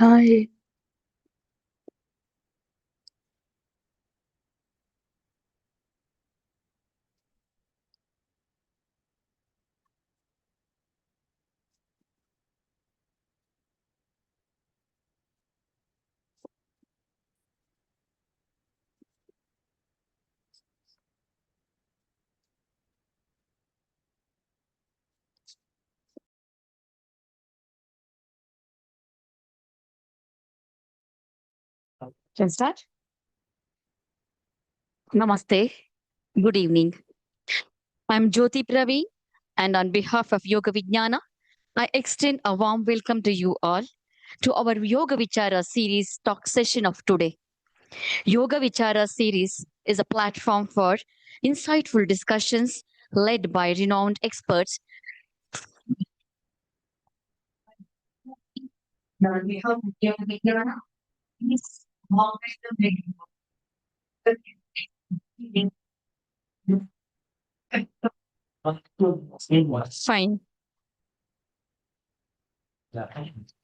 Hi. Can start? Namaste. Good evening. I'm Jyoti Pravi, and on behalf of Yoga Vijnana, I extend a warm welcome to you all to our Yoga Vichara series talk session of today. Yoga Vichara series is a platform for insightful discussions led by renowned experts. On behalf of Yoga Vijnana, please warm welcome. Fine.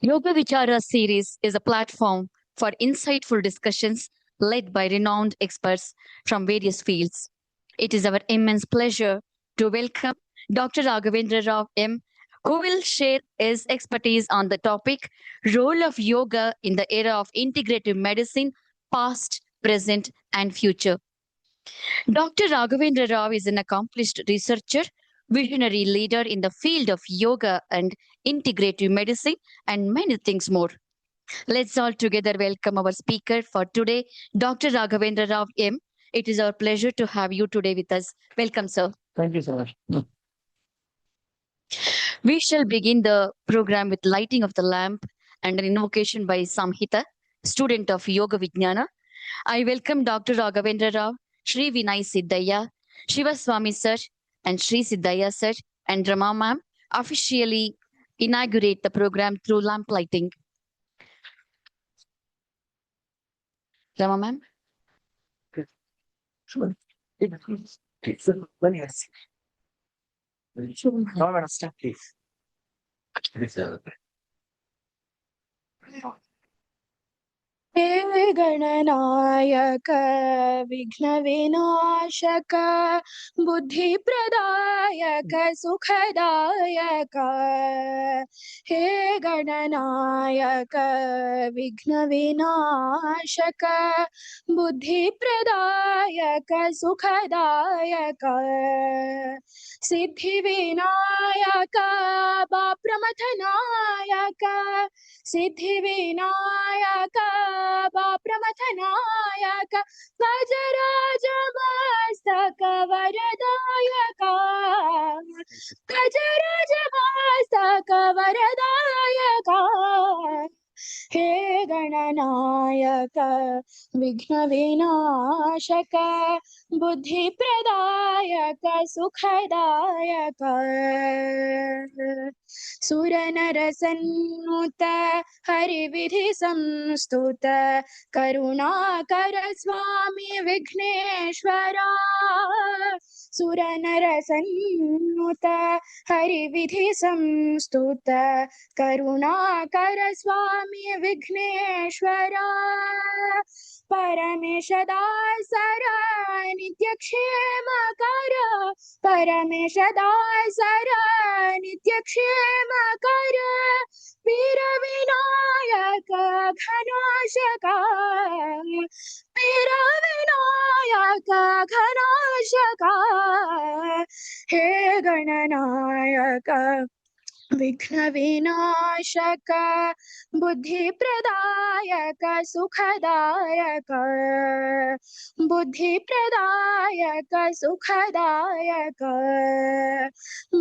Yoga Vichara series is a platform for insightful discussions led by renowned experts from various fields. It is our immense pleasure to welcome Dr. Raghavendra Rao M, who will share his expertise on the topic Role of Yoga in the Era of Integrative Medicine, Past, Present, and Future. Dr. Raghavendra Rao is an accomplished researcher, visionary leader in the field of yoga and integrative medicine, and many things more. Let's all together welcome our speaker for today, Dr. Raghavendra Rao M. It is our pleasure to have you today with us. Welcome, sir. Thank you so much. We shall begin the program with lighting of the lamp and an invocation by Samhita, student of Yoga Vijnana. I welcome Dr. Raghavendra Rao, Sri Vinay Siddhaya, Shivaswamy sir, and Sri Siddhaya sir, and Rama ma'am officially inaugurate the program through lamp lighting. Rama ma'am. Sure. Please. Let me ask. No, madam, stop, please. हे गणनायक विघ्नविनाशक बुद्धिप्रदायक सुखदायक हे गणनायक विघ्नविनाशक बुद्धिप्रदायक सुखदायक सिद्धिविनायक बाप्रमथनायक सिद्धिविनायक बाप्रमथनायक गजराजमस्तक वरदायक गजराजमस्तक वरदायक हे गणनायक विघ्नविनाशक बुद्धिप्रदायक सुखदायक सुरनरसन्नुत हरिविधि संस्तुत करुणाकर स्वामी विघ्नेश्वरा सुरनरसन्नुत हरिविधि संस्तुत करुणाकर स्वामी विघ्नेश्वरा परमेशदासरा नित्यक्षेमकर परमेशदासरा नित्यक्षेमकर वीरविनायक घनाशक वीरविनायक घनाशक हे गणनायक विघ्नविनाशक बुद्धिप्रदायक सुखदायक बुद्धिप्रदायक सुखदायक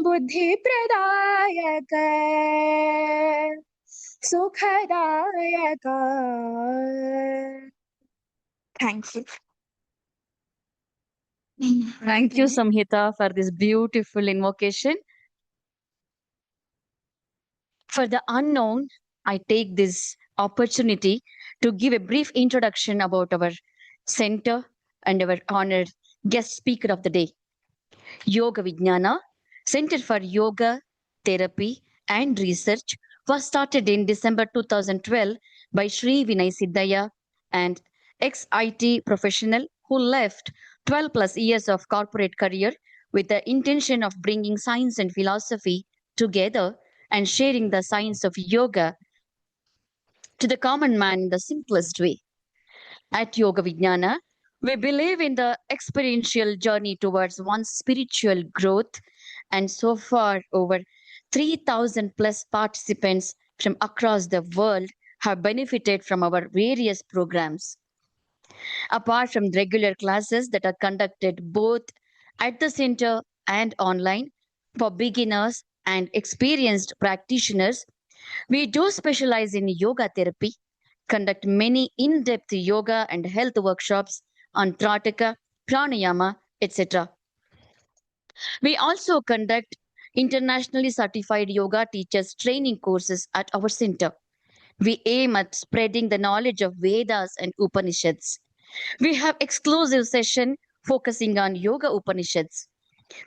बुद्धिप्रदायक सुखदायक Thank you. Thank you, Samhita, for this beautiful invocation. For the unknown, I take this opportunity to give a brief introduction about our center and our honored guest speaker of the day. Yoga Vijnana, Center for Yoga, Therapy and Research, was started in December 2012 by Sri Vinay Siddhaya, and ex-IT professional who left 12 plus years of corporate career with the intention of bringing science and philosophy together and sharing the science of yoga to the common man in the simplest way. At Yoga Vijnana, we believe in the experiential journey towards one's spiritual growth, and so far, over 3,000 plus participants from across the world have benefited from our various programs. Apart from regular classes that are conducted both at the center and online for beginners and experienced practitioners, we do specialize in yoga therapy, conduct many in depth yoga and health workshops on Trataka, Pranayama, etc. We also conduct internationally certified yoga teachers training courses at our center. We aim at spreading the knowledge of Vedas and Upanishads. We have exclusive session focusing on Yoga Upanishads.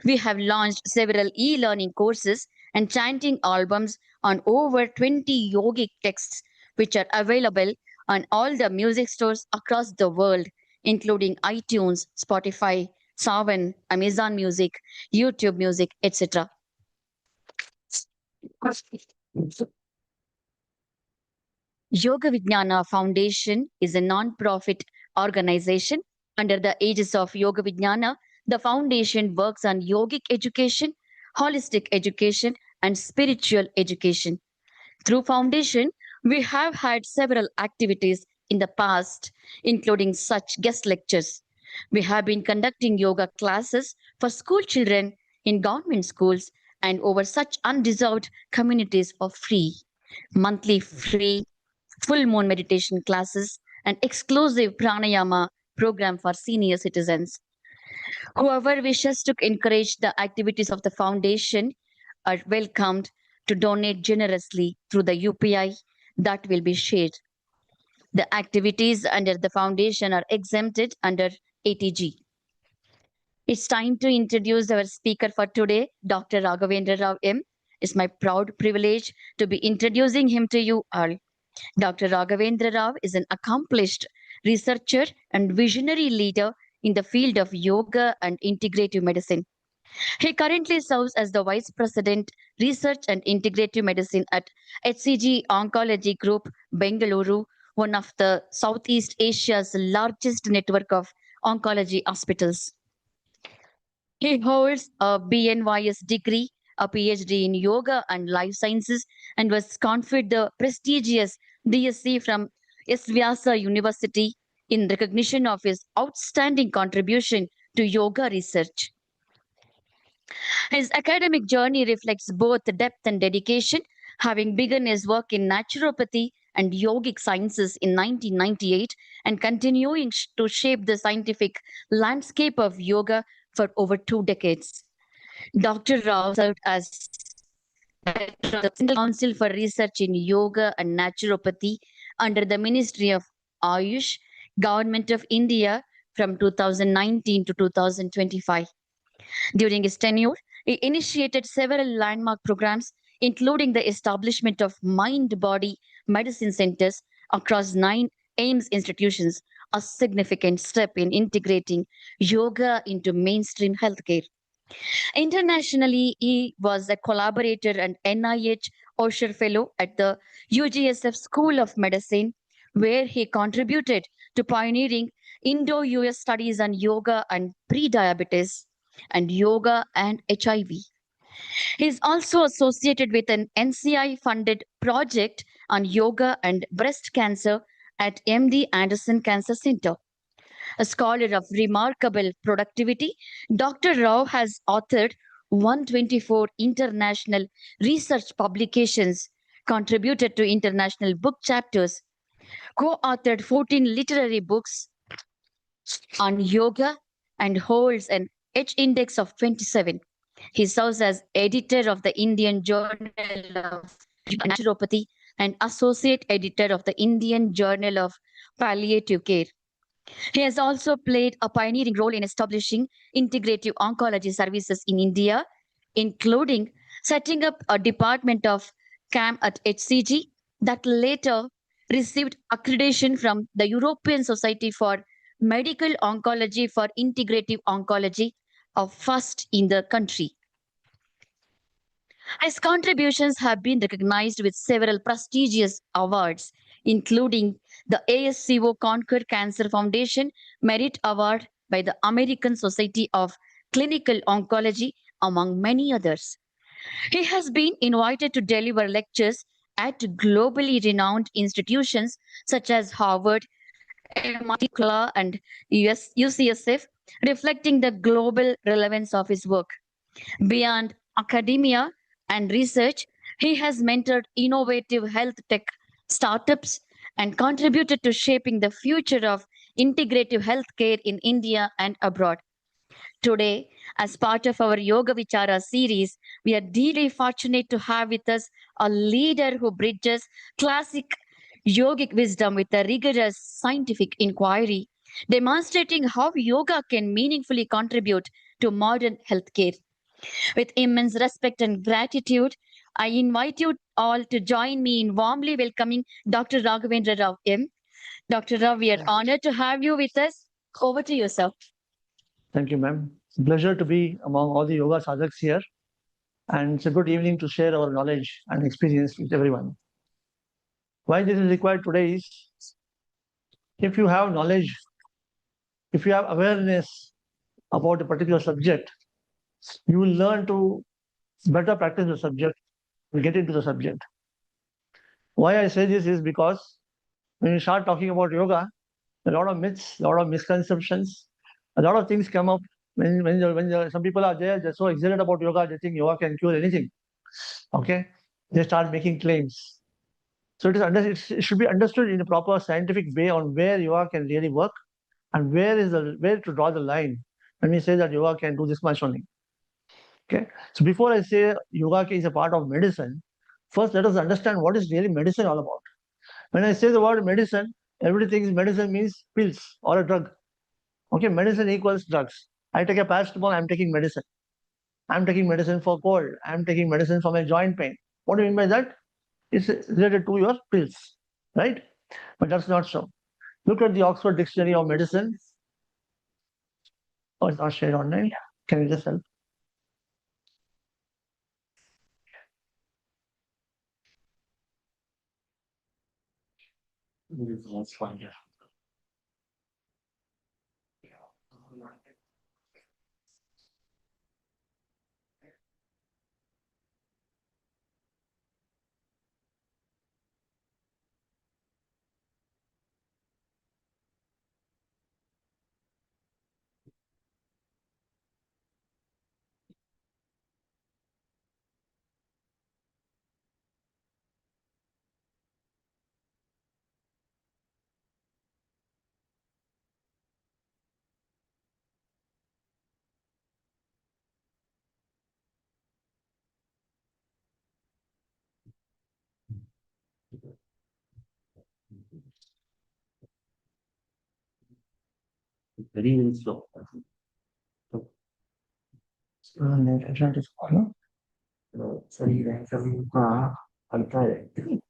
We have launched several e-learning courses and chanting albums on over 20 yogic texts, which are available on all the music stores across the world, including iTunes, Spotify, Savan, Amazon Music, YouTube Music, etc. Yoga Vijnana Foundation is a non-profit organization. Under the aegis of Yoga Vijnana, the foundation works on yogic education, holistic education, and spiritual education. Through foundation, we have had several activities in the past, including such guest lectures. We have been conducting yoga classes for school children in government schools and over such undeserved communities of free, monthly free full moon meditation classes, and exclusive pranayama program for senior citizens. Whoever wishes to encourage the activities of the foundation are welcomed to donate generously through the UPI that will be shared. The activities under the foundation are exempted under ATG. It's time to introduce our speaker for today, Dr. Raghavendra Rao M. It's my proud privilege to be introducing him to you all. Dr. Raghavendra Rao is an accomplished researcher and visionary leader in the field of yoga and integrative medicine. He currently serves as the Vice President, Research and Integrative Medicine at HCG Oncology Group, Bengaluru, one of the Southeast Asia's largest network of oncology hospitals. He holds a BNYS degree, a PhD in yoga and life sciences, and was conferred the prestigious DSc from S. Vyasa University in recognition of his outstanding contribution to yoga research. His academic journey reflects both depth and dedication, having begun his work in naturopathy and yogic sciences in 1998 and continuing to shape the scientific landscape of yoga for over 2 decades. Dr. Rao served as director of the Central Council for Research in Yoga and Naturopathy under the Ministry of Ayush, Government of India from 2019 to 2025. During his tenure, he initiated several landmark programs, including the establishment of mind body medicine centers across 9 AIMS institutions, a significant step in integrating yoga into mainstream healthcare. Internationally, he was a collaborator and NIH Osher Fellow at the UGSF School of Medicine, where he contributed to pioneering Indo US studies on yoga and pre-diabetes and yoga and HIV. He is also associated with an NCI funded project on yoga and breast cancer at MD Anderson Cancer Center. A scholar of remarkable productivity, Dr. Rao has authored 124 international research publications, contributed to international book chapters, co-authored 14 literary books on yoga, and holds an H index of 27. He serves as editor of the Indian Journal of Naturopathy and associate editor of the Indian Journal of Palliative Care. He has also played a pioneering role in establishing integrative oncology services in India, including setting up a department of CAM at HCG that later received accreditation from the European Society for Medical Oncology for integrative oncology, of first in the country. His contributions have been recognized with several prestigious awards, including the ASCO Conquer Cancer Foundation Merit Award by the American Society of Clinical Oncology, among many others. He has been invited to deliver lectures at globally renowned institutions such as Harvard, MIT, and UCSF, reflecting the global relevance of his work. Beyond academia and research, he has mentored innovative health tech startups and contributed to shaping the future of integrative healthcare in India and abroad. Today, as part of our Yoga Vichara series, we are deeply fortunate to have with us a leader who bridges classic yogic wisdom with a rigorous scientific inquiry, demonstrating how yoga can meaningfully contribute to modern healthcare. With immense respect and gratitude, I invite you all to join me in warmly welcoming Dr. Raghavendra Rao M. Dr. Rao, we are honored to have you with us. Over to you, sir. Thank you, ma'am. It's a pleasure to be among all the yoga sadhaks here. And it's a good evening to share our knowledge and experience with everyone. Why this is required today is if you have knowledge, if you have awareness about a particular subject, you will learn to better practice the subject, will get into the subject. Why I say this is because when you start talking about yoga, a lot of myths, a lot of misconceptions, a lot of things come up some people are there, they're so excited about yoga, they think yoga can cure anything. Okay, they start making claims. So it should be understood in a proper scientific way on where yoga can really work and where to draw the line when we say that yoga can do this much only. Okay, so before I say yoga is a part of medicine, first let us understand what is really medicine all about. When I say the word medicine, everybody thinks medicine means pills or a drug. Okay, medicine equals drugs. I take a paracetamol, I'm taking medicine. I'm taking medicine for cold. I'm taking medicine for my joint pain. What do you mean by that? It's related to your pills, right? But that's not so. Look at the Oxford Dictionary of Medicine. Oh, it's not shared online. Can you just help? Let's find it. Very slow. I try to follow. Sorry, I'll try it.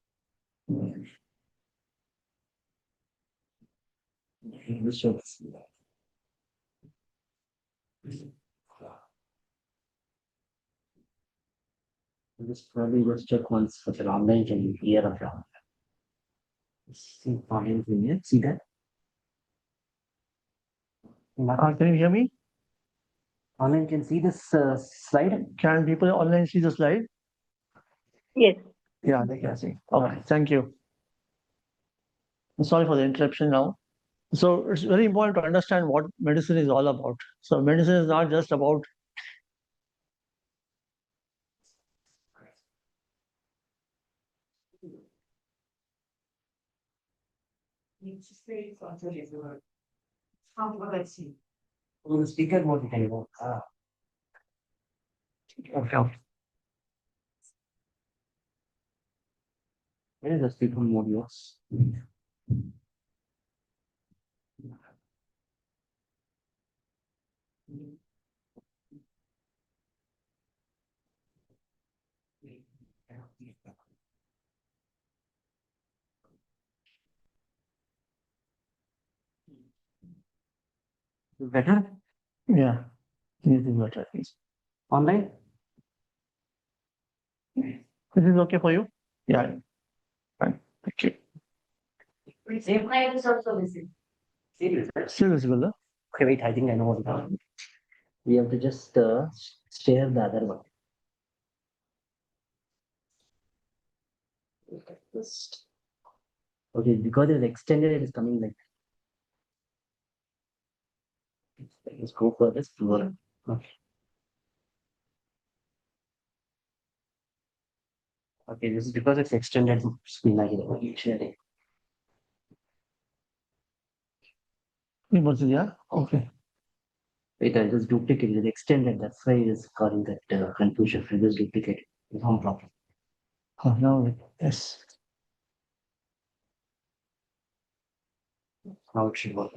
Just probably just check once for the online can you hear around. See online can you see that? Can you hear me? Online can see this slide. Can people online see the slide? Yes. Yeah, they can see. Okay, thank you. Sorry for the interruption now. So it's very important to understand what medicine is all about. So medicine is not just about Oh, the speaker mode can go. Okay. Where is the speaker mode yours? Better? Yeah, this is better. Online? This is okay for you? Yeah, fine. Thank you. Same time is also visible. Serious. Still visible, huh? Okay, wait, I think I know what it is. We have to just share the other one. Just okay, because it's extended, it is coming like let's go for this tour. Okay. Okay, this is because it's extended screen like sharing. Yeah, okay. Wait, I'll just duplicate it. It's extended. That's why it is causing that confusion. I'll just duplicate it. No problem. Now, yes. How it should work.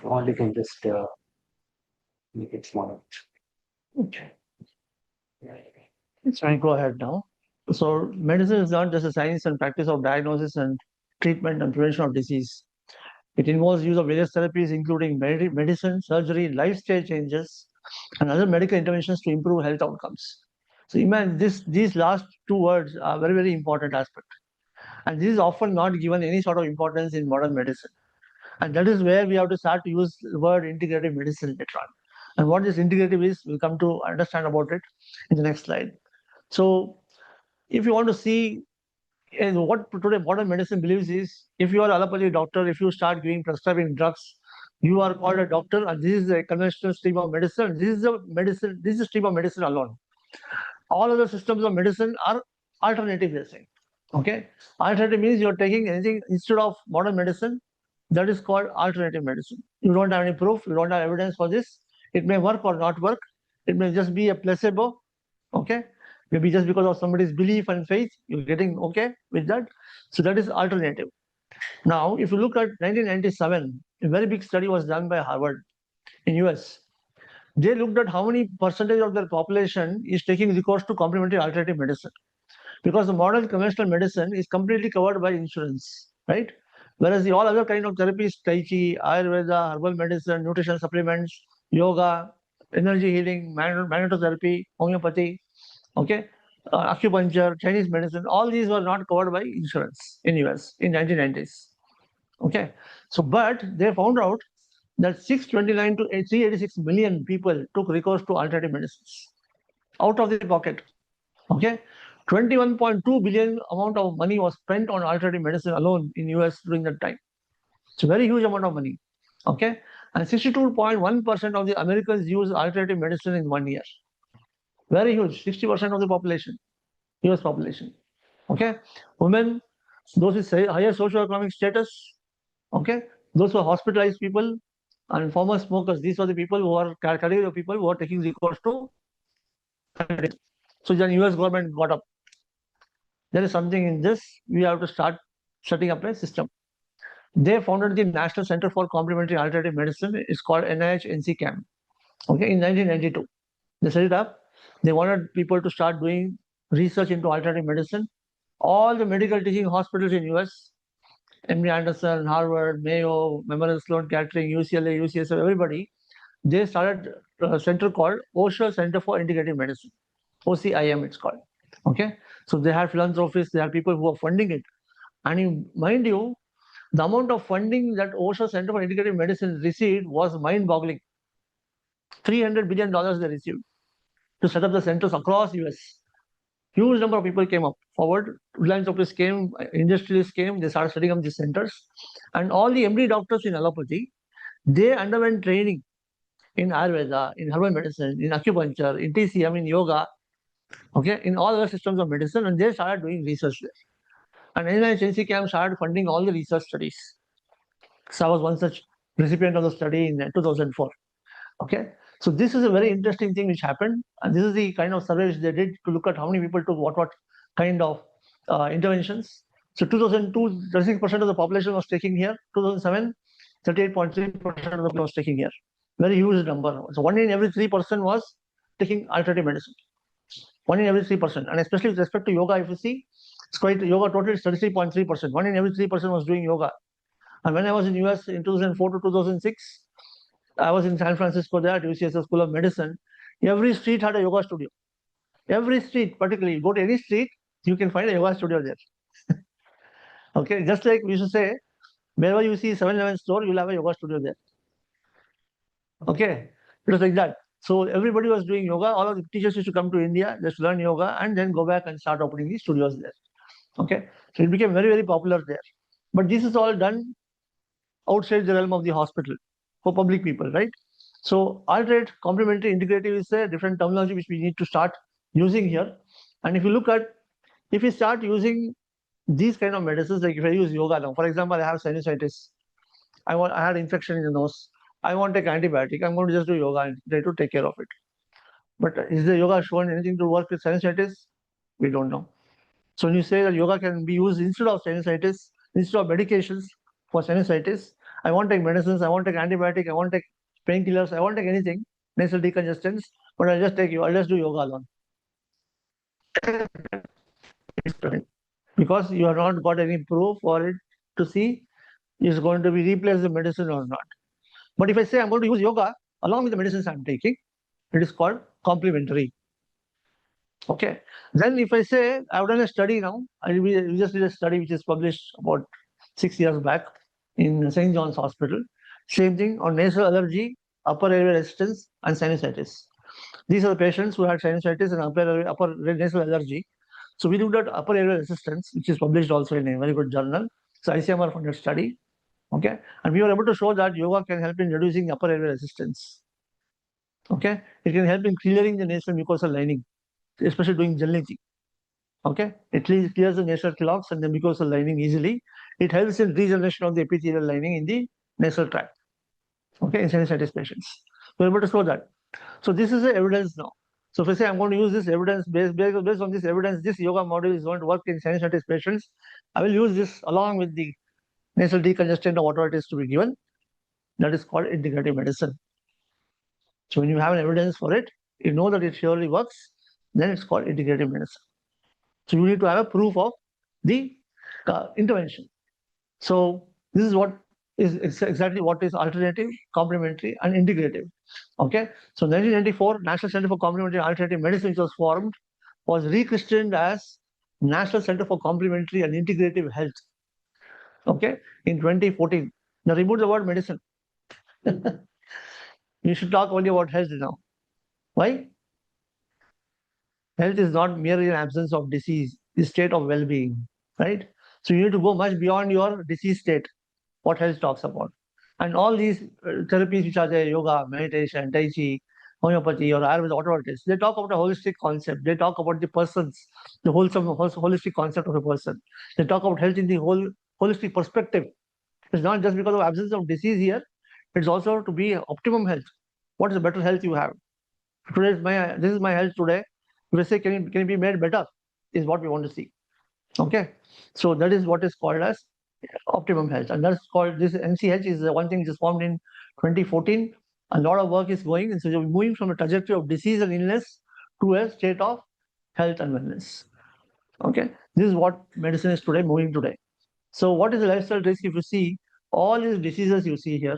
Or you can just make it smaller. Okay. Let's try and go ahead now. So, medicine is not just a science and practice of diagnosis and treatment and prevention of disease. It involves use of various therapies, including medicine, surgery, lifestyle changes, and other medical interventions to improve health outcomes. So, imagine these last two words are very, very important aspect. And this is often not given any sort of importance in modern medicine. And that is where we have to start to use the word integrative medicine later on. And what this integrative is, we'll come to understand about it in the next slide. So, if you want to see what today modern medicine believes is, if you are an allopathy doctor, if you start giving prescribing drugs, you are called a doctor, and this is a conventional stream of medicine. This is a medicine. This is a stream of medicine alone. All other systems of medicine are alternative. They say, okay. Alternative means you are taking anything instead of modern medicine. That is called alternative medicine. You don't have any proof. You don't have evidence for this. It may work or not work. It may just be a placebo. Okay, maybe just because of somebody's belief and faith, you're getting okay with that. So that is alternative. Now, if you look at 1997, a very big study was done by Harvard in US. They looked at how many percentage of their population is taking recourse to complementary alternative medicine, because the modern conventional medicine is completely covered by insurance, right? Whereas the all other kind of therapies, Tai Chi, Ayurveda, herbal medicine, nutrition supplements, yoga, energy healing, magnetotherapy, homeopathy, okay, acupuncture, Chinese medicine, all these were not covered by insurance in US in 1990s. Okay, so but they found out that 629 to 386 million people took recourse to alternative medicines out of their pocket. Okay, 21.2 billion amount of money was spent on alternative medicine alone in US during that time. It's a very huge amount of money. Okay, and 62.1% of the Americans use alternative medicine in 1 year. Very huge, 60% of the population, US population. Okay, women, those with higher socioeconomic status, okay, those who are hospitalized people and former smokers, these are the people who are category of people who are taking recourse to. So then US government got up. There is something in this, we have to start setting up a system. They founded the National Center for Complementary Alternative Medicine. It's called NIH-NCCAM. Okay, in 1992, they set it up. They wanted people to start doing research into alternative medicine. All the medical teaching hospitals in US, MD Anderson, Harvard, Mayo, Memorial Sloan Kettering, UCLA, UCSF, everybody, they started a center called Osher Center for Integrative Medicine. OCIM, it's called. Okay, so they have philanthropists, they have people who are funding it. And mind you, the amount of funding that Osher Center for Integrative Medicine received was mind-boggling. $300 billion they received to set up the centers across US. Huge number of people came up forward. Philanthropists came, industrialists came, they started setting up these centers. And all the MD doctors in allopathy, they underwent training in Ayurveda, in herbal medicine, in acupuncture, in TCM, in yoga, okay, in all other systems of medicine, and they started doing research there. And NIH camp started funding all the research studies. So I was one such recipient of the study in 2004. Okay, so this is a very interesting thing which happened, and this is the kind of surveys they did to look at how many people took what kind of interventions. So 2002, 36% of the population was taking here. 2007, 38.3% of the population was taking here. Very huge number. So 1 in every 3% was taking alternative medicine. 1 in every 3%, and especially with respect to yoga, if you see, It's quite yoga total is 33.3%. 1 in every 3% was doing yoga. And when I was in US in 2004 to 2006, I was in San Francisco there at UCSF School of Medicine. Every street had a yoga studio. Every street, particularly, you go to any street, you can find a yoga studio there. Okay, just like we used to say, wherever you see 7-Eleven store, you'll have a yoga studio there. Okay, it was like that. So everybody was doing yoga. All of the teachers used to come to India, just learn yoga, and then go back and start opening these studios there. Okay, so it became very, very popular there. But this is all done outside the realm of the hospital for public people, right? So alternate, complementary, integrative is a different terminology which we need to start using here. And if you look at, if you start using these kind of medicines, like if I use yoga now, for example, I have sinusitis, I had infection in the nose, I want to take antibiotic, I'm going to just do yoga and try to take care of it. But is the yoga shown anything to work with sinusitis? We don't know. So when you say that yoga can be used instead of sinusitis, instead of medications for sinusitis, I won't take medicines, I won't take antibiotic, I won't take painkillers, I won't take anything, nasal decongestants, but I'll just do yoga alone. Because you have not got any proof for it to see is going to be replace the medicine or not. But if I say I'm going to use yoga along with the medicines I'm taking, it is called complementary. Okay. Then if I say I've done a study now, we just did a study which is published about 6 years back in St. John's Hospital. Same thing on nasal allergy, upper airway resistance, and sinusitis. These are the patients who had sinusitis and upper nasal allergy. So we looked at upper airway resistance, which is published also in a very good journal. So ICMR funded study. Okay. And we were able to show that yoga can help in reducing the upper airway resistance. Okay. It can help in clearing the nasal mucosal lining, especially doing gelling. Okay. It clears the nasal clogs and the mucosal lining easily. It helps in regeneration of the epithelial lining in the nasal tract. Okay. In sinusitis patients. We're able to show that. So this is the evidence now. So if I say I'm going to use this evidence, based on this evidence, this yoga model is going to work in sinusitis patients, I will use this along with the nasal decongestant or whatever it is to be given. That is called integrative medicine. So when you have an evidence for it, you know that it surely works, then it's called integrative medicine. So you need to have a proof of the intervention. So this is what is exactly what is alternative, complementary, and integrative. Okay. So 1994, National Center for Complementary and Alternative Medicine, which was formed, was rechristened as National Center for Complementary and Integrative Health. Okay. In 2014. Now remove the word medicine. You should talk only about health now. Why? Health is not merely an absence of disease, it's a state of well-being, right? So you need to go much beyond your disease state, what health talks about. And all these therapies which are there, yoga, meditation, Tai Chi, homeopathy, or Ayurveda, whatever it is, they talk about a holistic concept. They talk about the person's, the wholesome, holistic concept of a person. They talk about health in the whole holistic perspective. It's not just because of absence of disease here, it's also to be optimum health. What is the better health you have? This is my health today. If I say, can it be made better? Is what we want to see. Okay. So that is what is called as optimum health. And that's called, this NCH is the one thing which is formed in 2014. A lot of work is going. And so you're moving from a trajectory of disease and illness to a state of health and wellness. Okay. This is what medicine is today, moving today. So what is the lifestyle risk? If you see all these diseases you see here,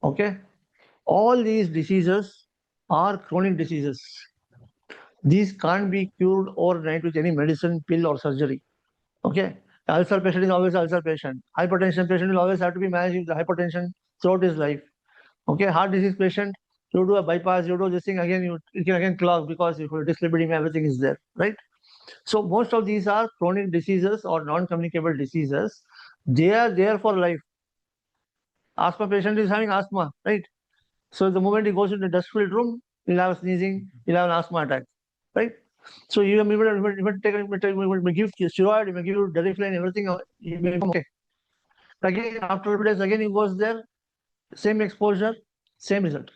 okay, all these diseases are chronic diseases. These can't be cured overnight with any medicine, pill, or surgery. Okay. The ulcer patient is always ulcer patient. Hypertension patient will always have to be managed with the hypertension throughout his life. Okay. Heart disease patient, you do a bypass, you do this thing again, you can again clog because if you dyslipidemia, everything is there, right? So most of these are chronic diseases or non-communicable diseases. They are there for life. Asthma patient is having asthma, right? So the moment he goes into the dust-filled room, he'll have sneezing, he'll have an asthma attack, right? So you may give steroid, you may give Deriflin, everything, he may become okay. Again, after 2 days, again he goes there, same exposure, same result.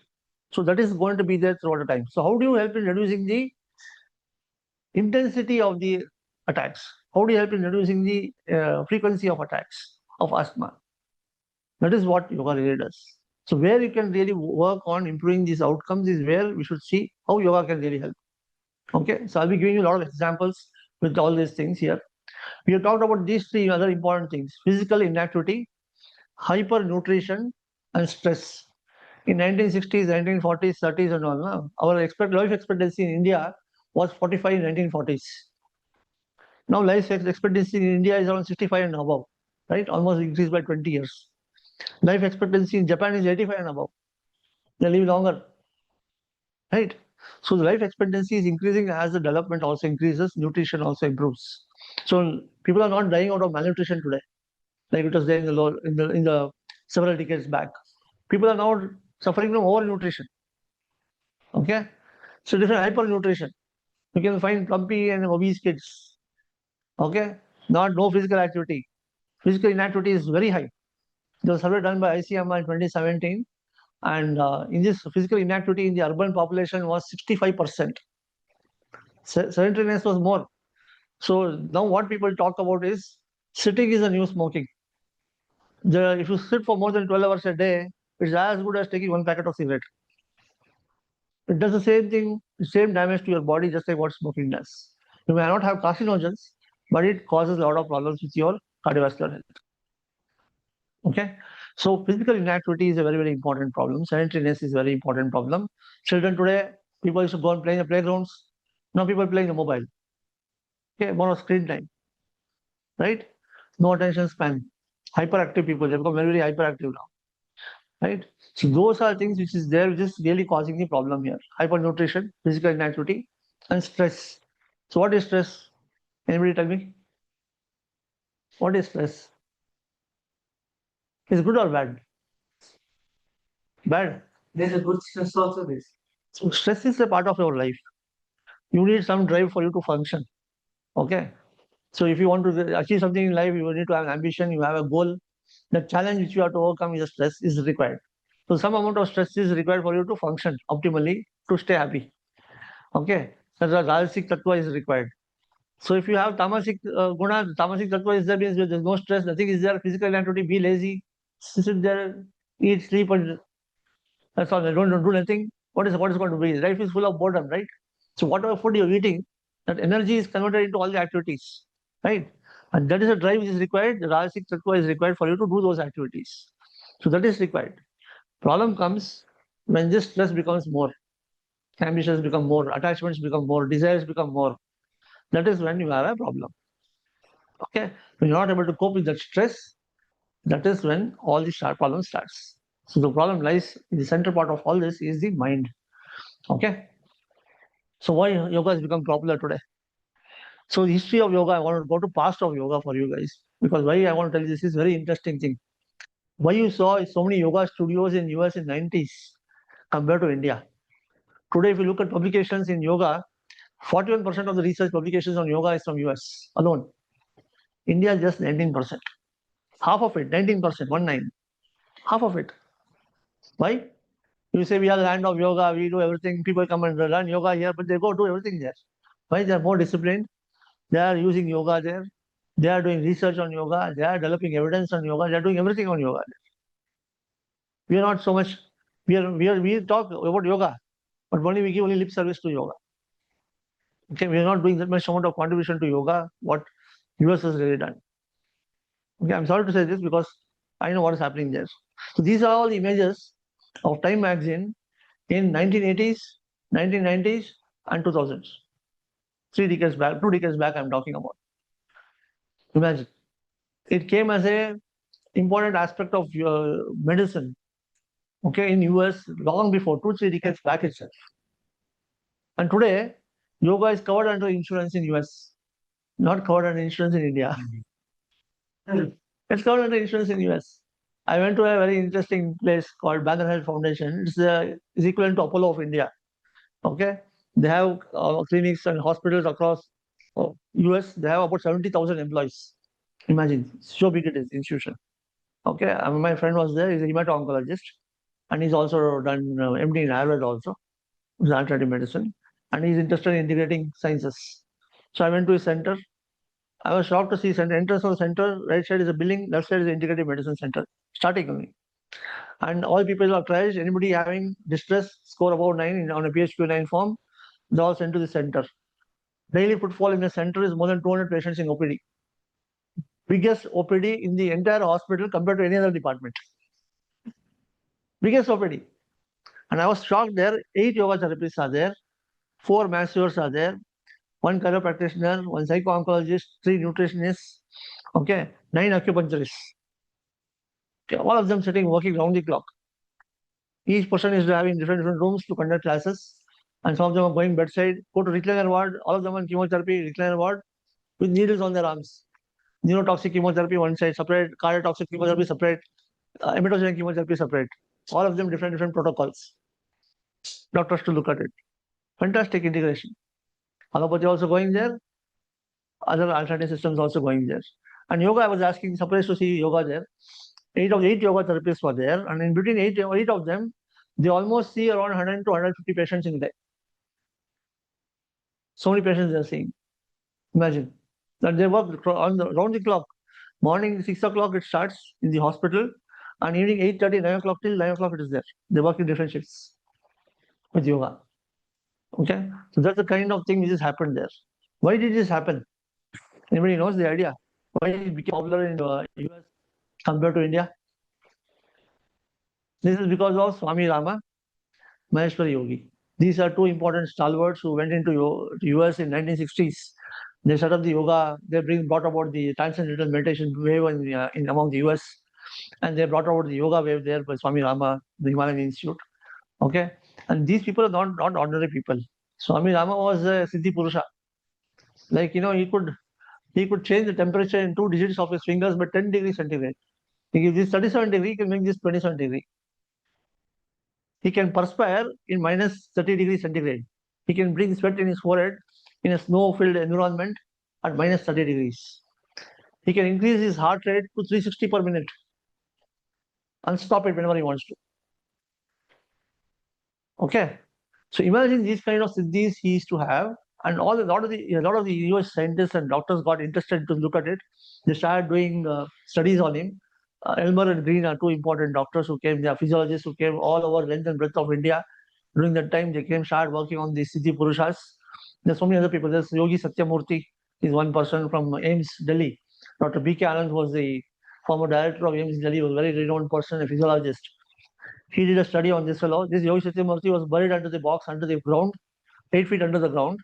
So that is going to be there throughout the time. So how do you help in reducing the intensity of the attacks? How do you help in reducing the frequency of attacks of asthma? That is what yoga really does. So where you can really work on improving these outcomes is where we should see how yoga can really help. Okay, so I'll be giving you a lot of examples with all these things here. We have talked about these three other important things: physical inactivity, hypernutrition, and stress. In 1960s, 1940s, 30s, and all, our life expectancy in India was 45 in 1940s. Now life expectancy in India is around 65 and above, right? Almost increased by 20 years. Life expectancy in Japan is 85 and above. They live longer, right? So the life expectancy is increasing as the development also increases, nutrition also improves. So people are not dying out of malnutrition today, like it was there in the several decades back. People are now suffering from overnutrition. Okay, so different hypernutrition. You can find plumpy and obese kids. Okay, no physical activity. Physical inactivity is very high. There was a survey done by ICMR in 2017, and in this physical inactivity in the urban population was 65%. Sedentariness was more. So now what people talk about is sitting is a new smoking. If you sit for more than 12 hours a day, it's as good as taking one packet of cigarette. It does the same thing, the same damage to your body, just like what smoking does. You may not have carcinogens, but it causes a lot of problems with your cardiovascular health. Okay, so physical inactivity is a very, very important problem. Sedentariness is a very important problem. Children today, people used to go and play in the playgrounds. Now people play in the mobile. Okay, more of screen time, right? No attention span. Hyperactive people, they become very, very hyperactive now, right? So those are things which is there, which is really causing the problem here. Hypernutrition, physical inactivity, and stress. So what is stress? Anybody tell me? What is stress? Is good or bad? Bad. There's a good stress also this. So stress is a part of your life. You need some drive for you to function. Okay. So if you want to achieve something in life, you need to have an ambition, you have a goal. The challenge which you have to overcome is stress is required. So some amount of stress is required for you to function optimally, to stay happy. Okay. So the Rajasic Tattva is required. So if you have Tamasic Guna, Tamasic Tattva is there, means there's no stress, nothing is there, physical inactivity, be lazy, sit there, eat, sleep, and that's all. Don't do nothing. What is going to be? Life is full of boredom, right? So whatever food you're eating, that energy is converted into all the activities, right? And that is a drive which is required. The Rajasic Tattva is required for you to do those activities. So that is required. Problem comes when this stress becomes more, ambitions become more, attachments become more, desires become more. That is when you have a problem. Okay, when you're not able to cope with that stress, that is when all the problem starts. So the problem lies in the center part of all this is the mind. Okay, so why yoga has become popular today? So the history of yoga, I want to go to past of yoga for you guys, because why I want to tell you this is very interesting thing. Why you saw so many yoga studios in US in 90s compared to India. Today, if you look at publications in yoga, 41% of the research publications on yoga is from US alone. India is just 19%. Half of it, 19%, 19. Half of it. Why? You say we are the land of yoga, we do everything. People come and learn yoga here, but they go do everything there. Why? They are more disciplined. They are using yoga there. They are doing research on yoga. They are developing evidence on yoga. They are doing everything on yoga. We are not so much. We talk about yoga, but only we give only lip service to yoga. Okay, we are not doing that much amount of contribution to yoga. What US has really done. Okay, I'm sorry to say this because I know what is happening there. So these are all the images of Time magazine in 1980s, 1990s, and 2000s. 3 decades back, 2 decades back, I'm talking about. Imagine. It came as a important aspect of medicine, okay, in US long before 2-3 decades back itself. And today, yoga is covered under insurance in US, not covered under insurance in India. It's covered under insurance in US. I went to a very interesting place called Banner Health Foundation. It's equivalent to Apollo of India. Okay, they have clinics and hospitals across US. They have about 70,000 employees. Imagine, so big it is institution. Okay, my friend was there. He's a hemato-oncologist, and he's also done MD in Harvard also, he's alternative medicine, and he's interested in integrating sciences. So I went to his center. I was shocked to see center entrance of the center. Right side is a building, left side is the integrative medicine center, starting only. And all people are triaged. Anybody having distress, score above 9 on a PHQ-9 form, they all sent to the center. Daily footfall in the center is more than 200 patients in OPD. biggest OPD in the entire hospital compared to any other department. Biggest OPD. And I was shocked there. 8 yoga therapists are there, 4 masseurs are there, 1 chiropractor, 1 psycho-oncologist, 3 nutritionists, okay, 9 acupuncturists. Okay, all of them sitting working round the clock. Each person is having different rooms to conduct classes, and some of them are going bedside, go to recliner ward, all of them on chemotherapy, recliner ward, with needles on their arms. Neurotoxic chemotherapy one side separate, cardiotoxic chemotherapy separate, emetogenic chemotherapy separate. All of them different protocols. Doctors to look at it. Fantastic integration. Allopathy also going there, other alternative systems also going there. And yoga, I was asking, surprised to see yoga there. 8 yoga therapists were there, and in between eight of them, they almost see around 100 to 150 patients in a day. So many patients they are seeing. Imagine that they work round the clock. Morning 6 o'clock it starts in the hospital, and evening 8:30, 9 o'clock till 9 o'clock it is there. They work in different shifts with yoga. Okay, so that's the kind of thing which has happened there. Why did this happen? Anybody knows the idea? Why it became popular in US compared to India? This is because of Swami Rama, Maheshwari Yogi. These are 2 important stalwarts who went into US in 1960s. They set up the yoga. They brought about the transcendental meditation wave in among the US, and they brought about the yoga wave there by Swami Rama, the Himalayan Institute. Okay, and these people are not ordinary people. Swami Rama was a Siddhi Purusha. Like he could change the temperature in 2 digits of his fingers by 10 degrees centigrade. He gives this 37 degree, he can make this 27 degree. He can perspire in minus 30 degrees centigrade. He can bring sweat in his forehead in a snow-filled environment at minus 30 degrees. He can increase his heart rate to 360 per minute and stop it whenever he wants to. Okay, so imagine these kind of siddhis he used to have, and a lot of the US scientists and doctors got interested to look at it. They started doing studies on him. Elmer and Green are 2 important doctors who came. They are physiologists who came all over length and breadth of India. During that time, they started working on the Siddhi Purushas. There's so many other people. There's Yogi Satyamurthy, is one person from AIMS, Delhi. Dr. B.K. Anand was the former director of AIMS, Delhi, was a very renowned person, a physiologist. He did a study on this fellow. This Yogi Satyamurthy was buried under the box, under the ground, 8 feet under the ground.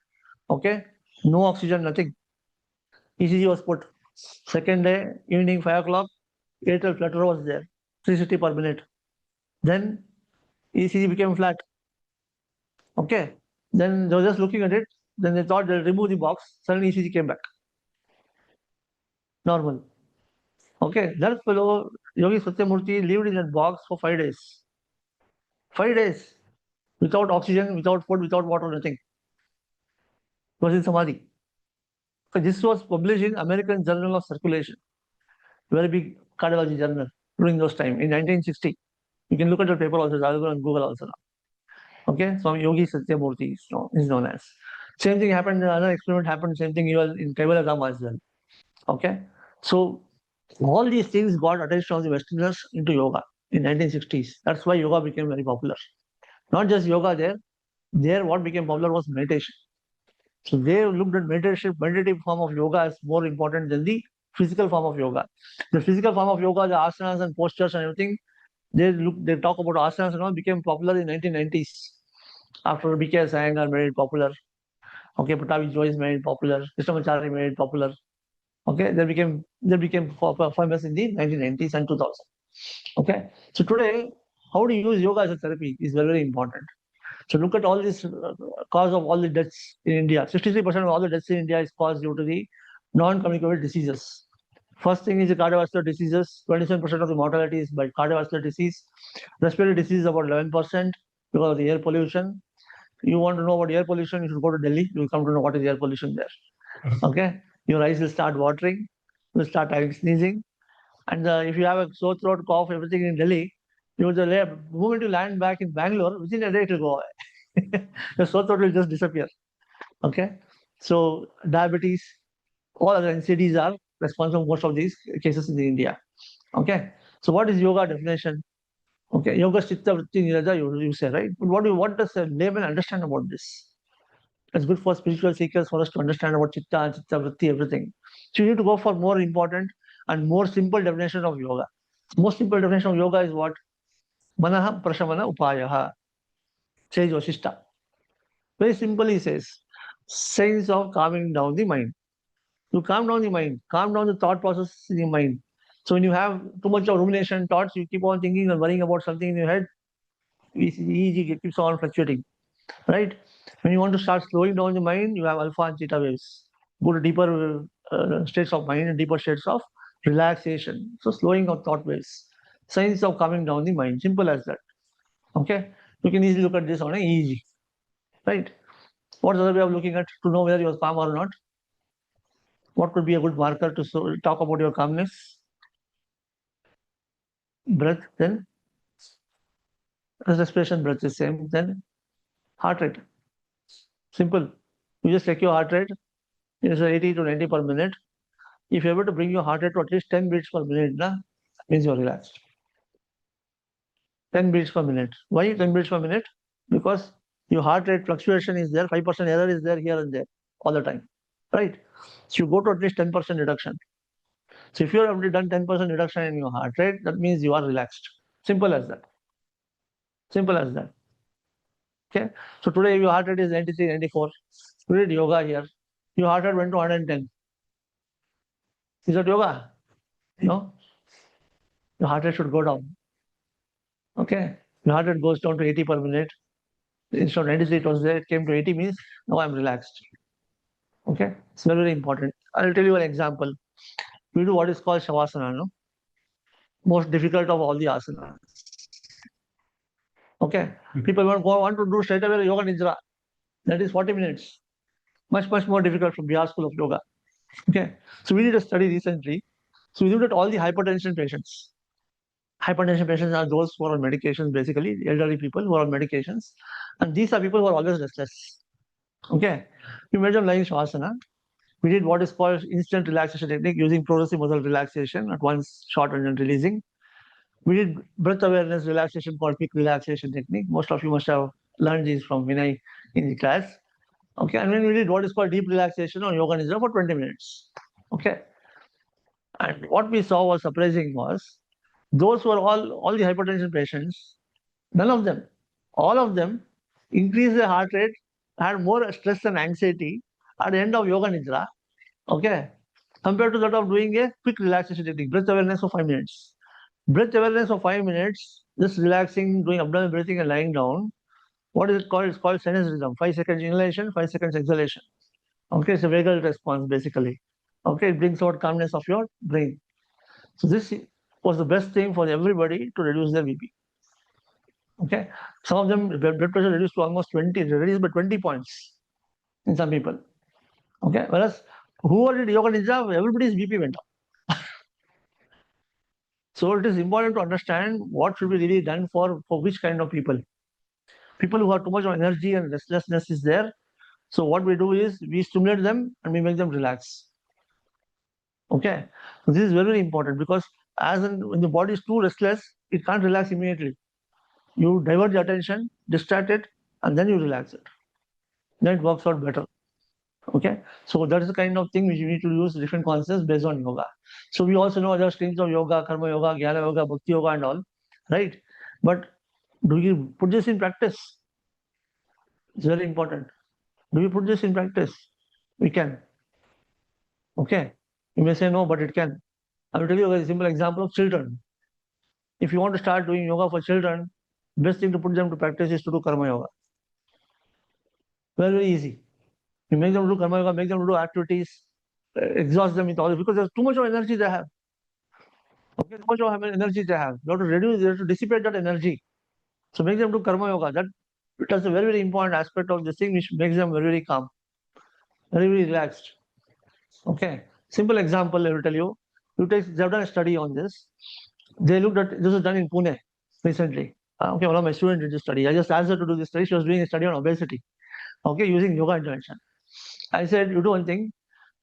Okay, no oxygen, nothing. ECG was put. Second day, evening 5 o'clock, atrial flutter was there, 360 per minute. Then ECG became flat. Okay, then they were just looking at it. Then they thought they'll remove the box. Suddenly ECG came back. Normal. Okay, that fellow, Yogi Satyamurthy, lived in that box for 5 days. 5 days. Without oxygen, without food, without water, nothing. He was in Samadhi. So this was published in American Journal of Circulation, very big cardiology journal during those time in 1960. You can look at the paper also, it's available on Google also now. Okay, so Yogi Satyamurthy is known as. Same thing happened, another experiment happened, same thing in Kaivala Rama as well. Okay, so all these things got attention of the Westerners into yoga in 1960s. That's why yoga became very popular. Not just yoga there what became popular was meditation. So they looked at meditative form of yoga as more important than the physical form of yoga. The physical form of yoga, the asanas and postures and everything, they talk about asanas and all became popular in 1990s. After B.K. Iyengar made it popular. Okay, Patavi Joyce made it popular. Krishnamacharya made it popular. Okay, they became famous in the 1990s and 2000. Okay, so today, how to use yoga as a therapy is very, very important. So look at all this cause of all the deaths in India. 63% of all the deaths in India is caused due to the non-communicable diseases. First thing is the cardiovascular diseases. 27% of the mortality is by cardiovascular disease. Respiratory disease is about 11% because of the air pollution. You want to know about air pollution, you should go to Delhi. You will come to know what is air pollution there. Okay, your eyes will start watering. You will start having sneezing. And if you have a sore throat, cough, everything in Delhi, the moment you land back in Bangalore, within a day it will go away. The sore throat will just disappear. Okay, so diabetes, all other NCDs are responsible for most of these cases in India. Okay, so what is yoga definition? Okay, yoga chitta vritti nirada, you say, right? But what does a layman understand about this? It's good for spiritual seekers for us to understand about chitta, chitta vritti, everything. So you need to go for more important and more simple definition of yoga. Most simple definition of yoga is what? Manaha prashamana upayaha. Says Vasishta. Very simple, he says. Science of calming down the mind. You calm down the mind, calm down the thought process in your mind. So when you have too much of rumination, thoughts, you keep on thinking and worrying about something in your head, it keeps on fluctuating, right? When you want to start slowing down the mind, you have alpha and theta waves. Go to deeper states of mind and deeper states of relaxation. So slowing of thought waves. Science of calming down the mind. Simple as that. Okay? You can easily look at this on an EEG, right? What's the other way of looking at to know whether you're calm or not? What could be a good marker to talk about your calmness? Breath, then respiration, breath is same, then heart rate. Simple. You just check your heart rate. It's 80 to 90 per minute. If you're able to bring your heart rate to at least 10 beats per minute, that means you're relaxed. 10 beats per minute. Why 10 beats per minute? Because your heart rate fluctuation is there, 5% error is there here and there all the time, right? So you go to at least 10% reduction. So if you have already done 10% reduction in your heart rate, that means you are relaxed. Simple as that. Simple as that. Okay. So today your heart rate is 93, 94. You did yoga here. Your heart rate went to 110. Is that yoga? No. Your heart rate should go down. Okay. Your heart rate goes down to 80 per minute. Instead of 93, it was there. It came to 80 means now I'm relaxed. Okay. It's very, very important. I'll tell you an example. We do what is called Shavasana, no? Most difficult of all the asanas. Okay. People want to do straight away yoga nidra. That is 40 minutes. Much, much more difficult from Bihar School of Yoga. Okay. So we did a study recently. So we looked at all the hypertension patients. Hypertension patients are those who are on medications, basically, elderly people who are on medications. And these are people who are always restless. Okay. We made them lying Shavasana. We did what is called instant relaxation technique using progressive muscle relaxation at once short and then releasing. We did breath awareness relaxation called peak relaxation technique. Most of you must have learned these from Vinay in the class. Okay, and then we did what is called deep relaxation on yoga nidra for 20 minutes. Okay. And what we saw was surprising was those who are all the hypertension patients, none of them, all of them increased their heart rate, had more stress and anxiety at the end of yoga nidra, okay, compared to that of doing a quick relaxation technique, breath awareness for 5 minutes. Breath awareness for 5 minutes, just relaxing, doing abdominal breathing and lying down. What is it called? It's called sinus rhythm. 5 seconds inhalation, 5 seconds exhalation. Okay, it's a vagal response basically. Okay, it brings out calmness of your brain. So this was the best thing for everybody to reduce their BP. Okay, some of them blood pressure reduced to almost 20, reduced by 20 points in some people. Okay, whereas whoever did yoga nidra, everybody's BP went up. So it is important to understand what should be really done for which kind of people. People who have too much of energy and restlessness is there. So what we do is we stimulate them and we make them relax. Okay, so this is very, very important because when the body is too restless, it can't relax immediately. You divert the attention, distract it, and then you relax it. Then it works out better. Okay, so that is the kind of thing which you need to use different concepts based on yoga. So we also know other streams of yoga, karma yoga, jnana yoga, bhakti yoga, and all, right? But do you put this in practice? It's very important. Do you put this in practice? We can. Okay, you may say no, but it can. I will tell you a very simple example of children. If you want to start doing yoga for children, best thing to put them to practice is to do karma yoga. Very, very easy. You make them do karma yoga, make them do activities, exhaust them with all this because there's too much of energy they have. Okay, too much of energy they have. You have to reduce, you have to dissipate that energy. So make them do karma yoga. That's a very, very important aspect of this thing which makes them very, very calm, very, very relaxed. Okay. Simple example I will tell you. They have done a study on this. They looked at this was done in Pune recently. Okay, one of my students did this study. I just asked her to do this study. She was doing a study on obesity. Okay, using yoga intervention. I said, you do one thing.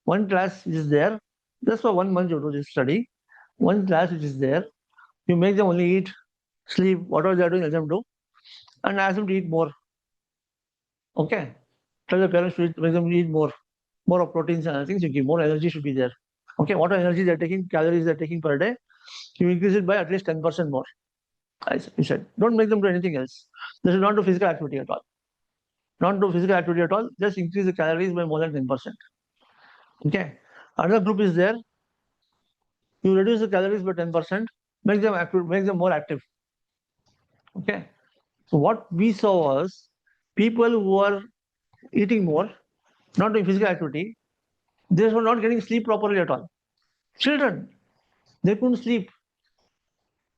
One class which is there, just for 1 month you do this study. One class which is there, you make them only eat, sleep, whatever they are doing, let them do, and ask them to eat more. Okay. tell the parents to make them eat more of proteins and other things. You give more energy should be there. Okay, what energy they're taking, calories they're taking per day, you increase it by at least 10% more. You said, don't make them do anything else. They should not do physical activity at all. Not do physical activity at all. Just increase the calories by more than 10%. Okay. Another group is there. You reduce the calories by 10%, make them active, make them more active. Okay. So what we saw was people who are eating more, not doing physical activity, they were not getting sleep properly at all. Children, they couldn't sleep.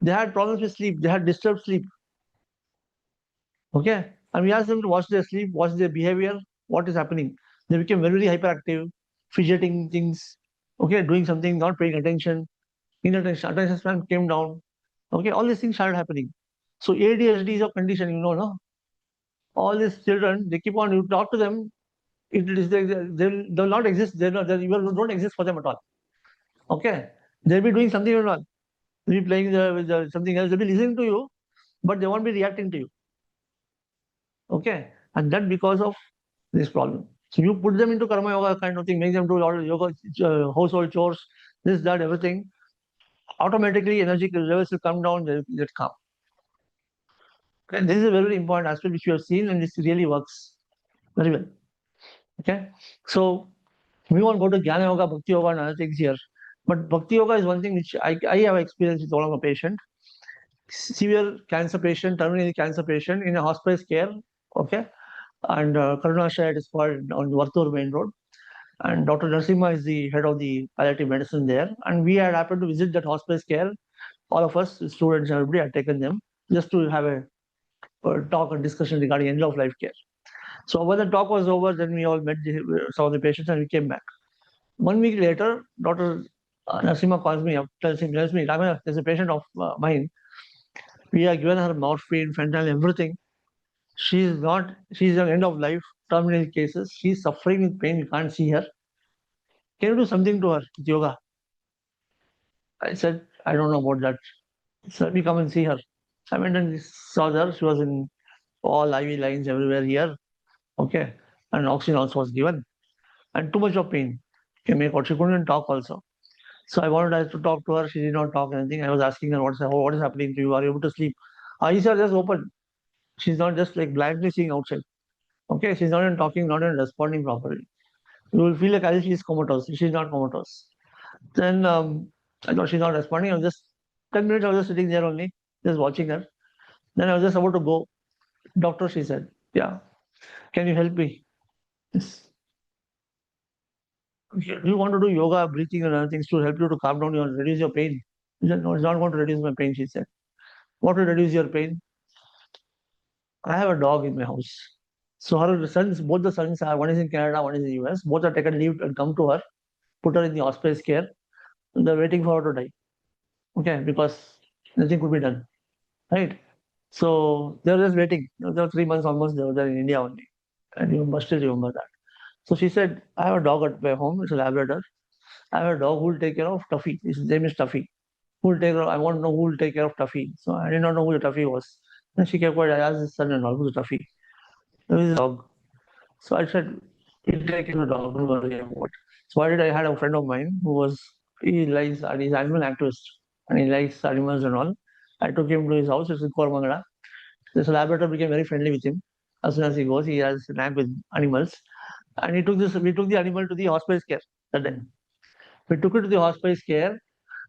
They had problems with sleep. They had disturbed sleep. Okay. And we asked them to watch their sleep, watch their behavior, what is happening. They became very, very hyperactive, fidgeting things, okay, doing something, not paying attention, inattention, attention span came down. Okay, all these things started happening. So ADHD is a condition, no? All these children, they keep on, you talk to them, they'll not exist, you don't exist for them at all. Okay. They'll be doing something or not. They'll be playing with something else, they'll be listening to you, but they won't be reacting to you. Okay. And that because of this problem. So you put them into karma yoga kind of thing, make them do a lot of yoga, household chores, this, that, everything. Automatically, energy levels will come down, they'll get calm. Okay. This is a very important aspect which we have seen, and this really works very well. Okay. So we won't go to Jnana Yoga, Bhakti Yoga, and other things here. But Bhakti Yoga is one thing which I have experience with one of a patient, severe cancer patient, terminally cancer patient in a hospice care. Okay. And Karunashaya, it is called on Vartur Main Road. And Dr. Narasimha is the head of the palliative medicine there. And we had happened to visit that hospice care. All of us, students, everybody had taken them just to have a talk and discussion regarding end of life care. So when the talk was over, then we all met some of the patients and we came back. 1 week later, Dr. Narasimha calls me up, tells me, Raghavendra, there's a patient of mine. We have given her morphine, fentanyl, everything. She's at end of life, terminal cases. She's suffering with pain. You can't see her. Can you do something to her with yoga? I said, I don't know about that. So let me come and see her. I went and saw her. She was in all IV lines everywhere here. Okay. And oxygen also was given. And too much of pain. She couldn't even talk also. So I wanted to talk to her. She did not talk anything. I was asking her, what is happening to you? Are you able to sleep? Eyes are just open. She's not just like blindly seeing outside. Okay. She's not even talking, not even responding properly. You will feel like as if she's comatose. She's not comatose. Then I thought she's not responding. I was just 10 minutes, I was just sitting there only, just watching her. Then I was just about to go. Doctor, she said, yeah, can you help me? Yes. Do you want to do yoga, breathing, and other things to help you to calm down, reduce your pain? She said, no, it's not going to reduce my pain, she said. What will reduce your pain? I have a dog in my house. So her sons, both the sons are, one is in Canada, one is in the US. Both are taken leave and come to her, put her in the hospice care. And they're waiting for her to die. Okay, because nothing could be done. Right? So they were just waiting. There were 3 months almost, they were there in India only. And you must still remember that. So she said, I have a dog at my home, it's a Labrador. I have a dog who will take care of Tuffy. His name is Tuffy. I want to know who will take care of Tuffy. So I did not know who the Tuffy was. And she kept quiet. I asked his son-in-law, who's the Tuffy? Who is the dog? So I said, he'll take care of the dog, don't worry about it. So I had a friend of mine he likes, and he's an animal activist, and he likes animals and all. I took him to his house, it's in Kormangala. This Labrador became very friendly with him. As soon as he goes, he has a knack with animals. And we took the animal to the hospice care that day. We took it to the hospice care,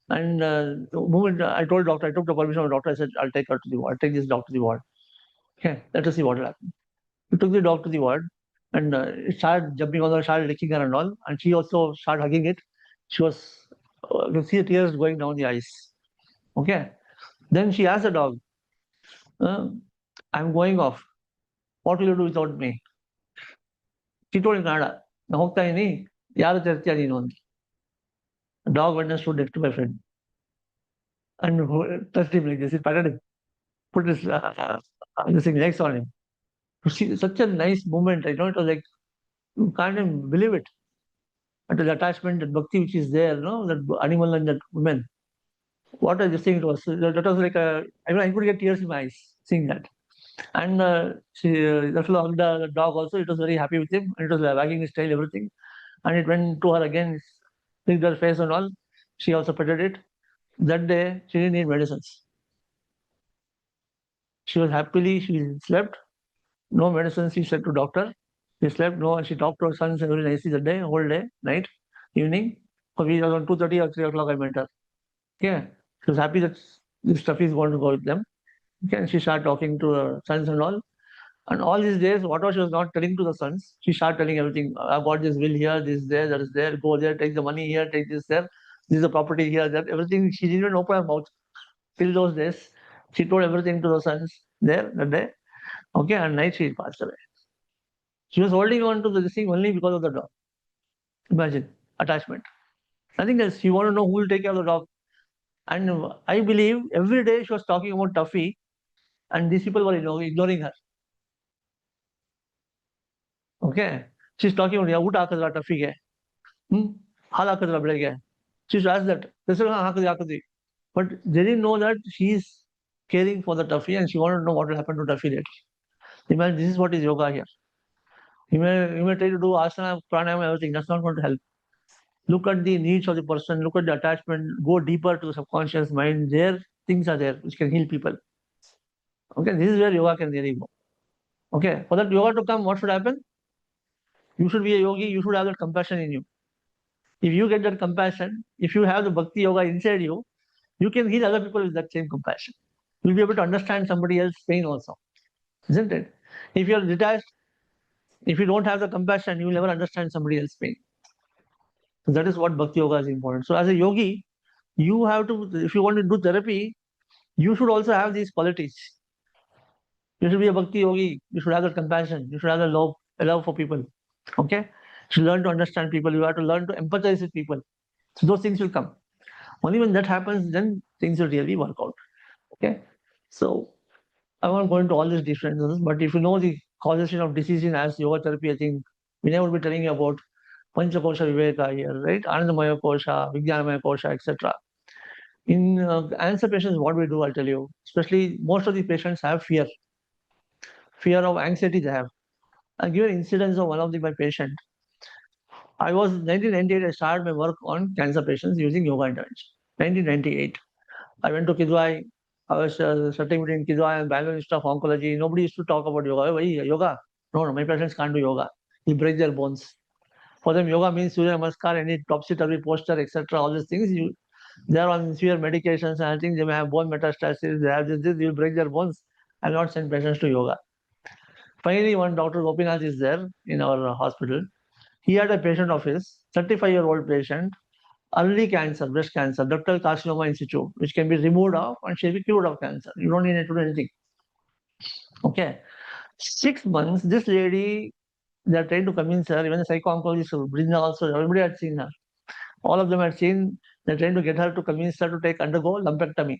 and the moment I told doctor, I took the permission of the doctor, I said, I'll take her to the ward, take this dog to the ward. Okay, let us see what will happen. We took the dog to the ward, and it started jumping on her, started licking her and all, and she also started hugging it. She was, you can see the tears going down the eyes. Okay. Then she asked the dog, I'm going off. What will you do without me? She told in Kannada, "ನಾನು ಹೋಗ್ತಾ ಇದೀನಿ, ಯಾರು ತರ್ತೀಯ ನೀನು ಅಂತ." The dog went and stood next to my friend and touched him like this. He patted him, put his this thing legs on him. To see such a nice moment, it was like you can't even believe it. And the attachment, that bhakti which is there, that animal and that woman. What a this thing it was. That was like I could get tears in my eyes seeing that. And the fellow hugged the dog also. It was very happy with him. And it was wagging its tail, everything. And it went to her again, licked her face and all. She also petted it. That day, she didn't need medicines. She was happily, she slept. No medicines, she said to doctor. She slept, no, and she talked to her sons very nicely that day, whole day, night, evening. So we around 2:30 or 3 o'clock I met her. Okay. She was happy that this stuff is going to go with them. Okay. And she started talking to her sons and all. And all these days, whatever she was not telling to the sons, she started telling everything. I got this will here, this there, that is there, go there, take the money here, take this there, this is the property here, that everything. She didn't even open her mouth till those days. She told everything to the sons there that day. Okay, and night she passed away. She was holding on to this thing only because of the dog. Imagine attachment. Nothing else. She wanted to know who will take care of the dog. And I believe every day she was talking about Tuffy, and these people were ignoring her. Okay. She's talking about ಊಟ ಹಾಕಿದ್ರ ಟಫಿಗೆ ಹಾಲು ಹಾಕಿದ್ರ ಬೆಳಗ್ಗೆ she used to ask that ಹಾಕಿದ್ವಿ but they didn't know that she's caring for the Tuffy and she wanted to know what will happen to Tuffy later. Imagine this is what is yoga here. You may try to do asana, pranayama, everything. That's not going to help. Look at the needs of the person, look at the attachment, go deeper to the subconscious mind. There things are there which can heal people. Okay, this is where yoga can really go. Okay, for that yoga to come, what should happen? You should be a yogi, you should have that compassion in you. If you get that compassion, if you have the bhakti yoga inside you, you can heal other people with that same compassion. You'll be able to understand somebody else's pain also, isn't it? If you're detached, if you don't have the compassion, you will never understand somebody else's pain. So that is what bhakti yoga is important. So as a yogi, you have to, if you want to do therapy, you should also have these qualities. You should be a bhakti yogi. You should have that compassion. You should have the love for people. Okay? You should learn to understand people. You have to learn to empathize with people. So those things will come. Only when that happens, then things will really work out. Okay? So I won't go into all these differences, but if you know the causation of disease in as yoga therapy, I think Vinay will be telling you about Panchakosha Viveka here, right? Anandamaya Kosha, Vijnanamaya Kosha, etc. In cancer patients, what we do, I'll tell you, especially most of the patients have fear of anxiety they have. I'll give an incidence of one of my patient. I was 1998, I started my work on cancer patients using yoga intervention. 1998. I went to Kidwai. I was studying between Kidwai and Bangalore Institute of Oncology. Nobody used to talk about yoga. Why yoga? No, my patients can't do yoga. You break their bones. For them, yoga means Surya Namaskar, any topsy-turvy posture, etc. All these things. They are on severe medications, and I think they may have bone metastasis. They have this. You'll break their bones. I'll not send patients to yoga. Finally, one Dr. Gopinath is there in our hospital. He had a patient of his, 35-year-old patient, early cancer, breast cancer, ductal carcinoma in situ, which can be removed off and she'll be cured of cancer. You don't need to do anything. Okay. 6 months, this lady, they're trying to convince her, even the psycho-oncologist, Brinda also, everybody had seen her. All of them had seen, they're trying to get her to convince her to undergo lumpectomy.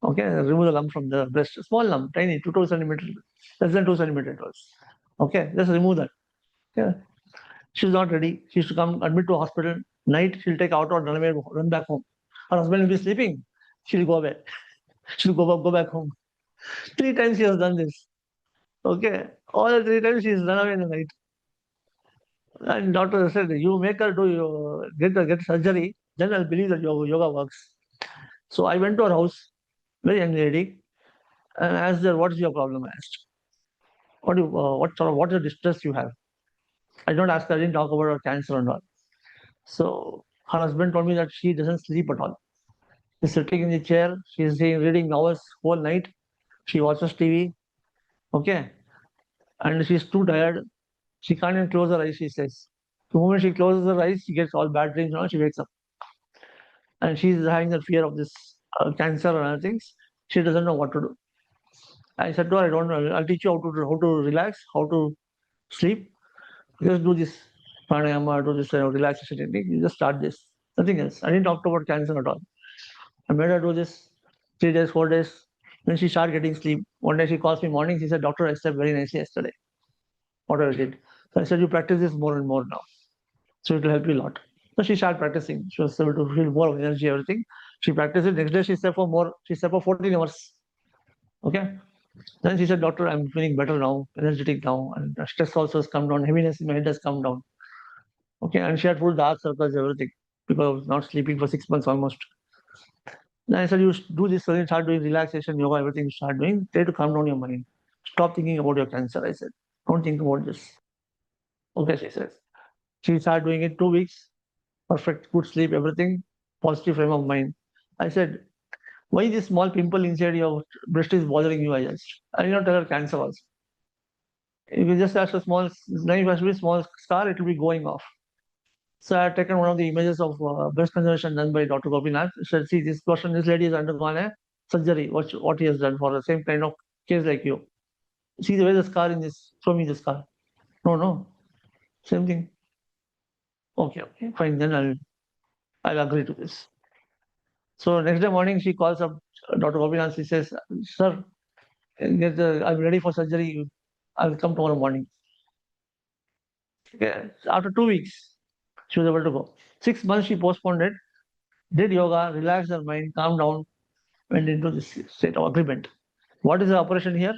Okay, remove the lump from the breast. Small lump, tiny, 2 centimeters, less than 2 centimeters it was. Okay, just remove that. Okay. She's not ready. She used to come admit to a hospital. Night, she'll take auto and run back home. Her husband will be sleeping. She'll go away. She'll go back home. 3 times she has done this. Okay. All the 3 times she's run away in the night. And doctor said, you make her do get surgery, then I'll believe that your yoga works. So I went to her house, very young lady, and asked her, what is your problem? I asked. What is the distress you have? I don't ask her, I didn't talk about her cancer and all. So her husband told me that she doesn't sleep at all. She's sitting in the chair, she's reading novels whole night, she watches TV, okay, and she's too tired. She can't even close her eyes, she says. The moment she closes her eyes, she gets all bad dreams and she wakes up. And she's having the fear of this cancer and other things. She doesn't know what to do. I said to her, I don't know, I'll teach you how to relax, how to sleep. Just do this pranayama, do this relaxation technique. You just start this. Nothing else. I didn't talk about cancer at all. I made her do this 3 days, 4 days. Then she started getting sleep. One day she calls me morning. She said, Doctor, I slept very nicely yesterday. What I did. So I said, you practice this more and more now. So it will help you a lot. So she started practicing. She was able to feel more of energy, everything. She practiced it. Next day she slept for 14 hours. Okay. Then she said, "Doctor, I'm feeling better now, energetic now, and the stress also has come down, heaviness in my head has come down." Okay, and she had full dark circles, everything, because I was not sleeping for 6 months almost. Then I said, "You do this, when you start doing relaxation, yoga, everything you start doing, try to calm down your mind. Stop thinking about your cancer." I said, "Don't think about this." Okay, she says. She started doing it 2 weeks, perfect, good sleep, everything, positive frame of mind. I said, "Why this small pimple inside your breast is bothering you?" I asked. I did not tell her cancer also. If you just ask a small, knife has to be small scar, it will be going off. So I had taken one of the images of breast conservation done by Dr. Gopinath. Said, "See, this lady has undergone a surgery. What he has done for the same kind of case like you. See the way the scar in this. Show me the scar." No, no, same thing. Okay, okay, fine. Then I'll agree to this. So next day morning, she calls up Dr. Gopinath. She says, "Sir, I'm ready for surgery. I'll come tomorrow morning." Okay. After 2 weeks, she was able to go. 6 months she postponed it, did yoga, relaxed her mind, calmed down, went into this state of agreement. What is the operation here?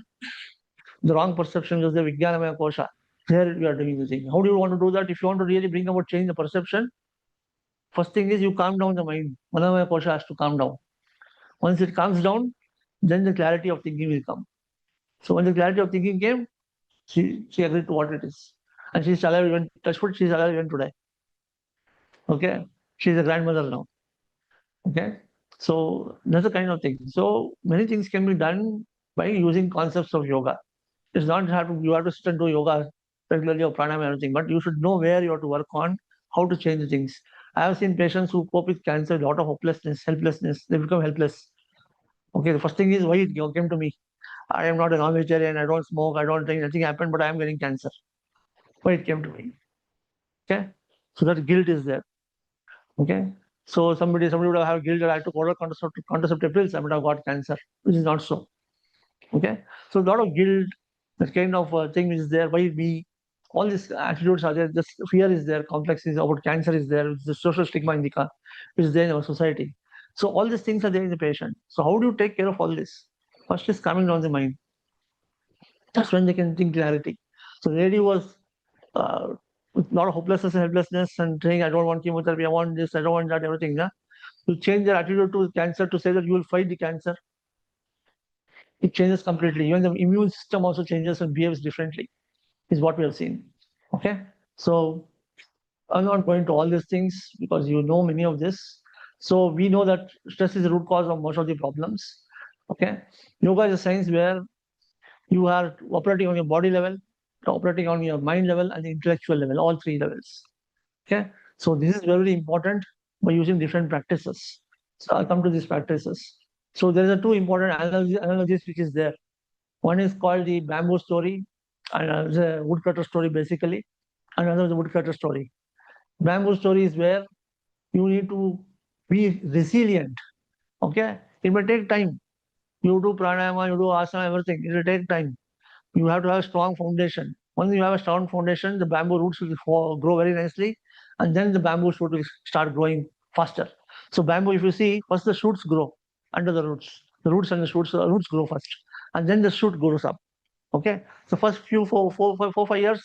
The wrong perception is the Vijnanamaya Kosha. There we are doing the thing. How do you want to do that? If you want to really bring about change the perception, first thing is you calm down the mind. Manamaya Kosha has to calm down. Once it calms down, then the clarity of thinking will come. So when the clarity of thinking came, she agreed to what it is. And she's alive even, touch wood, she's alive even today. Okay. She's a grandmother now. Okay. So that's the kind of thing. So many things can be done by using concepts of yoga. It's not you have to sit and do yoga regularly or pranayama or anything, but you should know where you have to work on, how to change the things. I have seen patients who cope with cancer, a lot of hopelessness, helplessness, they become helpless. Okay, the first thing is why it came to me. I am not a non-vegetarian, I don't smoke, I don't drink, nothing happened, but I am getting cancer. Why it came to me? Okay, so that guilt is there. Okay, so somebody would have guilt that I took oral contraceptive pills, I would have got cancer, which is not so. Okay, so a lot of guilt, that kind of thing is there. Why me? All these attitudes are there. This fear is there. Complex is about cancer is there. The social stigma in is there in our society. So all these things are there in the patient. So how do you take care of all this? First is calming down the mind. That's when they can think clarity. So the lady was with a lot of hopelessness and helplessness and saying, "I don't want chemotherapy, I want this, I don't want that, everything." Yeah? To change their attitude to cancer, to say that you will fight the cancer, it changes completely. Even the immune system also changes and behaves differently, is what we have seen. Okay. So I'm not going to all these things because you know many of this. So we know that stress is the root cause of most of the problems. Okay. Yoga is a science where you are operating on your body level, operating on your mind level, and the intellectual level, all three levels. Okay. So this is very important by using different practices. So I'll come to these practices. So there are two important analogies which is there. One is called the bamboo story, and another is a woodcutter story basically, and another is a woodcutter story. Bamboo story is where you need to be resilient. Okay, it may take time. You do pranayama, you do asana, everything. It will take time. You have to have a strong foundation. Once you have a strong foundation, the bamboo roots will grow very nicely, and then the bamboo shoot will start growing faster. So bamboo, if you see, first the shoots grow under the roots. The roots and the roots grow first, and then the shoot grows up. Okay, so first few 4, 5 years,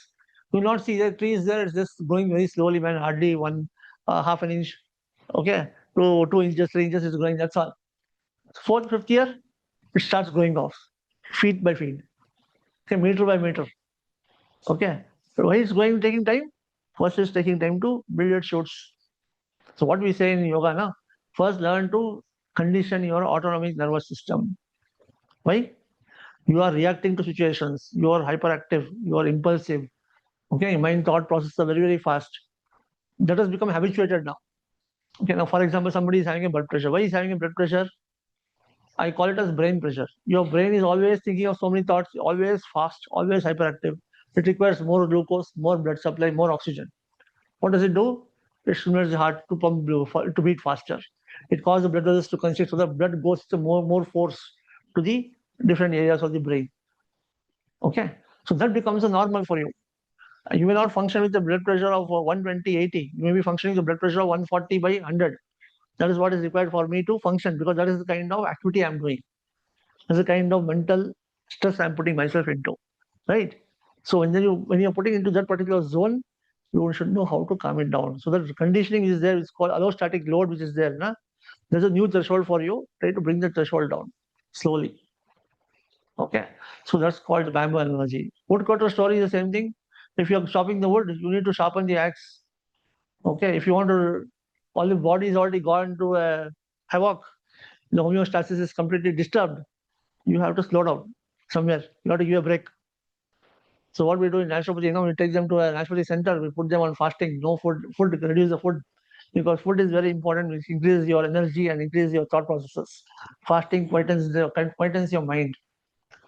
you will not see the trees there. It's just growing very slowly, man. Hardly one half an inch. Okay, 2 inches, 3 inches is growing. That's all. Fourth, fifth year, it starts growing off, feet by feet. Okay, meter by meter. Okay, so why is going taking time? First is taking time to build your shoots. So what we say in yoga, now, first learn to condition your autonomic nervous system. Why? You are reacting to situations. You are hyperactive. You are impulsive. Okay, mind thought processes are very, very fast. That has become habituated now. Okay, now for example, somebody is having a blood pressure. Why is having a blood pressure? I call it as brain pressure. Your brain is always thinking of so many thoughts, always fast, always hyperactive. It requires more glucose, more blood supply, more oxygen. What does it do? It stimulates the heart to pump to beat faster. It causes the blood vessels to constrict, so the blood goes to more force to the different areas of the brain. Okay, so that becomes a normal for you. You may not function with the blood pressure of 120/80. You may be functioning with the blood pressure of 140/100. That is what is required for me to function, because that is the kind of activity I'm doing. That's the kind of mental stress I'm putting myself into, right? So when you're putting into that particular zone, you should know how to calm it down. So that conditioning is there. It's called allostatic load, which is there. Na? There's a new threshold for you. Try to bring the threshold down slowly. Okay. So that's called the bamboo analogy. Woodcutter story is the same thing. If you're chopping the wood, you need to sharpen the axe. Okay. If you want to, all the body is already gone to a havoc, the homeostasis is completely disturbed. You have to slow down somewhere. You have to give a break. So what we do in naturopathy, we take them to a naturopathy center. We put them on fasting, no food. Food, reduce the food, because food is very important. It increases your energy and increases your thought processes. Fasting quietens your mind.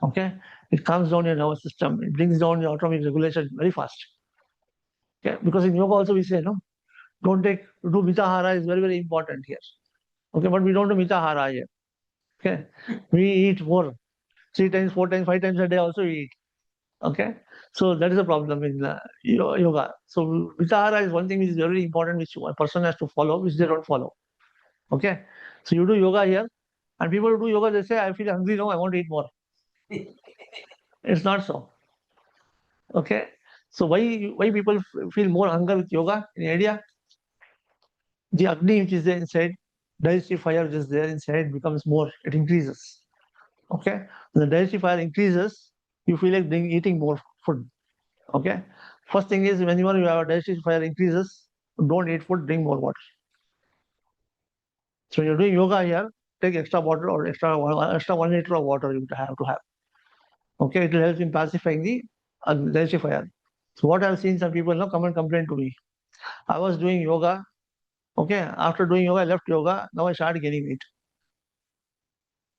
Okay, it calms down your nervous system. It brings down your autonomic regulation very fast. Okay, because in yoga also we say no, don't do mitahara is very very important here. Okay, but we don't do mitahara here. Okay, we eat more, 3 times, 4 times, 5 times a day also we eat. Okay, so that is a problem in yoga. So vitahara is one thing which is very important, which a person has to follow, which they don't follow. Okay, so you do yoga here, and people who do yoga, they say, I feel hungry now, I want to eat more. It's not so. Okay, so why people feel more hunger with yoga in India? The agni which is there inside, digestive fire which is there inside becomes more, it increases. Okay, when the digestive fire increases, you feel like eating more food. Okay, first thing is whenever you have a digestive fire increases, don't eat food, drink more water. So when you're doing yoga here, take extra bottle or extra 1 liter of water you have to have. Okay, it will help in pacifying the digestive fire. So what I've seen some people now come and complain to me. I was doing yoga. Okay, after doing yoga, I left yoga. Now I started gaining weight.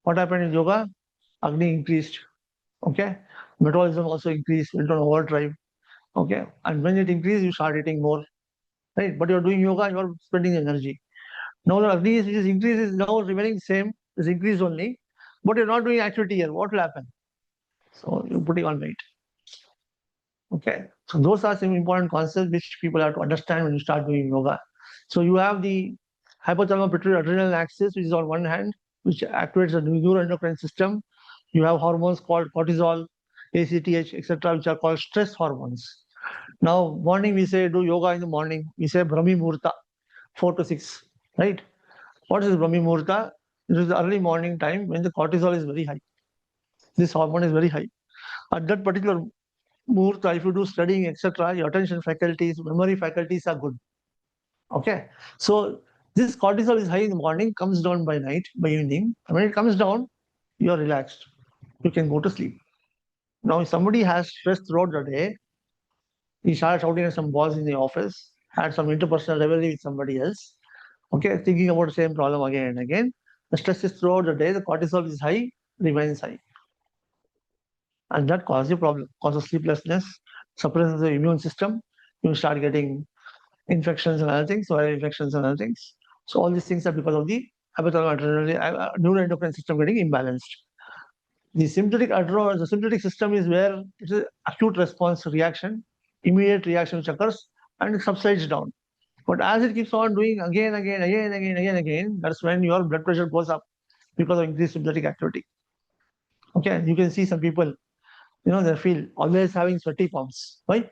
What happened in yoga? Agni increased. Okay, metabolism also increased. Went on overdrive. Okay, and when it increased, you start eating more. Right, but you're doing yoga, you're spending energy. Now the agni is increase is now remaining same, is increased only, but you're not doing activity here. What will happen? So you're putting on weight. Okay, so those are some important concepts which people have to understand when you start doing yoga. So you have the hypothalamic pituitary adrenal axis, which is on one hand, which activates the neuroendocrine system. You have hormones called cortisol, ACTH, etc., which are called stress hormones. Now, morning we say do yoga in the morning. We say Brahmi Muhurta, 4 to 6, right? What is Brahmi Muhurta? It is the early morning time when the cortisol is very high. This hormone is very high. At that particular Muhurta, if you do studying, etc., your attention faculties, memory faculties are good. Okay, so this cortisol is high in the morning, comes down by night, by evening. And when it comes down, you are relaxed. You can go to sleep. Now, if somebody has stress throughout the day, he starts shouting at some boss in the office, had some interpersonal rivalry with somebody else. Okay, thinking about the same problem again and again. The stress is throughout the day, the cortisol is high, remains high. And that causes a problem, causes sleeplessness, suppresses the immune system. You start getting infections and other things, viral infections and other things. So all these things are because of the neuroendocrine system getting imbalanced. The sympathetic system is where it is acute response reaction, immediate reaction which occurs and it subsides down. But as it keeps on doing again, that's when your blood pressure goes up because of increased sympathetic activity. Okay, you can see some people, they feel always having sweaty palms. Why?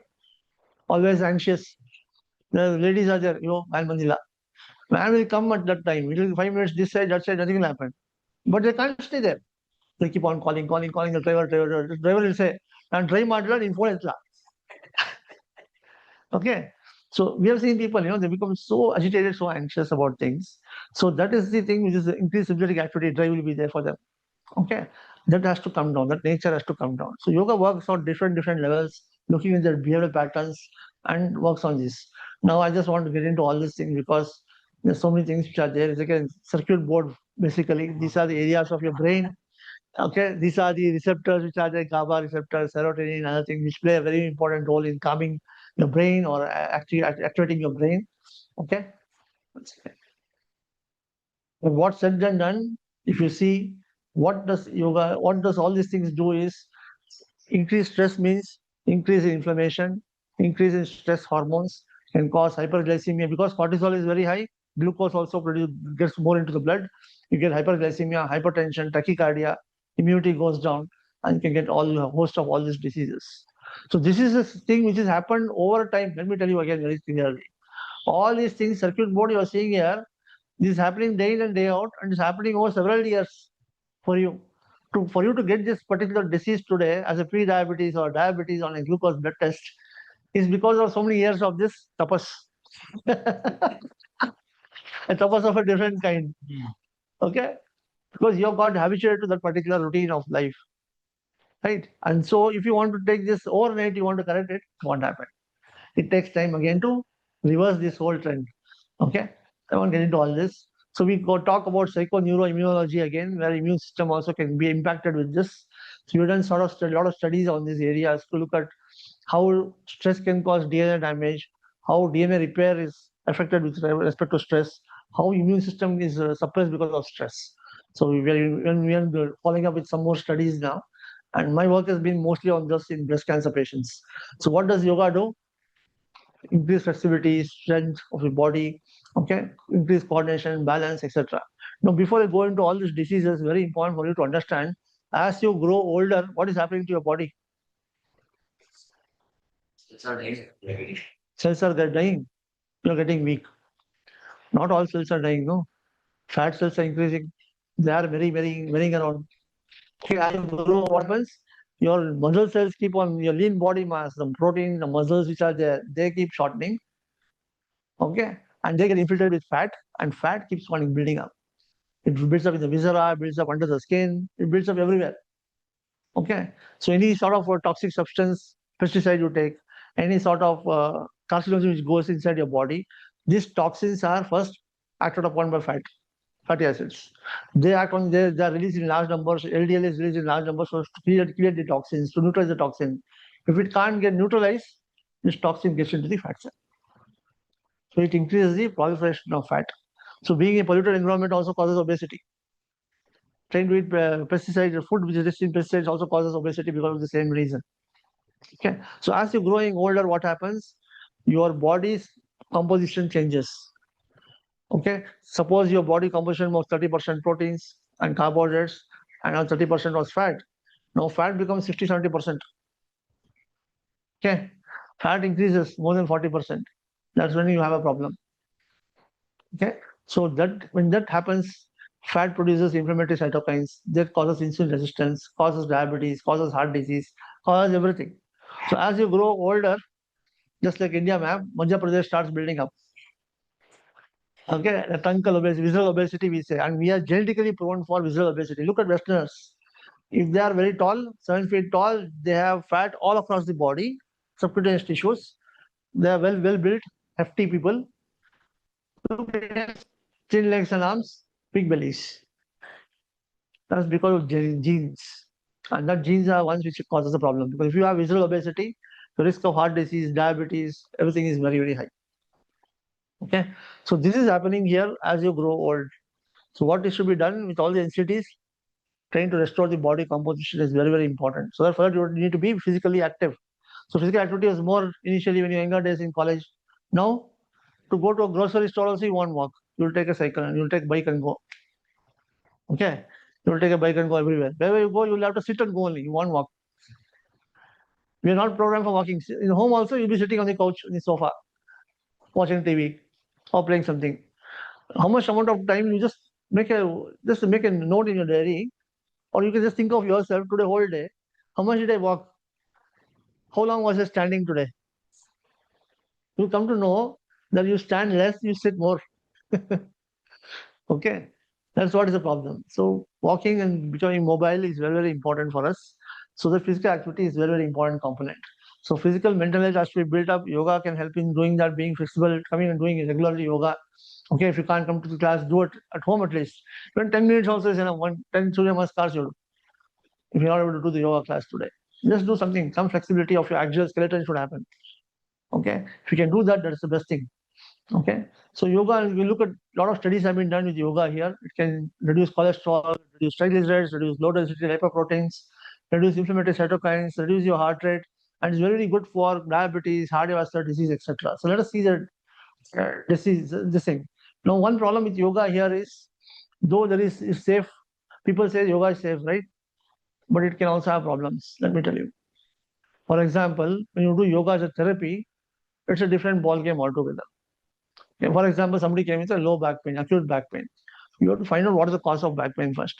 Always anxious. The ladies are there, man Manila. Man will come at that time. It will 5 minutes this side, that side, nothing will happen. But they can't stay there. They keep on calling the driver. The driver will say, and drive madla in phone. Okay. So we have seen people, they become so agitated, so anxious about things. So that is the thing which is the increased sympathetic activity, drive will be there for them. Okay. That has to come down. That nature has to come down. So yoga works on different levels, looking at their behavioral patterns and works on this. Now I just want to get into all these things because there's so many things which are there. It's like a circuit board, basically. These are the areas of your brain. Okay, these are the receptors which are the GABA receptors, serotonin, other things which play a very important role in calming your brain or activating your brain. Okay. But what's said and done, if you see what does all these things do is increase stress means increase in inflammation, increase in stress hormones, can cause hyperglycemia because cortisol is very high. Glucose also gets more into the blood. You get hyperglycemia, hypertension, tachycardia, immunity goes down. and you can get a host of all these diseases. So this is a thing which has happened over time. Let me tell you again very clearly. All these things, circuit board you are seeing here, this is happening day in and day out, and it's happening over several years for you. For you to get this particular disease today as a pre-diabetes or diabetes on a glucose blood test is because of so many years of this tapas. A tapas of a different kind. Okay? Because you have got habituated to that particular routine of life. Right? And so if you want to take this overnight, you want to correct it, it won't happen. It takes time again to reverse this whole trend. Okay? I won't get into all this. So we go talk about psychoneuroimmunology again, where immune system also can be impacted with this. So we've done sort of a lot of studies on these areas to look at how stress can cause DNA damage, how DNA repair is affected with respect to stress, how immune system is suppressed because of stress. So we are following up with some more studies now. And my work has been mostly on just in breast cancer patients. So what does yoga do? Increase flexibility, strength of the body, okay, increase coordination, balance, etc. Now, before I go into all these diseases, very important for you to understand, as you grow older, what is happening to your body? Cells are dying. You're getting weak. Not all cells are dying, no. Fat cells are increasing. They are very around. Okay, as you grow, what happens? Your muscle cells keep on, your lean body mass, the protein, the muscles which are there, they keep shortening. Okay, and they get infiltrated with fat, and fat keeps on building up. It builds up in the viscera, builds up under the skin, it builds up everywhere. Okay, so any sort of toxic substance, pesticide you take, any sort of carcinogen which goes inside your body, these toxins are first acted upon by fatty acids. They act on, they are released in large numbers. LDL is released in large numbers to clear the toxins, to neutralize the toxin. If it can't get neutralized, this toxin gets into the fat cell. So it increases the proliferation of fat. So being a polluted environment also causes obesity. Trying to eat pesticides, food which is rich in pesticides also causes obesity because of the same reason. Okay. So as you're growing older, what happens? Your body's composition changes. Okay. Suppose your body composition was 30% proteins and carbohydrates, and now 30% was fat. Now fat becomes 60-70%. Okay. Fat increases more than 40%. That's when you have a problem. Okay. So that when that happens, fat produces inflammatory cytokines that causes insulin resistance, causes diabetes, causes heart disease, causes everything. So as you grow older, just like India map, Madhya Pradesh starts building up. Okay, the truncal obesity, visual obesity we say, and we are genetically prone for visual obesity. Look at Westerners. If they are very tall, 7 feet tall, they have fat all across the body, subcutaneous tissues. They are well built, hefty people. Look at thin legs and arms, big bellies. That's because of genes. And that genes are ones which causes the problem. Because if you have visual obesity, the risk of heart disease, diabetes, everything is very high. Okay. So this is happening here as you grow old. So what should be done with all the NCTs? Trying to restore the body composition is very important. So therefore you need to be physically active. So physical activity was more initially when you're younger days in college. Now, to go to a grocery store also you won't walk. You'll take a cycle and you'll take bike and go. Okay. You'll take a bike and go everywhere. Wherever you go, you'll have to sit and go only. You won't walk. We are not programmed for walking. In home also, you'll be sitting on the couch, on the sofa, watching TV or playing something. How much amount of time you just make a note in your diary, or you can just think of yourself today whole day. How much did I walk? How long was I standing today? You come to know that you stand less, you sit more. Okay, that's what is the problem. So walking and becoming mobile is very important for us. So the physical activity is very important component. So physical mental health has to be built up. Yoga can help in doing that, being flexible, coming and doing regularly yoga. Okay, if you can't come to the class, do it at home at least. Even 10 minutes also is enough. 10 Surya Namaskars you do. If you're not able to do the yoga class today, just do something. Some flexibility of your axial skeleton should happen. Okay, if you can do that, that's the best thing. Okay, so yoga, we look at a lot of studies have been done with yoga here. It can reduce cholesterol, reduce triglycerides, reduce low density lipoproteins, reduce inflammatory cytokines, reduce your heart rate, and it's very good for diabetes, cardiovascular disease, etc. So let us see that this thing. Now, one problem with yoga here is, though there is safe, people say yoga is safe, right? but it can also have problems. Let me tell you. For example, when you do yoga as a therapy, it's a different ball game altogether. Okay, for example, somebody came with a low back pain, acute back pain. You have to find out what is the cause of back pain first.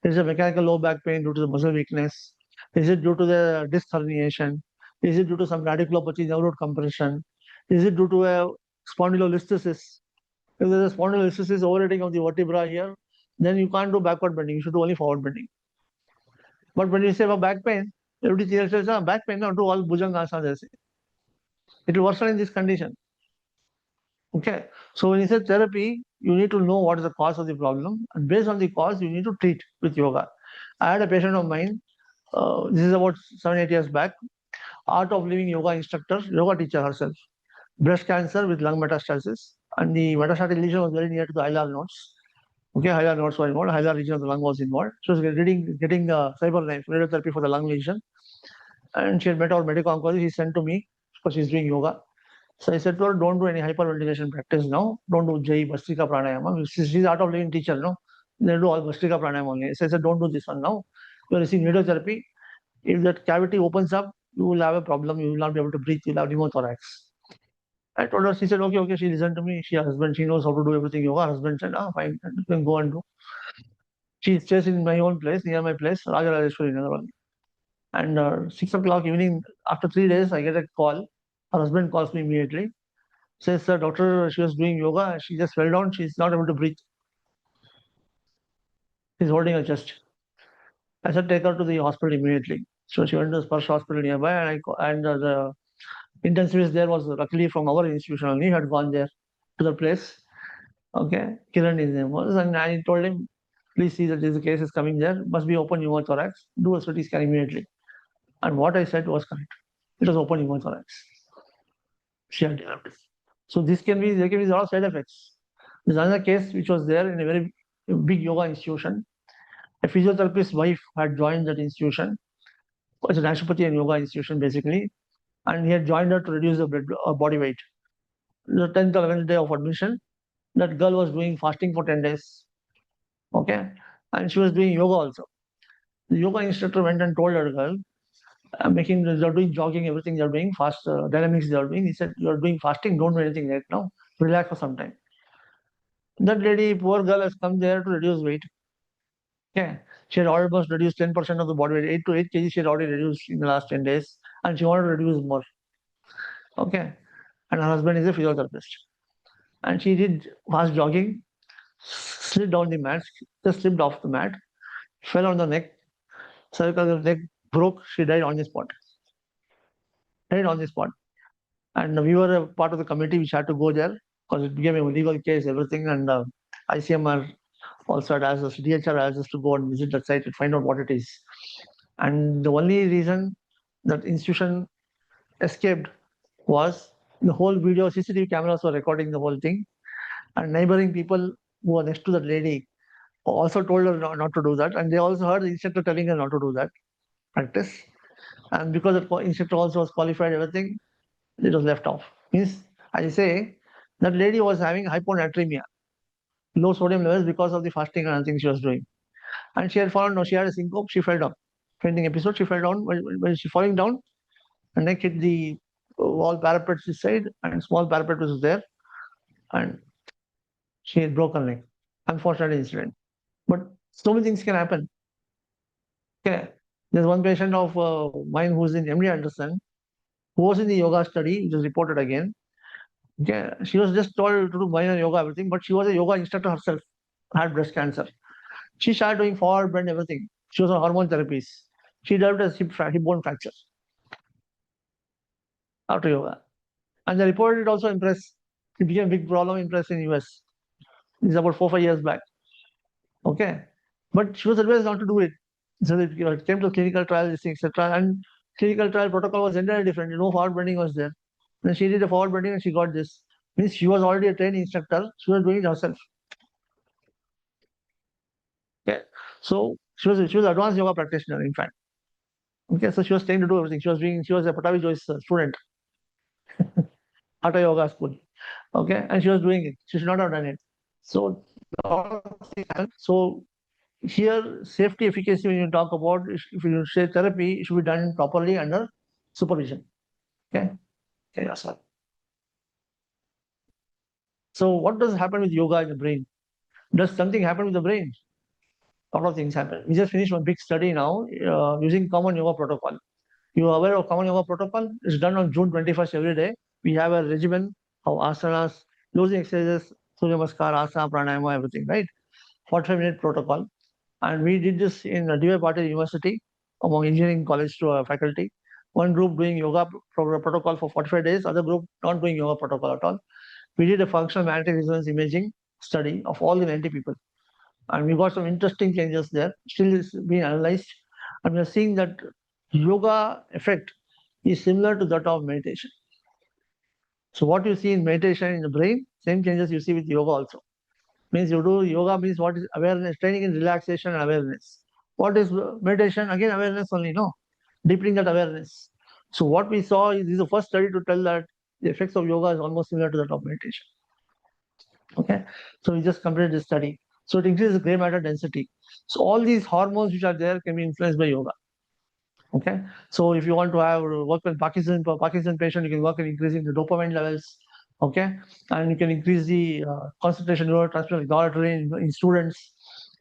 Is it mechanical low back pain due to the muscle weakness? Is it due to the disc herniation? Is it due to some radiculopathy, nerve root compression? Is it due to a spondylolisthesis? If there's a spondylolisthesis overriding of the vertebra here, then you can't do backward bending. You should do only forward bending. But when you say about back pain, everybody says, back pain, no, do all bhujangasana. It will worsen in this condition. Okay. So when you say therapy, you need to know what is the cause of the problem. And based on the cause, you need to treat with yoga. I had a patient of mine, this is about 7-8 years back, art of living yoga instructor, yoga teacher herself, breast cancer with lung metastasis. And the metastatic lesion was very near to the hilar nodes. Okay, hilar nodes were involved, hilar region of the lung was involved. She was getting the cyberknife radiotherapy for the lung lesion. And she had met our medical oncologist. He sent to me because she's doing yoga. So I said to her, don't do any hyperventilation practice now. Don't do Jai Bhastrika Pranayama. She's art of living teacher, no? They do all Bhastrika Pranayama only. So I said, don't do this one now. You're receiving radiotherapy. If that cavity opens up, you will have a problem. You will not be able to breathe. You'll have pneumothorax. I told her, she said, okay. She listened to me. She has husband, she knows how to do everything yoga. Her husband said, fine, you can go and do. She's just in my own place, near my place, Rajarajeshwari Nagar. And 6 o'clock evening, after 3 days, I get a call. Her husband calls me immediately. Says, sir, doctor, she was doing yoga. She just fell down. She's not able to breathe. She's holding her chest. I said, take her to the hospital immediately. So she went to the Sparsh hospital nearby, and the intensivist there was luckily from our institution only. He had gone there to the place. Okay, Kiran his name was, and I told him, please see that this case is coming there. Must be open pneumothorax. Do a CT scan immediately. And what I said was correct. It was open pneumothorax. She had developed it. So there can be a lot of side effects. There's another case which was there in a very big yoga institution. A physiotherapist's wife had joined that institution. It's a naturopathy and yoga institution basically, and he had joined her to reduce the body weight. The 10th or 11th day of admission, that girl was doing fasting for 10 days. Okay, and she was doing yoga also. The yoga instructor went and told her girl, they're doing jogging, everything they're doing, fast dynamics they're doing. He said, you're doing fasting, don't do anything right now, relax for some time. That lady, poor girl, has come there to reduce weight. Okay, she had almost reduced 10% of the body weight, 8 to 8 kg she had already reduced in the last 10 days, and she wanted to reduce more. Okay, and her husband is a physiotherapist. And she did fast jogging, slid down the mat, just slipped off the mat, fell on the neck, cervical of the neck broke, she died on the spot. Died on the spot. And we were a part of the committee which had to go there because it became a legal case, everything. And ICMR also had asked us, DHR asked us to go and visit that site and find out what it is. And the only reason that institution escaped was the whole video, CCTV cameras were recording the whole thing. And neighboring people who were next to that lady also told her not to do that. And they also heard the instructor telling her not to do that practice. And because the instructor also was qualified, everything, it was left off. Means, I say, that lady was having hyponatremia, low sodium levels because of the fasting and things she was doing. And she had fallen down, she had a syncope, she fell down. Fainting episode, she fell down. When she falling down, her neck hit the wall parapet this side, and small parapet was there. And she had broken her neck. Unfortunate incident. But so many things can happen. Okay. There's one patient of mine who's in MD Anderson, who was in the yoga study, which was reported again. Okay. She was just told to do minor yoga, everything, but she was a yoga instructor herself, had breast cancer. She started doing forward bend, everything. She was on hormone therapies. She developed a hip bone fracture after yoga. And the report it also impressed. It became a big problem in press in US. This is about 4-5 years back. Okay. But she was advised not to do it. So it came to clinical trial, etc. And clinical trial protocol was entirely different. No forward bending was there. Then she did a forward bending and she got this. Means she was already a trained instructor. She was doing it herself. Okay. So she was advanced yoga practitioner, in fact. Okay, so she was trained to do everything. She was a Patavi Joyce student. Hatha Yoga School. Okay, and she was doing it. She should not have done it. So, so here safety efficacy, when you talk about, if you say therapy, it should be done properly under supervision. Okay. Okay, yes, sir. So what does happen with yoga in the brain? Does something happen with the brain? A lot of things happen. We just finished one big study now using common yoga protocol. You are aware of common yoga protocol? It's done on June 21st every day. We have a regimen of asanas, closing exercises, Surya Namaskar, asana, pranayama, everything, right? 45-minute protocol. And we did this in D.Y. Patil University among engineering college faculty. One group doing yoga protocol for 45 days, other group not doing yoga protocol at all. We did a functional magnetic resonance imaging study of all the 90 people. And we got some interesting changes there. Still is being analyzed. And we are seeing that yoga effect is similar to that of meditation. So what you see in meditation in the brain, same changes you see with yoga also. Means you do yoga means what is awareness, training in relaxation and awareness. What is meditation? Again, awareness only, no? Deepening that awareness. So what we saw is this is the first study to tell that the effects of yoga is almost similar to that of meditation. Okay, so we just completed this study. So it increases gray matter density. So all these hormones which are there can be influenced by yoga. Okay, so if you want to have work with Parkinson patient, you can work on increasing the dopamine levels. Okay, and you can increase the concentration neurotransmitter like noradrenaline in students.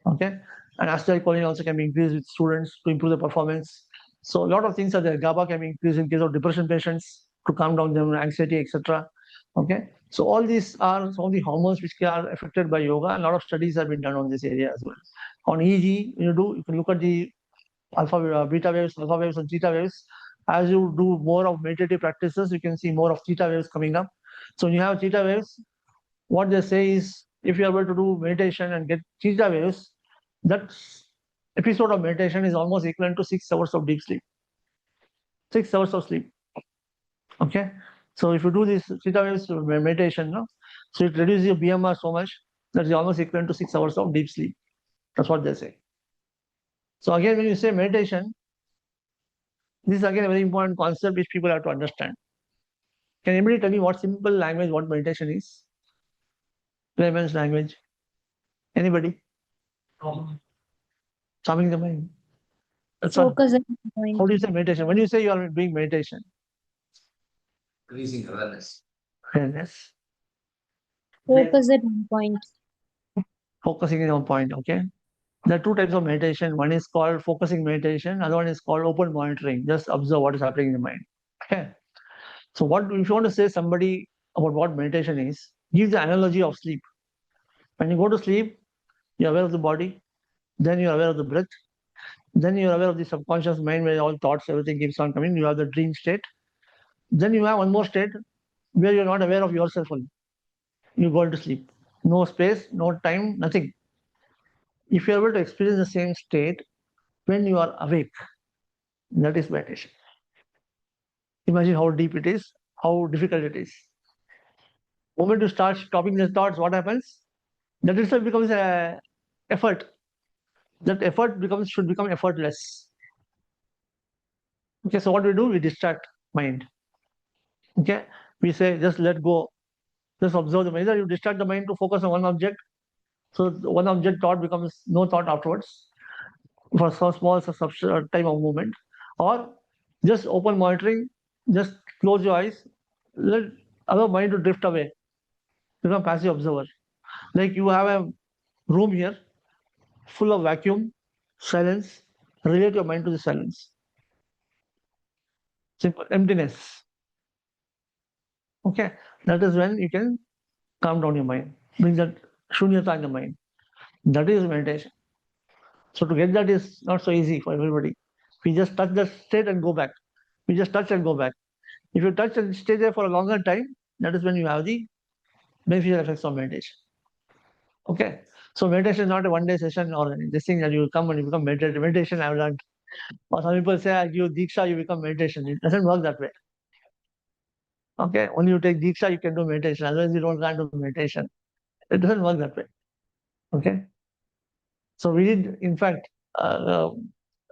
Okay, and acetylcholine also can be increased with students to improve the performance. So a lot of things are there. GABA can be increased in case of depression patients to calm down their anxiety, etc. Okay, so all these are some of the hormones which are affected by yoga. And a lot of studies have been done on this area as well. On EEG, you can look at the beta waves, alpha waves, and theta waves. As you do more of meditative practices, you can see more of theta waves coming up. So when you have theta waves, what they say is if you are able to do meditation and get theta waves, that episode of meditation is almost equivalent to 6 hours of deep sleep. 6 hours of sleep. Okay. So if you do this theta waves meditation, no? So it reduces your BMR so much that is almost equivalent to 6 hours of deep sleep. That's what they say. So again, when you say meditation, this is again a very important concept which people have to understand. Can anybody tell me what simple language, what meditation is? Layman's language. Anybody? Calming the mind. That's all. Focus at one How point. do you say meditation? When you say you are doing meditation, Increasing awareness. awareness, Focus at one point. focusing in on point. Okay. There are two types of meditation. One is called focusing meditation. Other one is called open monitoring. Just observe what is happening in the mind. Okay. So what if you want to say somebody about what meditation is, give the analogy of sleep. When you go to sleep, you're aware of the body, then you're aware of the breath, then you're aware of the subconscious mind where all thoughts, everything keeps on coming. You have the dream state. Then you have one more state where you're not aware of yourself only. You go into sleep. No space, no time, nothing. If you're able to experience the same state when you are awake, that is meditation. Imagine how deep it is, how difficult it is. The moment you start stopping the thoughts, what happens? That itself becomes a effort. That effort should become effortless. Okay, so what we do? We distract mind. Okay, we say just let go, just observe the mind. Either you distract the mind to focus on one object, so one object thought becomes no thought afterwards for some small time of movement, or just open monitoring, just close your eyes, let allow mind to drift away, become passive observer. Like you have a room here full of vacuum, silence, relate your mind to the silence. Simple emptiness. Okay, that is when you can calm down your mind, bring that shunyata in the mind. That is meditation. So to get that is not so easy for everybody. We just touch the state and go back. We just touch and go back. If you touch and stay there for a longer time, that is when you have the beneficial effects of meditation. Okay. So meditation is not a one-day session or this thing that you come and you become meditative. Meditation I've learned. Or some people say I give you diksha, you become meditation. It doesn't work that way. Okay. Only you take diksha, you can do meditation. Otherwise, you can't do meditation. It doesn't work that way. Okay. So we did, in fact,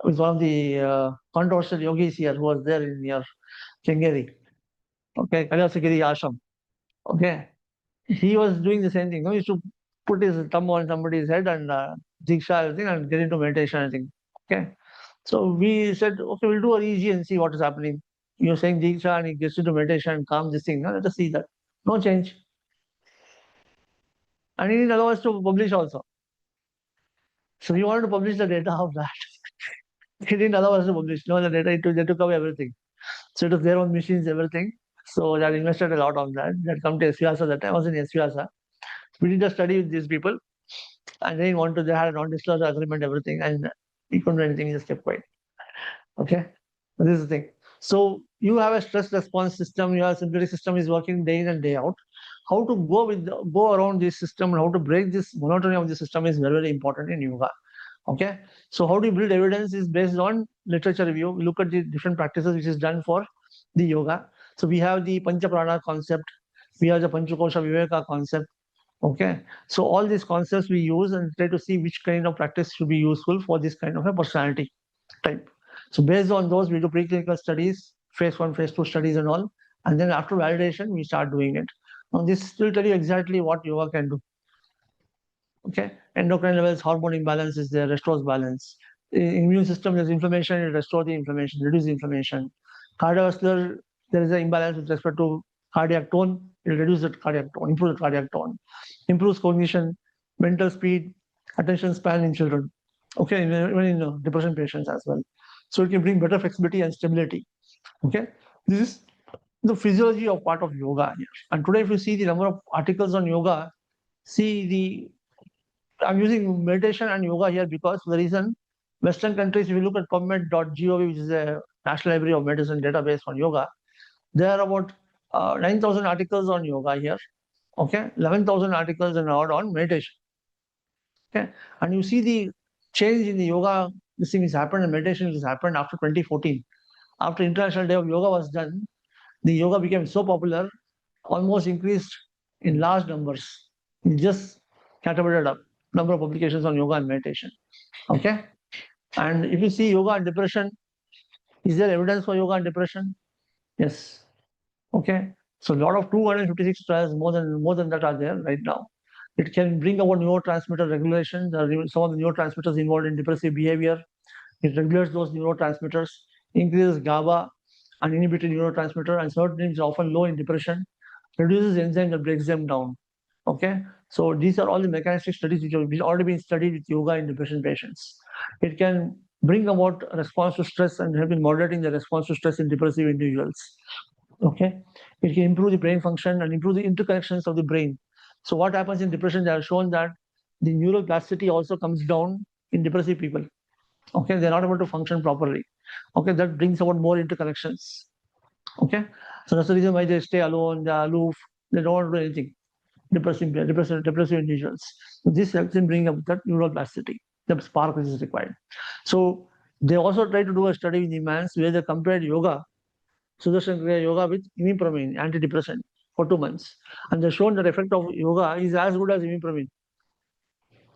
with one of the controversial yogis here who was there in your Kengeri. Okay, Kalyasagiri Ashram. Okay. He was doing the same thing. No, he used to put his thumb on somebody's head and diksha, everything, and get into meditation, I think. Okay. So we said, okay, we'll do an EEG and see what is happening. You're saying diksha and he gets into meditation and calm this thing. Now let us see that. No change. And he didn't allow us to publish also. So we wanted to publish the data of that. He didn't allow us to publish. No, the data, they took away everything. So it was their own machines, everything. So that invested a lot on that. That come to SVASA that time. I was in SVASA. We did a study with these people and they wanted to, they had a non-disclosure agreement, everything, and we couldn't do anything, we just kept quiet. Okay. This is the thing. So you have a stress response system, your sympathetic system is working day in and day out. How to go around this system and how to break this monotony of the system is very, very important in yoga. Okay. So how do you build evidence is based on literature review. We look at the different practices which is done for the yoga. So we have the Pancha Prana concept, we have the Panchakosha Viveka concept. Okay. So all these concepts we use and try to see which kind of practice should be useful for this kind of a personality type. So based on those, we do preclinical studies, phase 1, phase 2 studies and all. And then after validation, we start doing it. Now this will tell you exactly what yoga can do. Okay. Endocrine levels, hormone imbalance is there, restores balance. Immune system, there's inflammation, it restores the inflammation, reduce the inflammation. Cardiovascular, there is an imbalance with respect to cardiac tone, it will reduce the cardiac tone, improve the cardiac tone, improves cognition, mental speed, attention span in children. Okay, even in depression patients as well. So it can bring better flexibility and stability. Okay, this is the physiology of part of yoga here. And today, if you see the number of articles on yoga, see the I'm using meditation and yoga here because the reason Western countries, if you look at PubMed.gov, which is a national library of medicine database on yoga, there are about 9,000 articles on yoga here. Okay, 11,000 articles and odd on meditation. Okay, and you see the change in the yoga. This thing has happened and meditation has happened after 2014. After International Day of Yoga was done, the yoga became so popular, almost increased in large numbers. It just catapulted up number of publications on yoga and meditation. Okay. And if you see yoga and depression, is there evidence for yoga and depression? Yes. Okay. So a lot of 256 trials, more than that are there right now. It can bring about neurotransmitter regulation. There are some of the neurotransmitters involved in depressive behavior. It regulates those neurotransmitters, increases GABA, an inhibitory neurotransmitter, and certain is often low in depression, reduces enzyme that breaks them down. Okay, so these are all the mechanistic studies which have already been studied with yoga in depression patients. It can bring about a response to stress and help in moderating the response to stress in depressive individuals. Okay, it can improve the brain function and improve the interconnections of the brain. So what happens in depression? They have shown that the neural plasticity also comes down in depressive people. Okay, they're not able to function properly. Okay, that brings about more interconnections. Okay, so that's the reason why they stay alone, they're aloof, they don't want to do anything. Depressive individuals. So this helps in bringing up that neural plasticity, the spark which is required. So they also try to do a study in humans where they compared yoga, Sudarshan Kriya yoga with imipramine, antidepressant, for 2 months. And they've shown that effect of yoga is as good as imipramine.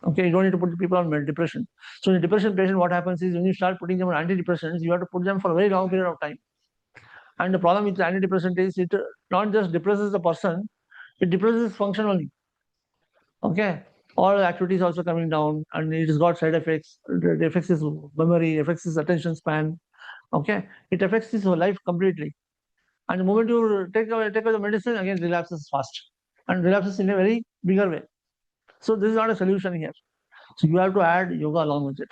Okay, you don't need to put people on depression. So in a depression patient, what happens is when you start putting them on antidepressants, you have to put them for a very long period of time. And the problem with the antidepressant is it not just depresses the person, it depresses function only. Okay, all activities also coming down, and it has got side effects. It affects his memory, affects his attention span. Okay, it affects his whole life completely. And the moment you take away the medicine, again relapses fast and relapses in a very bigger way. So this is not a solution here. So you have to add yoga along with it.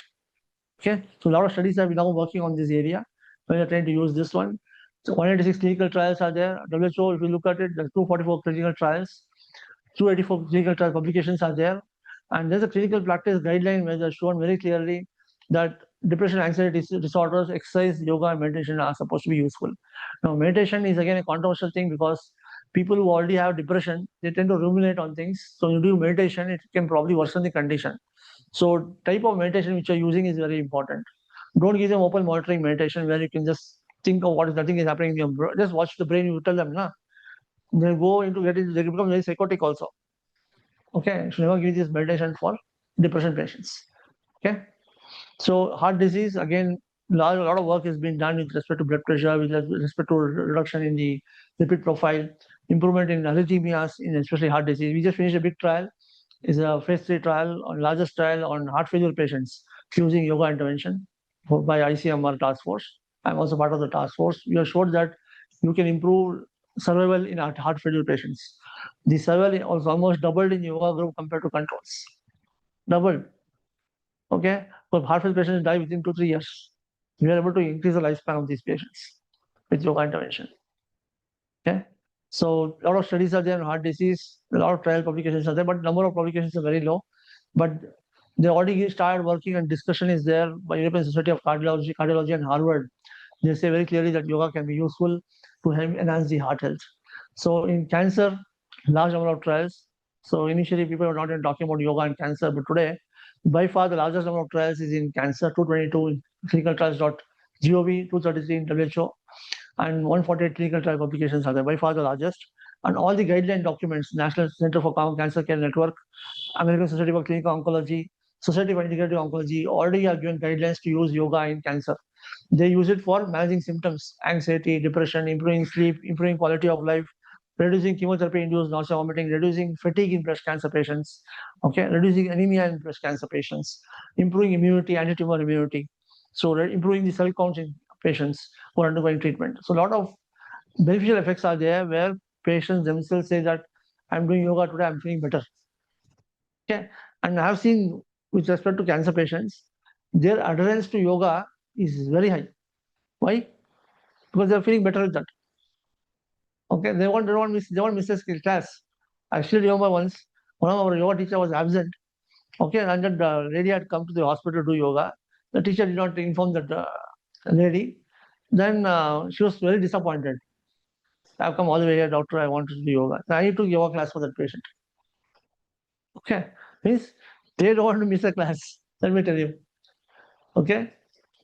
Okay, so a lot of studies are now working on this area when you're trying to use this one. So 186 clinical trials are there. WHO, if you look at it, there's 244 clinical trials, 284 clinical trial publications are there. And there's a clinical practice guideline where they're shown very clearly that depression, anxiety disorders, exercise, yoga, and meditation are supposed to be useful. Now, meditation is again a controversial thing because people who already have depression, they tend to ruminate on things. So you do meditation, it can probably worsen the condition. So type of meditation which you're using is very important. Don't give them open monitoring meditation where you can just think of what is nothing is happening in your brain. Just watch the brain, you tell them, nah. They go into they become very psychotic also. Okay, you should never give this meditation for depression patients. Okay. So heart disease, again, a lot of work has been done with respect to blood pressure, with respect to reduction in the lipid profile, improvement in arrhythmias, in especially heart disease. We just finished a big trial is a phase 3 trial, on largest trial on heart failure patients using yoga intervention by ICMR task force. I'm also part of the task force. We have showed that you can improve survival in heart failure patients. The survival was almost doubled in yoga group compared to controls. Doubled. Okay, so heart failure patients die within 2-3 years. We are able to increase the lifespan of these patients with yoga intervention. Okay, so a lot of studies are there on heart disease, a lot of trial publications are there, but number of publications are very low. But they already started working and discussion is there by European Society of Cardiology and Harvard. They say very clearly that yoga can be useful to enhance the heart health. So in cancer, large number of trials. So initially people were not even talking about yoga and cancer, but today, by far the largest number of trials is in cancer, 222 in clinicaltrials.gov, 233 in WHO, and 148 clinical trial publications are there, by far the largest. And all the guideline documents, National Center for Cancer Care Network, American Society for Clinical Oncology, Society for Integrative Oncology already have given guidelines to use yoga in cancer. They use it for managing symptoms, anxiety, depression, improving sleep, improving quality of life, reducing chemotherapy-induced nausea, vomiting, reducing fatigue in breast cancer patients, okay, reducing anemia in breast cancer patients, improving immunity, anti-tumor immunity, so improving the cell counts in patients who are undergoing treatment. So a lot of beneficial effects are there where patients themselves say that I'm doing yoga today, I'm feeling better. Okay, and I have seen with respect to cancer patients, their adherence to yoga is very high. Why? Because they're feeling better with that. Okay, they won't miss a class. I still remember once one of our yoga teacher was absent. Okay, and then the lady had come to the hospital to do yoga. The teacher did not inform that lady. Then she was very disappointed. I've come all the way here, doctor. I want to do yoga. So I took yoga class for that patient. Okay, means they don't want to miss a class. Let me tell you. Okay,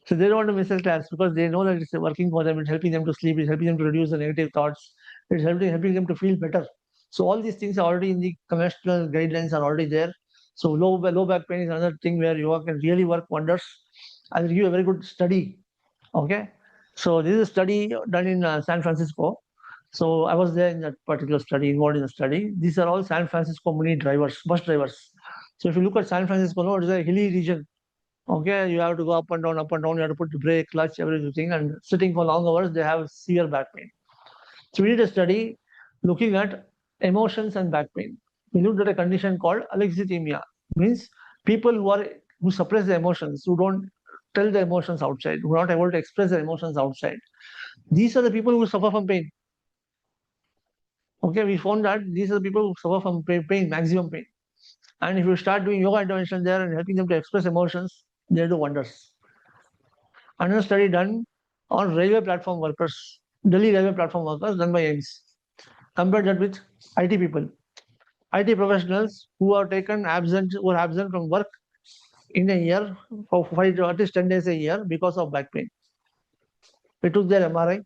so they don't want to miss a class because they know that it's working for them. It's helping them to sleep. It's helping them to reduce the negative thoughts. It's helping them to feel better. So all these things are already in the conventional guidelines are already there. So low back pain is another thing where yoga can really work wonders. I will give you a very good study. Okay, so this is a study done in San Francisco. So I was there in that particular study, involved in the study. These are all San Francisco mini drivers, bus drivers. So if you look at San Francisco, no, it's a hilly region. Okay, you have to go up and down, up and down. You have to put the brake, clutch, everything, and sitting for long hours, they have severe back pain. So we did a study looking at emotions and back pain. We looked at a condition called alexithymia, means people who suppress the emotions, who don't tell the emotions outside, who are not able to express their emotions outside. These are the people who suffer from pain. Okay, we found that these are the people who suffer from pain, maximum pain. And if you start doing yoga intervention there and helping them to express emotions, they do wonders. Another study done on railway platform workers, Delhi railway platform workers done by AIMS. Compared that with IT people, IT professionals who are absent from work in a year for 5 to at least 10 days a year because of back pain. We took their MRI.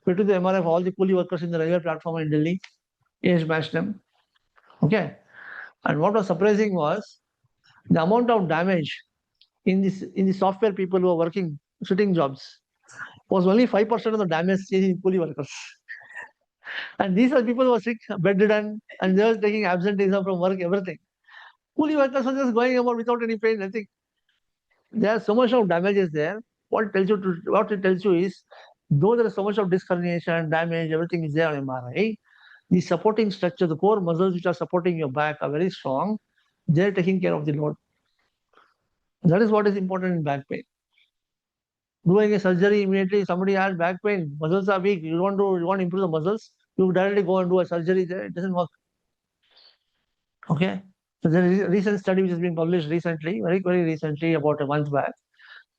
We took the MRI of all the coolie workers in the railway platform in Delhi, age matched them. Okay. And what was surprising was the amount of damage in the software people who are working sitting jobs was only 5% of the damage in coolie workers. And these are people who are sick, bedridden, and they were taking absenteeism from work, everything. Coolie workers are just going about without any pain, nothing. There's so much of damage is there. What it tells you is, though there is so much of disc herniation, damage, everything is there on MRI, the supporting structure, the core muscles which are supporting your back are very strong. They're taking care of the load. That is what is important in back pain. Doing a surgery immediately, somebody has back pain, muscles are weak, you want to improve the muscles, you directly go and do a surgery there, it doesn't work. Okay. So there is a recent study which has been published recently, very recently, about a month back.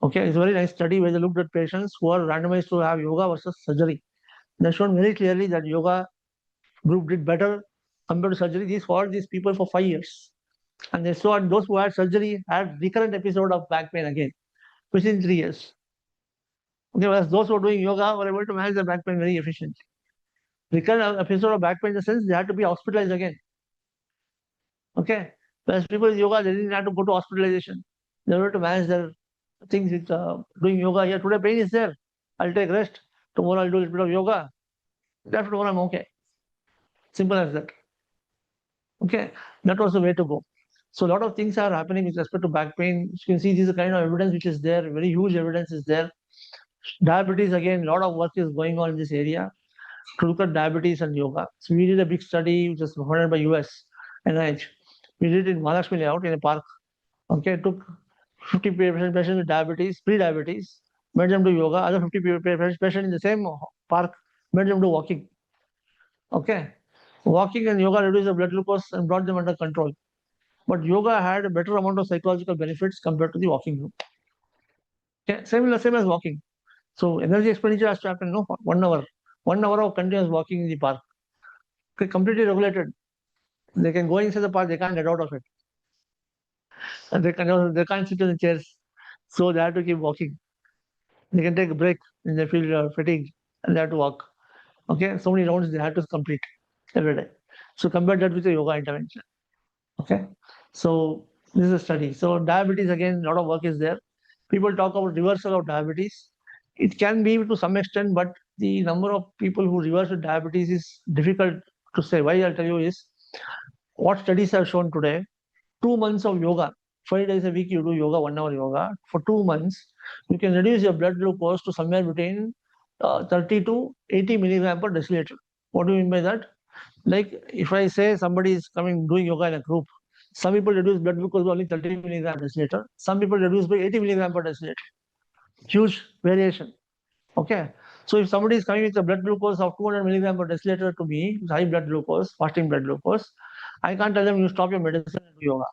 Okay, it's a very nice study where they looked at patients who are randomized to have yoga versus surgery. They shown very clearly that yoga group did better compared to surgery. These followed these people for 5 years. And they saw those who had surgery had recurrent episode of back pain again within 3 years. Okay, whereas those who are doing yoga were able to manage their back pain very efficiently. Recurrent episode of back pain in the sense they had to be hospitalized again. Okay, whereas people with yoga, they didn't have to go to hospitalization. They were able to manage their things with doing yoga. Here today pain is there. I'll take rest. Tomorrow I'll do a little bit of yoga. After tomorrow I'm okay. Simple as that. Okay, that was the way to go. So a lot of things are happening with respect to back pain. You can see this is the kind of evidence which is there. Very huge evidence is there. Diabetes, again, a lot of work is going on in this area to look at diabetes and yoga. So we did a big study which was funded by US NIH. We did it in Mahalakshmi layout in a park. Okay, took 50 patients with diabetes, pre-diabetes, made them do yoga. Other 50 patients in the same park, made them do walking. Okay, walking and yoga reduced the blood glucose and brought them under control. But yoga had a better amount of psychological benefits compared to the walking group. Okay, same as walking. So energy expenditure has to happen, no, for 1 hour. 1 hour of continuous walking in the park. Okay, completely regulated. They can go inside the park, they can't get out of it. And they can't sit in the chairs. So they have to keep walking. They can take a break when they feel fatigued and they have to walk. Okay, so many rounds they have to complete every day. So compare that with the yoga intervention. Okay, so this is a study. So diabetes, again, a lot of work is there. People talk about reversal of diabetes. It can be to some extent, but the number of people who reverse with diabetes is difficult to say. Why I'll tell you is what studies have shown today. 2 months of yoga, 5 days a week you do yoga, 1 hour yoga. For 2 months, you can reduce your blood glucose to somewhere between 30 to 80 milligram per deciliter. What do you mean by that? Like if I say somebody is coming doing yoga in a group, some people reduce blood glucose by only 30 milligram per deciliter. Some people reduce by 80 milligram per deciliter. Huge variation. Okay. So if somebody is coming with a blood glucose of 200 milligram per deciliter to me, high blood glucose, fasting blood glucose, I can't tell them you stop your medicine and do yoga.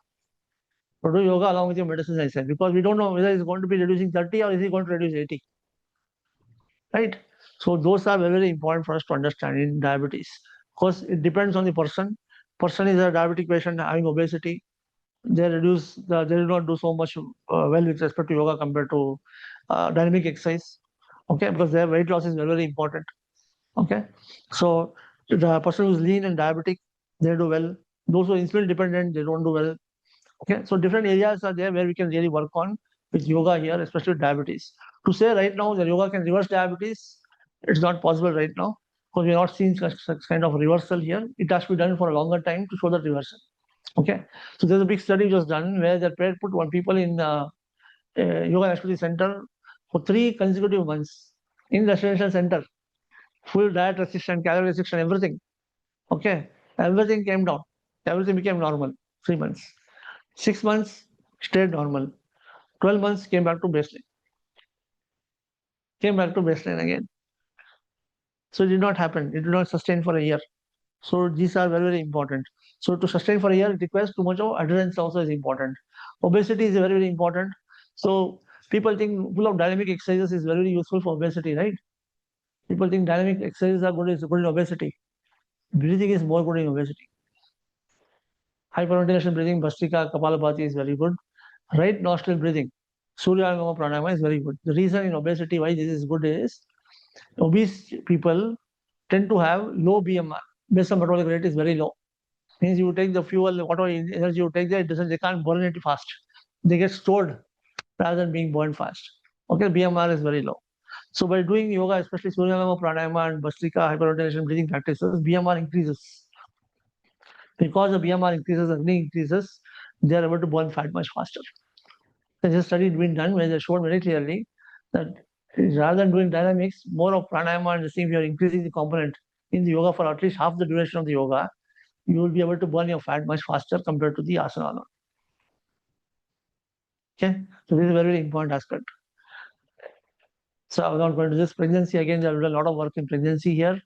Or do yoga along with your medicines, I said, because we don't know whether it's going to be reducing 30 or is he going to reduce 80. Right? So those are very, very important for us to understand in diabetes. Because it depends on the person. Person is a diabetic patient having obesity. They do not do so much well with respect to yoga compared to dynamic exercise. Okay, because their weight loss is very, very important. Okay, so the person who's lean and diabetic, they do well. Those who are insulin dependent, they don't do well. Okay, so different areas are there where we can really work on with yoga here, especially with diabetes. To say right now that yoga can reverse diabetes, it's not possible right now because we're not seeing such kind of reversal here. It has to be done for a longer time to show that reversal. Okay, so there's a big study just done where they put one people in yoga activity center for 3 consecutive months in residential center, full diet restriction, calorie restriction, everything. Okay, everything came down, everything became normal. 3 months. 6 months stayed normal. 12 months came back to baseline. Came back to baseline again. So it did not happen. It did not sustain for a year. So these are very, very important. So to sustain for a year, it requires too much of adherence also is important. Obesity is very, very important. So people think full of dynamic exercises is very, very useful for obesity, right? People think dynamic exercises are good, is good in obesity. Breathing is more good in obesity. Hyperventilation breathing, Bhastrika, Kapalabhati is very good. Right nostril breathing, Surya Pranayama is very good. The reason in obesity why this is good is obese people tend to have low BMR. Basal metabolic rate is very low. Means you take the fuel, whatever energy you take there, they can't burn it fast. They get stored rather than being burned fast. Okay, BMR is very low. So by doing yoga, especially Surya Pranayama and Bhastrika hyperventilation breathing practices, BMR increases. Because the BMR increases, Agni increases, they are able to burn fat much faster. There's a study been done where they showed very clearly that rather than doing dynamics, more of pranayama and the same, you're increasing the component in the yoga for at least half the duration of the yoga, you will be able to burn your fat much faster compared to the asana alone. Okay, so this is a very, very important aspect. So I'm not going to this pregnancy again. There is a lot of work in pregnancy here.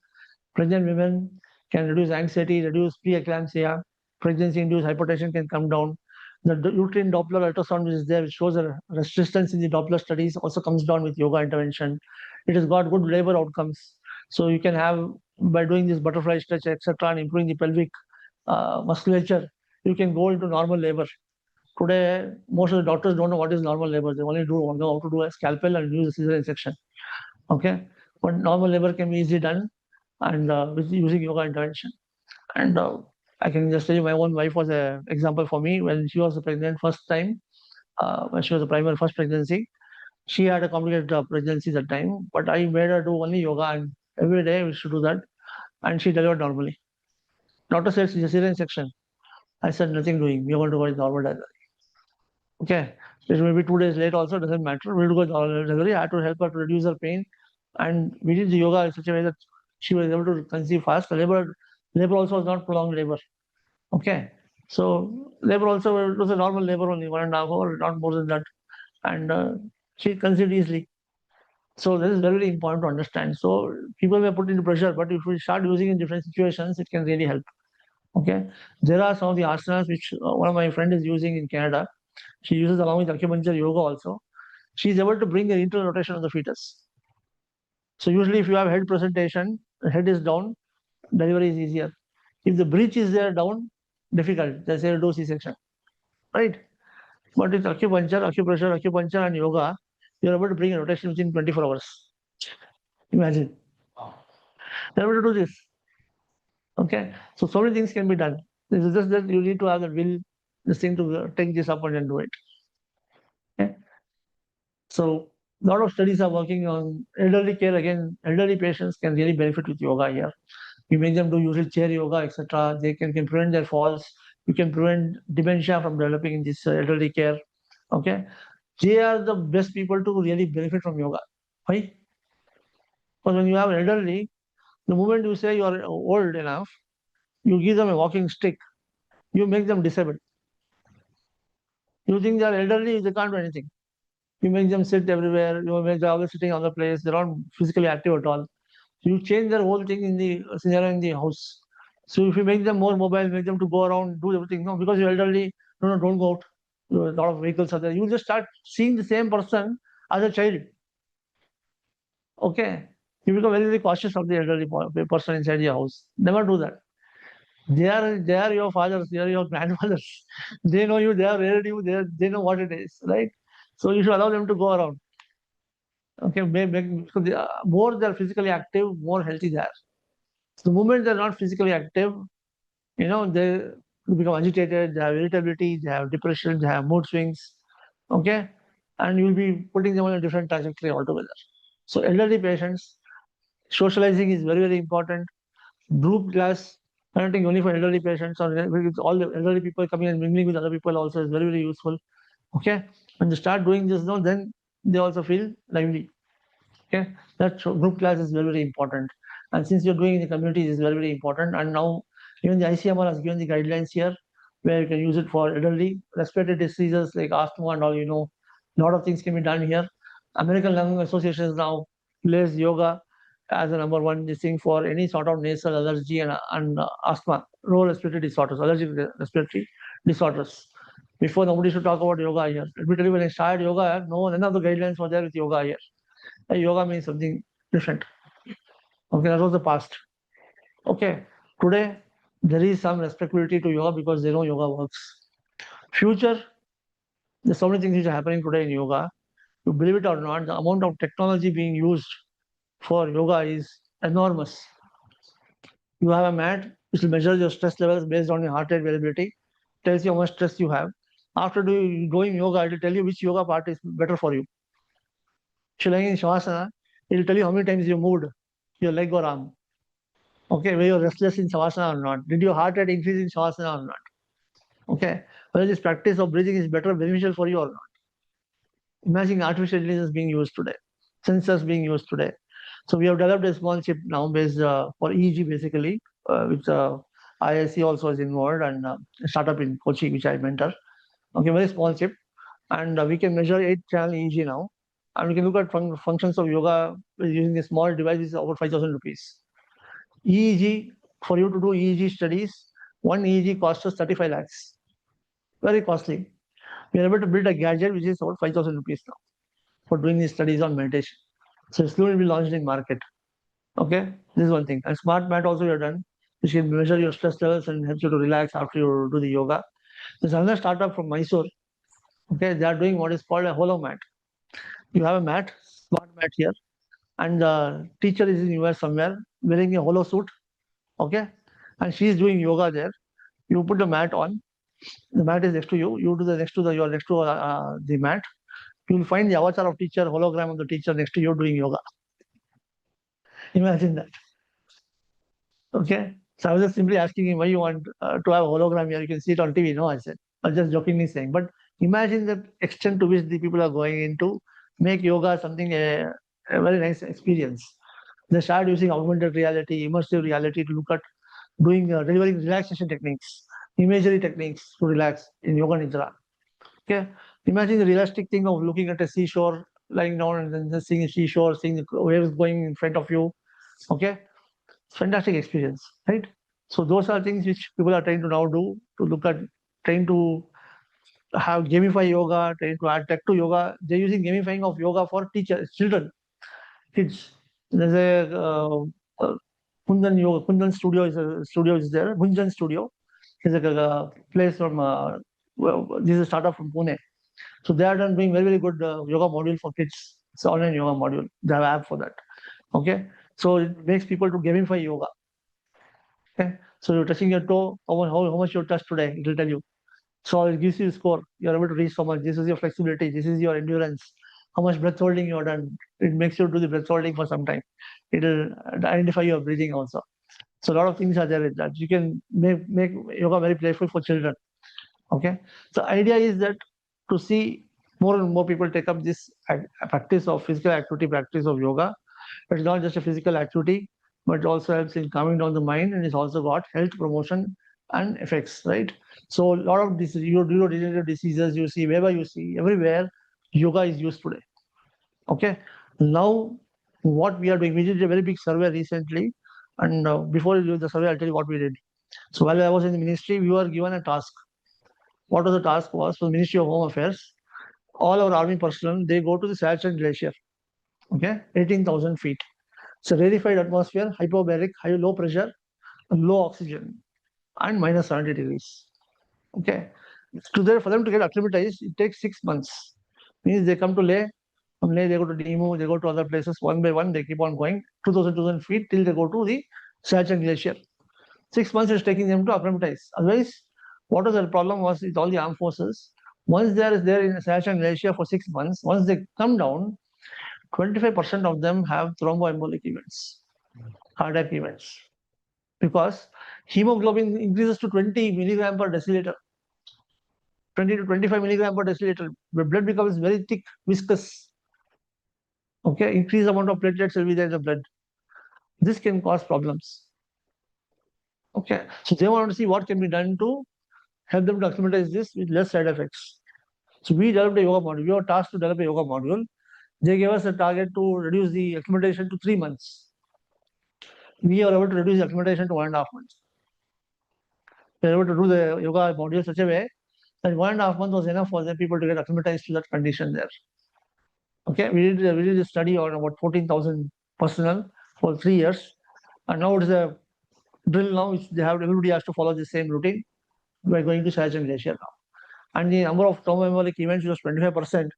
Pregnant women can reduce anxiety, reduce preeclampsia. Pregnancy-induced hypertension can come down. The uterine Doppler ultrasound which is there, which shows a resistance in the Doppler studies, also comes down with yoga intervention. It has got good labor outcomes. So you can have, by doing this butterfly stretch, etc., and improving the pelvic musculature, you can go into normal labor. Today, most of the doctors don't know what is normal labor. They only know how to do a scalpel and use a cesarean section. Okay, but normal labor can be easily done and with using yoga intervention. And I can just tell you, my own wife was an example for me when she was pregnant first time. When she was a primary first pregnancy, she had a complicated pregnancy that time. But I made her do only yoga, and every day we should do that, and she delivered normally. Doctor said it's a cesarean section. I said, nothing doing. We are going to go to normal delivery. Okay. It may be 2 days late also, doesn't matter. We'll go to normal delivery. I had to help her to reduce her pain. And we did the yoga in such a way that she was able to conceive fast. Labor also was not prolonged labor. Okay. So labor also, it was a normal labor only, 1.5 hours, not more than that. And she conceived easily. So this is very, very important to understand. So people may put into pressure, but if we start using in different situations, it can really help. Okay. There are some of the asanas which one of my friend is using in Canada. She uses along with acupuncture yoga also. She is able to bring an internal rotation of the fetus. So usually if you have head presentation, the head is down, delivery is easier. If the breech is there down, difficult. They say do C-section. Right? But with acupuncture, acupuncture and yoga, you're able to bring a rotation within 24 hours. Imagine. They're able to do this. Okay. So many things can be done. This is just that you need to have the will, this thing to take this up and do it. Okay. So a lot of studies are working on elderly care. Again, elderly patients can really benefit with yoga here. You make them do usually chair yoga, etc. They can prevent their falls. You can prevent dementia from developing in this elderly care. Okay. They are the best people to really benefit from yoga. Why? Because when you have an elderly, the moment you say you are old enough, you give them a walking stick, you make them disabled. You think they are elderly, they can't do anything. You make them sit everywhere, you make them always sitting on the place, they're not physically active at all. You change their whole thing in the scenario in the house. So if you make them more mobile, make them to go around, do everything. No, because you're elderly, no, don't go out. A lot of vehicles are there. You just start seeing the same person as a child. Okay. You become very, very cautious of the elderly person inside your house. Never do that. They are your fathers, they are your grandfathers. They know you, they have reared you, they know what it is, right? So you should allow them to go around. Okay, so more they're physically active, more healthy they are. So the moment they're not physically active, they become agitated, they have irritability, they have depression, they have mood swings. Okay, and you'll be putting them on a different trajectory altogether. So elderly patients, socializing is very, very important. Group class, parenting only for elderly patients or with all the elderly people coming and mingling with other people also is very, very useful. Okay, when they start doing this now, then they also feel lively. Okay, that group class is very, very important. And since you're doing in the community, is very, very important. And now even the ICMR has given the guidelines here where you can use it for elderly respiratory diseases like asthma and all. A lot of things can be done here. American Lung Association is now placed yoga as a number one this thing for any sort of nasal allergy and asthma, lower respiratory disorders, allergic respiratory disorders. Before, nobody should talk about yoga here. Let me tell you, when I started yoga, none of the guidelines were there with yoga here. Yoga means something different. Okay, that was the past. Okay, today there is some respectability to yoga because they know yoga works. Future, there's so many things which are happening today in yoga. You believe it or not, the amount of technology being used for yoga is enormous. You have a mat which will measure your stress levels based on your heart rate variability, tells you how much stress you have. After doing yoga, it will tell you which yoga part is better for you. If you're lying in Shavasana, it will tell you how many times you moved your leg or arm. Okay, were you restless in Shavasana or not? Did your heart rate increase in Shavasana or not? Okay, whether this practice of breathing is beneficial for you or not. Imagine artificial intelligence being used today, sensors being used today. So we have developed a small chip now based for EEG basically, which IIC also is involved and a startup in Kochi which I mentor. Okay, very small chip, and we can measure 8-channel EEG now, and we can look at functions of yoga using a small device is over 5,000 rupees. EEG, for you to do EEG studies, one EEG costs us 35 lakhs. Very costly. We are able to build a gadget which is over 5,000 rupees now for doing these studies on meditation. So it's going to be launched in market. Okay, this is one thing. And smart mat also you have done, which can measure your stress levels and helps you to relax after you do the yoga. There's another startup from Mysore. Okay, they are doing what is called a hollow mat. You have a mat, smart mat here, and the teacher is in US somewhere wearing a hollow suit. Okay, and she is doing yoga there. You put the mat on. The mat is next to you. You do the next to the you're next to the mat. You will find the avatar of teacher, hologram of the teacher next to you doing yoga. Imagine that. Okay. So I was just simply asking him why you want to have a hologram here. You can see it on TV. No, I said. I was just jokingly saying. But imagine the extent to which the people are going into make yoga something a very nice experience. They start using augmented reality, immersive reality to look at doing delivering relaxation techniques, imagery techniques to relax in yoga nidra. Okay, imagine the realistic thing of looking at a seashore, lying down and then just seeing a seashore, seeing the waves going in front of you. Okay, fantastic experience, right? So those are things which people are trying to now do to look at, trying to have gamify yoga, trying to add tech to yoga. They're using gamifying of yoga for teachers, children, kids. There's a Kundan Yoga, Kundan studio is there. Gunjan Studio is a place from this is a startup from Pune. So they are done doing very good yoga module for kids. It's an online yoga module. They have an app for that. Okay, so it makes people to gamify yoga. Okay, so you're touching your toe. How much you touch today? It will tell you. So it gives you a score. You're able to reach so much. This is your flexibility. This is your endurance. How much breath holding you have done. It makes you do the breath holding for some time. It will identify your breathing also. So a lot of things are there with that. You can make yoga very playful for children. Okay. So idea is that to see more and more people take up this practice of physical activity, practice of yoga. It's not just a physical activity, but it also helps in calming down the mind, and it's also got health promotion and effects, right? So a lot of this neurodegenerative diseases you see, wherever you see, everywhere, yoga is used today. Okay. Now, what we are doing, we did a very big survey recently, and before you do the survey, I'll tell you what we did. So while I was in the ministry, we were given a task. What was the task was for the Ministry of Home Affairs, all our army personnel, they go to the Siachen Glacier, okay, 18,000 feet. It's a rarefied atmosphere, hyperbaric, low pressure, low oxygen, and minus 70 degrees. Okay. For them to get acclimatized, it takes 6 months. Means they come to Leh, from Leh they go to Demu, they go to other places one by one, they keep on going 2,000 feet till they go to the Siachen Glacier. 6 months is taking them to acclimatize. Otherwise, what was the problem was with all the armed forces, once they are there in Siachen Glacier for 6 months, once they come down, 25% of them have thromboembolic events, cardiac events, because hemoglobin increases to 20 milligram per deciliter, 20 to 25 milligram per deciliter. The blood becomes very thick, viscous. Okay, increased amount of platelets will be there in the blood. This can cause problems. Okay, so they want to see what can be done to help them to acclimatize this with less side effects. So we developed a yoga module. We were tasked to develop a yoga module. They gave us a target to reduce the acclimatization to 3 months. We are able to reduce the acclimatization to 1.5 months. We were able to do the yoga module such a way that 1.5 months was enough for the people to get acclimatized to that condition there. Okay, we did a study on about 14,000 personnel for 3 years, and now it is a drill now which everybody has to follow the same routine. We are going to Siachen Glacier now. And the number of thromboembolic events, which was 25%,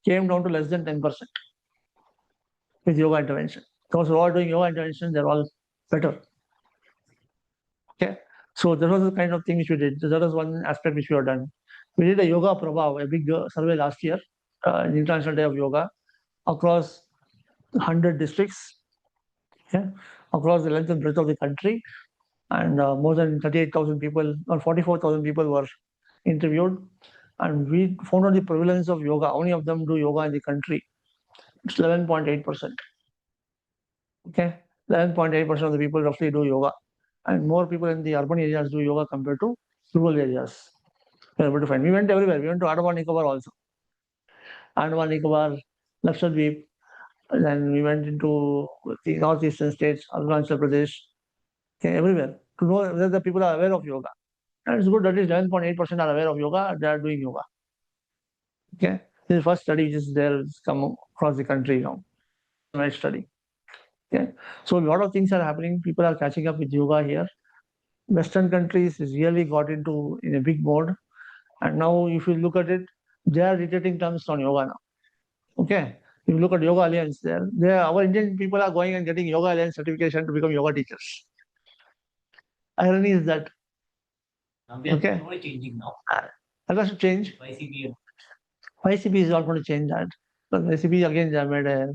came down to less than 10% with yoga intervention. Those who are doing yoga intervention, they're all better. Okay, so that was the kind of thing which we did. So that was one aspect which we have done. We did a yoga prabhav, a big survey last year, the International Day of Yoga, across 100 districts, yeah, across the length and breadth of the country, and more than 38,000 people or 44,000 people were interviewed, and we found out the prevalence of yoga. How many of them do yoga in the country? It's 11.8%. Okay, 11.8% of the people roughly do yoga, and more people in the urban areas do yoga compared to rural areas. We were able to find. We went everywhere. We went to Andaman Nicobar also. Andaman Nicobar, Lakshadweep. Then we went into the northeastern states, Arunachal Pradesh, okay, everywhere, to know whether the people are aware of yoga. And it's good that is 11.8% are aware of yoga, they are doing yoga. Okay, this is the first study which is there, it's come across the country now. Nice study. Okay, so a lot of things are happening. People are catching up with yoga here. Western countries is really got into in a big mode, and now if you look at it, they are dictating terms on yoga now. Okay, if you look at Yoga Alliance, our Indian people are going and getting Yoga Alliance certification to become yoga teachers. Irony is that. Okay, changing now. that has to change. YCP is not going to change that. But YCP again they have made a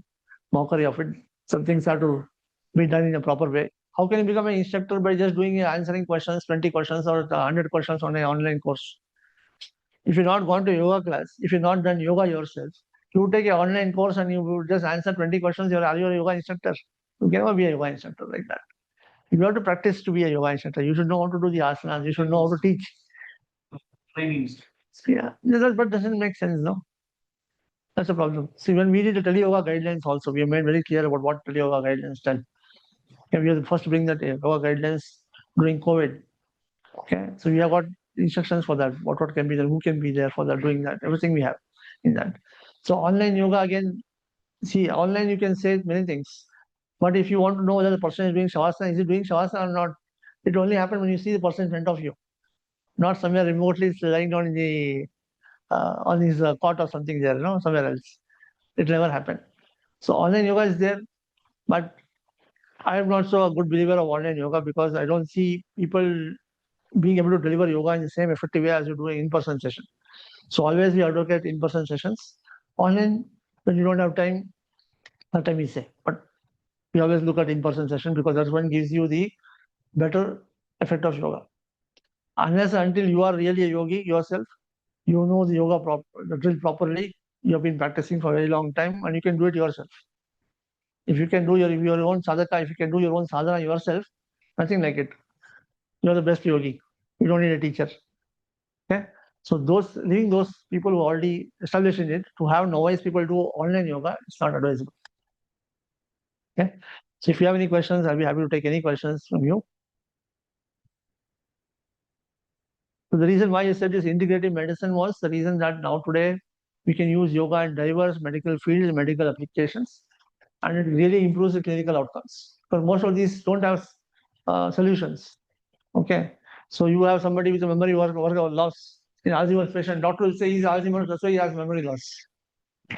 mockery of it. Some things have to be done in a proper way. How can you become an instructor by just doing answering questions, 20 questions or 100 questions on an online course? If you've not gone to yoga class, if you've not done yoga yourself, you take an online course and you will just answer 20 questions, are you a yoga instructor? You can never be a yoga instructor like that. You have to practice to be a yoga instructor. You should know how to do the asanas. You should know how to teach. Trainings. Yeah, but doesn't make sense, no? That's the problem. See, when we did the teleyoga guidelines also, we have made very clear about what teleyoga guidelines tell. Okay, we are the first to bring that yoga guidelines during COVID. Okay, so we have got instructions for that. What can be there, who can be there for that, doing that, everything we have in that. So online yoga again, see, online you can say many things, but if you want to know whether the person is doing shavasana, is he doing shavasana or not, it only happens when you see the person in front of you, not somewhere remotely lying down in the on his cot or something there, somewhere else. It never happened. So online yoga is there, but I am not so a good believer of online yoga because I don't see people being able to deliver yoga in the same effective way as you do an in-person session. So always we advocate in-person sessions. Online, when you don't have time, that time we say. But we always look at in-person session because that's one gives you the better effect of yoga. Unless until you are really a yogi yourself, you know the drill properly, you have been practicing for a very long time and you can do it yourself. If you can do your own sadhaka, if you can do your own sadhana yourself, nothing like it. You're the best yogi. You don't need a teacher. Okay. So leaving those people who are already established in it, to have novice people do online yoga, it's not advisable. Okay. So if you have any questions, I'll be happy to take any questions from you. So the reason why I said this integrative medicine was the reason that now today we can use yoga in diverse medical fields, medical applications, and it really improves the clinical outcomes. Because most of these don't have solutions. Okay. So you have somebody with a memory work loss in Alzheimer's patient. Doctor will say he's Alzheimer's, that's why he has memory loss.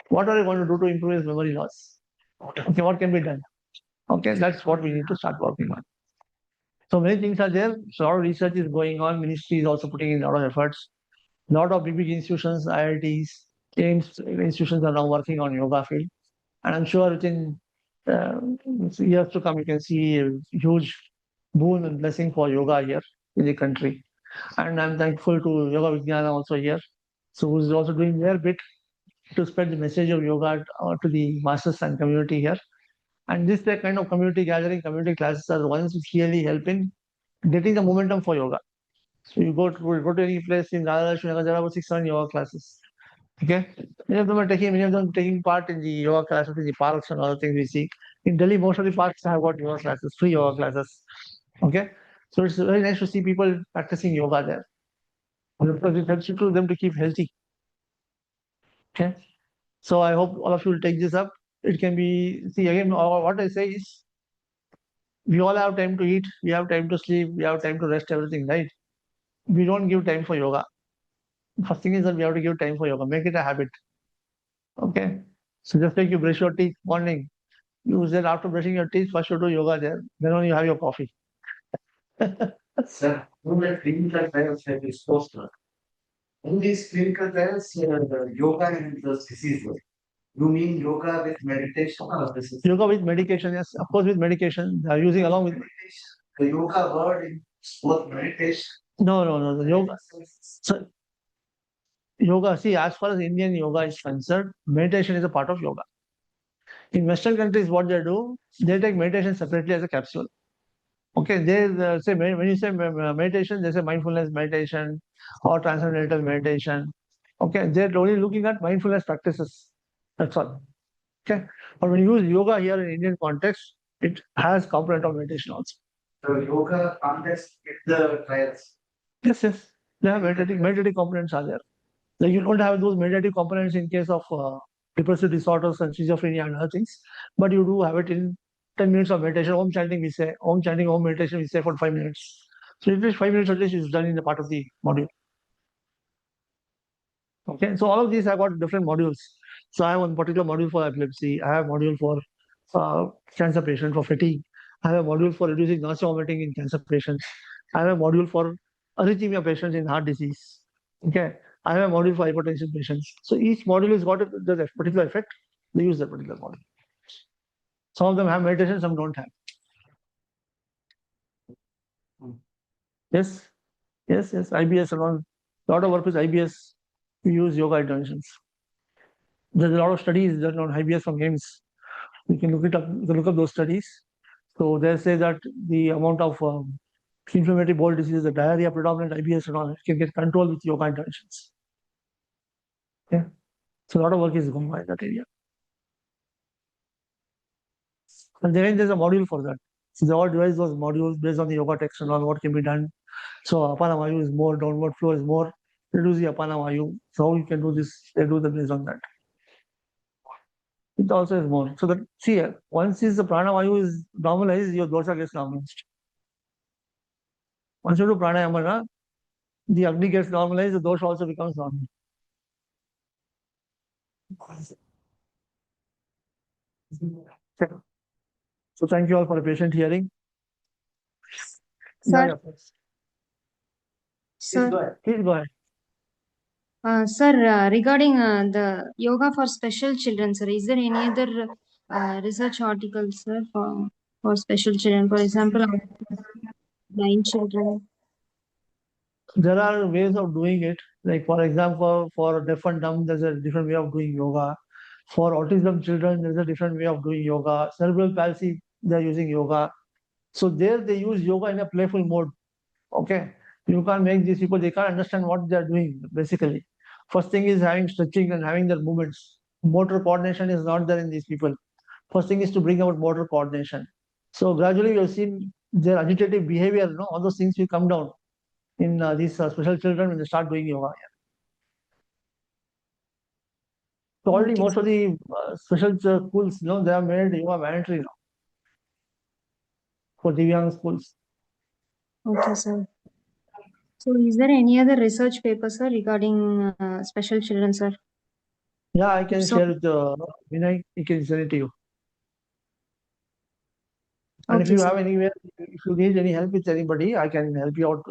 What are you going to do to improve his memory loss? Okay, what can be done? Okay, that's what we need to start working on. So many things are there. So a lot of research is going on. Ministry is also putting in a lot of efforts. A lot of big institutions, IITs, AIMS institutions are now working on yoga field. And I'm sure within years to come, you can see a huge boon and blessing for yoga here in the country. And I'm thankful to Yoga Vijnana also here. So who's also doing their bit to spread the message of yoga to the masses and community here. And this kind of community gathering, community classes are the ones which really help in getting the momentum for yoga. So you go to any place in Radha, there are about 6 7 yoga classes. Okay, many of them taking part in the yoga classes in the parks and other things we see. In Delhi, most of the parks have got yoga classes, free yoga classes. Okay, so it's very nice to see people practicing yoga there. Because it helps them to keep healthy. Okay, so I hope all of you will take this up. It can be, see again, what I say is, we all have time to eat, we have time to sleep, we have time to rest, everything, right? We don't give time for yoga. First thing is that we have to give time for yoga, make it a habit. Okay, so just like you brush your teeth morning, you said after brushing your teeth, first you do yoga there, then only you have your coffee. Sir, who the clinical trials have you supposed to? In these clinical trials, the yoga and the diseases. You mean yoga with meditation or this is Yoga with medication, yes, of course, with medication, they are using along with. meditation? The yoga word in both meditation. No, the yoga. So, yoga, see, as far as Indian yoga is concerned, meditation is a part of yoga. In Western countries, what they do, they take meditation separately as a capsule. Okay, they say when you say meditation, they say mindfulness meditation or transcendental meditation. Okay, they're only looking at mindfulness practices. That's all. Okay, but when you use yoga here in Indian context, it has component of meditation also. The yoga context with the trials. Yes, they have meditative components are there. Like you don't have those meditative components in case of depressive disorders and schizophrenia and other things, but you do have it in 10 minutes of meditation. Om chanting, we say, Om chanting, Om meditation, we say for 5 minutes. So at least 5 minutes at least is done in the part of the module. Okay, so all of these have got different modules. So I have one particular module for epilepsy, I have a module for cancer patient for fatigue, I have a module for reducing nausea vomiting in cancer patients, I have a module for arrhythmia patients in heart disease. Okay, I have a module for hypertension patients. So each module has got the particular effect. They use that particular module. Some of them have meditation, some don't have. Yes, yes, yes. IBS and all. Lot of work with IBS. We use yoga interventions. There's a lot of studies done on IBS from games. You can look it up. You can look up those studies. So they say that the amount of inflammatory bowel disease, the diarrhea, predominant IBS and all, can get controlled with yoga interventions. Yeah. So a lot of work is going on in that area. And then there's a module for that. So they all devise those modules based on the yoga text and all what can be done. So Apana Vayu is more, downward flow is more, reduce the Apana Vayu. So how you can do this, they do the based on that. It also is more. So that see, once is the Prana Vayu is normalized, your dosha gets normalized. Once you do pranayama, na, the Agni gets normalized, the dosha also becomes normal. So thank you all for the patient hearing. Sir, Yeah, please. sir, Please go ahead. sir, regarding the yoga for special children, sir, is there any other research articles, sir, for special children? For example, blind children. There are ways of doing it. Like for example, for deaf and dumb, there's a different way of doing yoga. For autism children, there's a different way of doing yoga. Cerebral palsy, they're using yoga. So there they use yoga in a playful mode. Okay. You can't make these people, they can't understand what they're doing, basically. First thing is having stretching and having their movements. Motor coordination is not there in these people. First thing is to bring about motor coordination. So gradually we have seen their agitative behavior, all those things will come down in these special children when they start doing yoga. So already Okay, most of the special schools, they have made yoga mandatory now for Divyang schools. okay, sir. So, is there any other research paper, sir, regarding special children, sir? Yeah, I If can so, share with Vinay, he can send it to you. And if okay, you sir. have anywhere, if you need any help with anybody, I can help you out,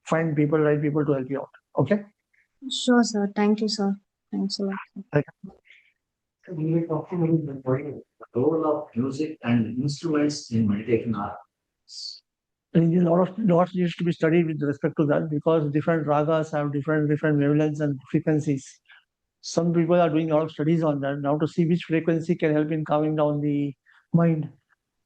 find people, right people to help you out. Okay? Sure, sir. Thank you, sir. Thanks a lot. We were talking about the role of music and instruments in meditation art. And a lot needs to be studied with respect to that because different ragas have different wavelengths and frequencies. Some people are doing a lot of studies on that now to see which frequency can help in calming down the mind.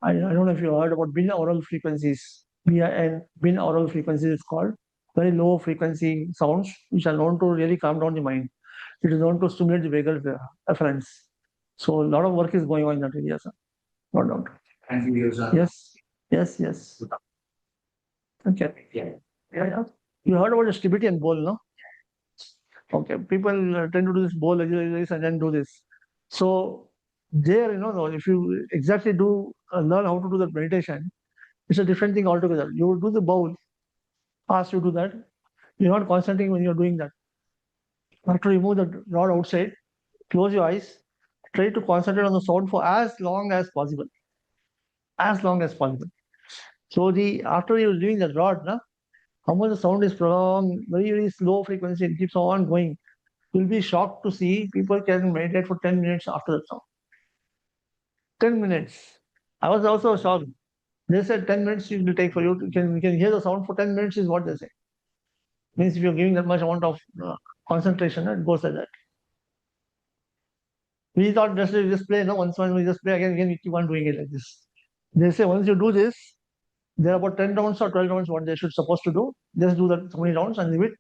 I don't know if you heard about binaural frequencies. BIN, binaural frequencies it's called. Very low frequency sounds which are known to really calm down the mind. It is known to stimulate the vagal afferents. So a lot of work is going on in that area, sir. No doubt. And we use Yes, yes, yes. Okay. yeah. Yeah. You heard about the Tibetan bowl, no? Okay. People tend to do this bowl exercise and then do this. So there, if you exactly do learn how to do that meditation, it's a different thing altogether. You do the bowl, fast you do that. You're not concentrating when you're doing that. You have to remove the rod outside, close your eyes, try to concentrate on the sound for as long as possible. As long as possible. So the after you're doing the rod, how much the sound is prolonged, very, very slow frequency, it keeps on going. You'll be shocked to see people can meditate for 10 minutes after the sound. 10 minutes. I was also shocked. They said 10 minutes it will take for you to you can hear the sound for 10 minutes is what they say. Means if you're giving that much amount of concentration, it goes like that. We thought just play, once we just play again, we keep on doing it like this. They say once you do this, there are about 10 rounds or 12 rounds what they should supposed to do. Just do that so many rounds and leave it.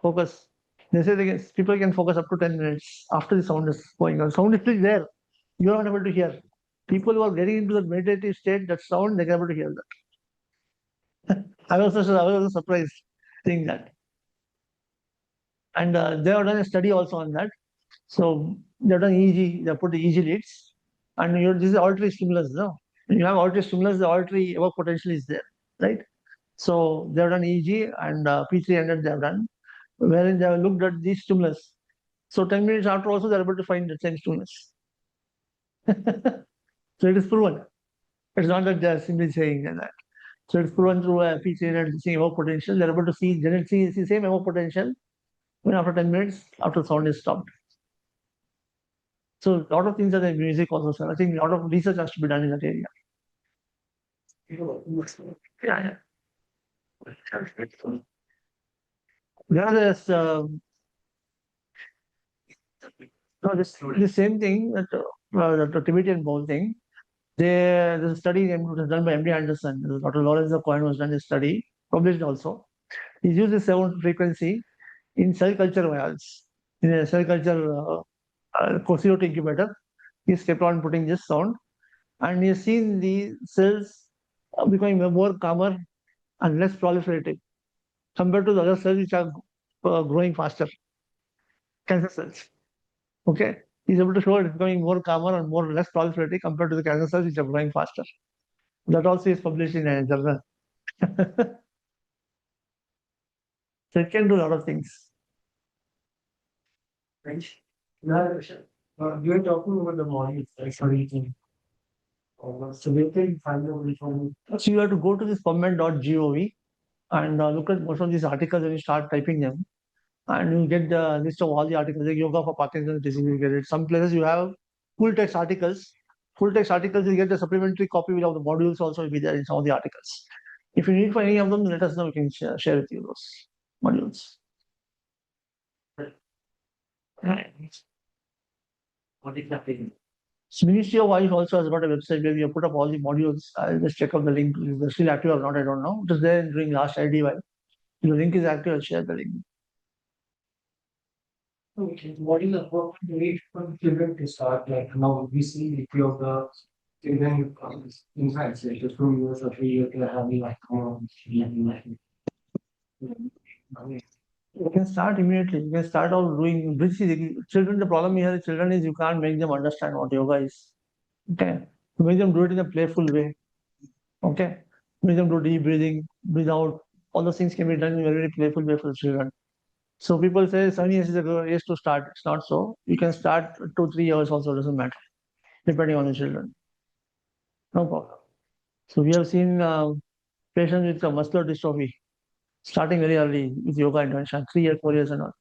Focus. They say people can focus up to 10 minutes after the sound is going on. Sound is still there. You're not able to hear. People who are getting into the meditative state, that sound, they're able to hear that. I was also surprised seeing that. And they have done a study also on that. So they've done EEG, they put the EEG leads. And this is auditory stimulus, no? When you have auditory stimulus, the auditory evoke potential is there, right? So they've done EEG and P300 they have done, wherein they have looked at the stimulus. So 10 minutes after also they're able to find the same stimulus. So it is proven. It's not that they're simply saying that. So it's proven through a P300 seeing evoke potential. They're able to see the same evoke potential when after 10 minutes after the sound is stopped. So a lot of things are in music also, sir. I think a lot of research has to be done in that area. Yeah, yeah. There is no, the same thing that the Tibetan bowl thing. There's a study was done by MD Anderson. Dr. Lawrence Cohen was done a study, published also. He uses sound frequency in cell culture vials. In a cell culture CO2 incubator, he's kept on putting this sound, and he's seen the cells becoming more calmer and less proliferative compared to the other cells which are growing faster, cancer cells. Okay, he's able to show it's becoming more calmer and more less proliferative compared to the cancer cells which are growing faster. That also is published in a journal. So it can do a lot of things. Right? You are talking about the modules, right? So we can, so we can find out which one. So you have to go to this pubmed.gov and look at most of these articles and you start typing them. And you get the list of all the articles, like yoga for Parkinson's disease, you get it. Some places you have full text articles. Full text articles, you get the supplementary copy of the modules also will be there in some of the articles. If you need for any of them, let us know. We can share with you those modules. What is happening? So Ministry of Life also has got a website where we have put up all the modules. I'll just check out the link. If they're still active or not, I don't know. It is there during last IDY. If the link is active, I'll share the link. Okay, what is the appropriate age for children to start? Like now we see the few of the children in fact, like 2 years or 3 years, they are having like You can start immediately. You can start out doing breathing. Children, the problem here with children is you can't make them understand what yoga is. Okay. You make them do it in a playful way. Okay. Make them do deep breathing, breathe out. All those things can be done in a very playful way for the children. So people say 7 years is a good age to start. It's not so. You can start 2, 3 years also, doesn't matter, depending on the children. No problem. So we have seen patients with muscular dystrophy starting very early with yoga intervention, 3 years, 4 years and all.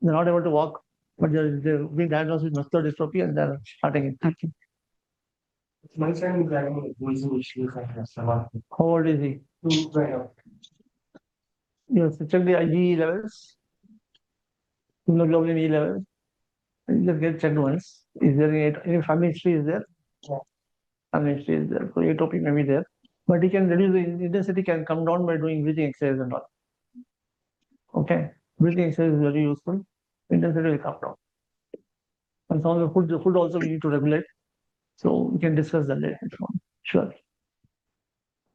They're not able to walk, but they're being diagnosed with muscular dystrophy and they're starting it. My son is having voicing issues like that. How old is he? Yes, check the IgE levels, hemoglobin E levels. You just get checked once. Is there any family history? Is there? Yeah. Family history is there. So atopy may be there. But he can reduce the intensity, can come down by doing breathing exercise and all. Okay. Breathing exercise is very useful. Intensity will come down. And some of the food also we need to regulate. So we can discuss that later on. Sure.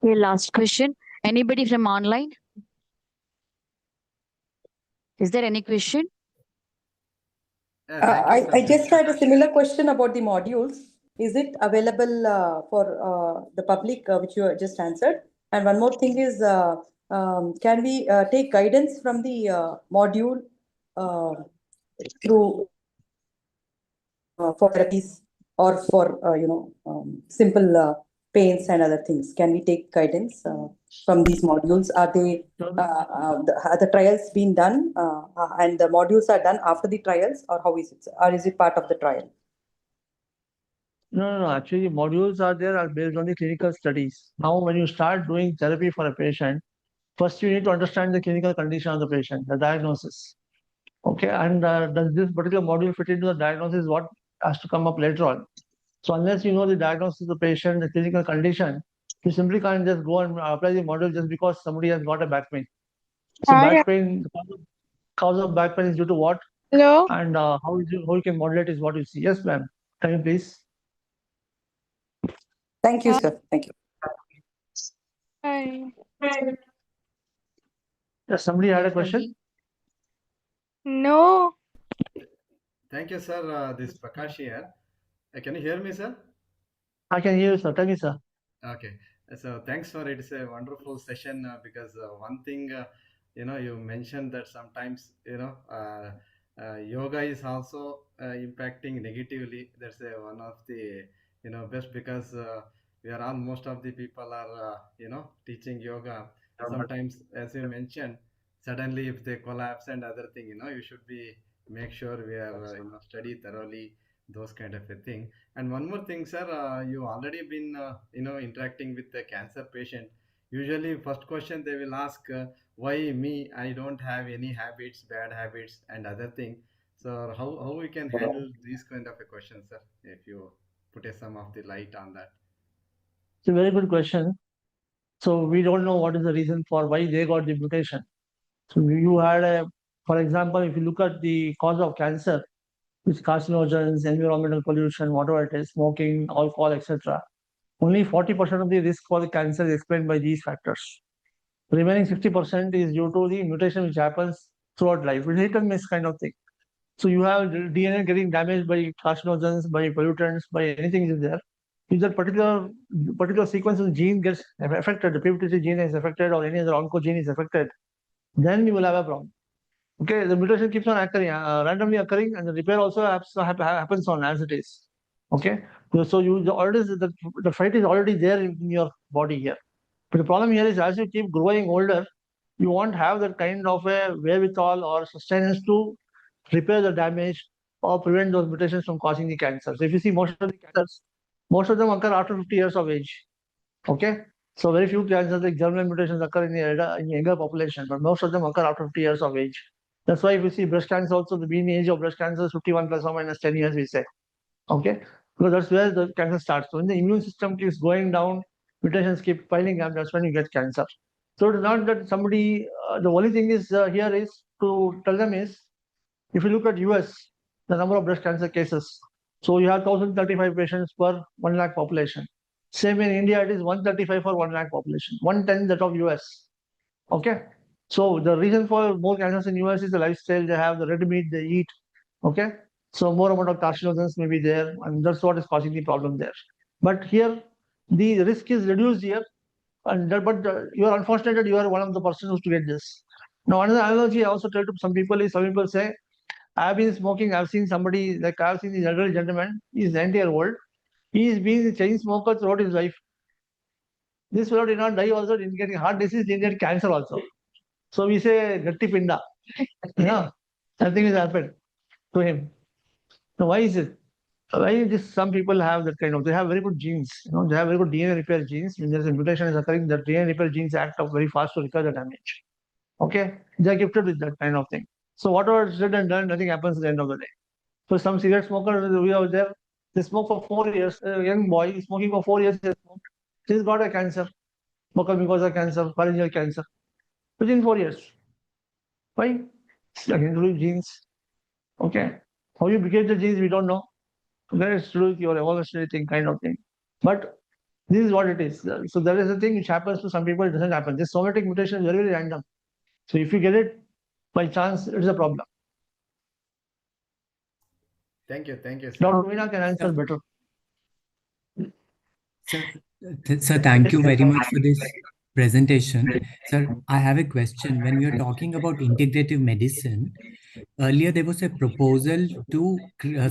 Okay, last question. Anybody from online? Is there any question? I just had a similar question about the modules. Is it available for the public, which you just answered? And one more thing is, can we take guidance from the module through for therapies or for simple pains and other things? Can we take guidance from these modules? Are the trials been done and the modules are done after the trials, or how is it? Or is it part of the trial? No. Actually, modules are there are based on the clinical studies. Now, when you start doing therapy for a patient, first you need to understand the clinical condition of the patient, the diagnosis. Okay, and does this particular module fit into the diagnosis? What has to come up later on? So unless you know the diagnosis of the patient, the clinical condition, you simply can't just go and apply the module just because somebody has got a back pain. So back pain, the cause of back pain is due to what? Hello. And how you can modulate is what you see. Yes, ma'am. Can you please? Thank you, sir. Thank you. Hi. Yes, somebody had a question. No. Thank you, sir. This is Prakash here. Can you hear me, sir? I can hear you, sir. Tell me, sir. Okay. So thanks for it. It's a wonderful session because one thing, you mentioned that sometimes, yoga is also impacting negatively. That's one of the, best because we are all, most of the people are, teaching yoga. Sometimes, as you mentioned, suddenly if they collapse and other thing, you should be make sure we are, study thoroughly, those kind of a thing. And one more thing, sir, you already been, interacting with the cancer patient. Usually, first question they will ask, why me? I don't have any habits, bad habits, and other thing. So how we can handle these kind of a questions, sir? If you put some of the light on that. It's a very good question. So we don't know what is the reason for why they got the mutation. So you had a, for example, if you look at the cause of cancer, which carcinogens, environmental pollution, whatever it is, smoking, alcohol, etc. Only 40% of the risk for the cancer is explained by these factors. Remaining 60% is due to the mutation which happens throughout life. It's hit and miss kind of thing. So you have DNA getting damaged by carcinogens, by pollutants, by anything is there. If that particular sequence of the gene gets affected, the PPTC gene is affected or any other oncogene is affected, then you will have a problem. Okay, the mutation keeps on occurring, randomly occurring, and the repair also happens on as it is. Okay, so the fight is already there in your body here. But the problem here is as you keep growing older, you won't have that kind of a wherewithal or sustenance to repair the damage or prevent those mutations from causing the cancer. So if you see most of the cancers, most of them occur after 50 years of age. Okay, so very few cancers like germinal mutations occur in the younger population, but most of them occur after 50 years of age. That's why if you see breast cancer also, the mean age of breast cancer is 51 plus or minus 10 years, we say. Okay, because that's where the cancer starts. So when the immune system keeps going down, mutations keep piling up, that's when you get cancer. So it's not that somebody, the only thing is here is to tell them is, if you look at US, the number of breast cancer cases, so you have 1035 patients per 1 lakh population. Same in India, it is 135 for 1 lakh population, 110 that of US. Okay, so the reason for more cancers in US is the lifestyle they have, the red meat they eat. Okay, so more amount of carcinogens may be there, and that's what is causing the problem there. But here, the risk is reduced here, and you are unfortunate that you are one of the persons who's to get this. Now, another analogy I also tell to some people is, some people say, I've been smoking, I've seen somebody, like I've seen this elderly gentleman, he's 90-year-old, he's been a chain smoker throughout his life. This fellow did not die also, didn't get heart disease, didn't get cancer also. So we say, Gatti Pinda. Yeah, nothing has happened to him. So why is it? Why this? Some people have that kind of, they have very good genes, they have very good DNA repair genes. When there's a mutation is occurring, the DNA repair genes act up very fast to repair the damage. Okay, they're gifted with that kind of thing. So whatever is said and done, nothing happens at the end of the day. So some cigarette smokers we are there, they smoke for 4 years. A young boy smoking for 4 years, he's got a cancer, buccal mucosa cancer, pharyngeal cancer, within 4 years. Why? Again, to do with genes. Okay, how you became the genes, we don't know. There is to do with your evolutionary thing, kind of thing. But this is what it is. So there is a thing which happens to some people, it doesn't happen. This somatic mutation is very, very random. So if you get it by chance, it's a problem. Thank you, sir. Dr. Veena can answer better. Sir, thank you very much for this presentation. Sir, I have a question. When we are talking about integrative medicine, earlier there was a proposal to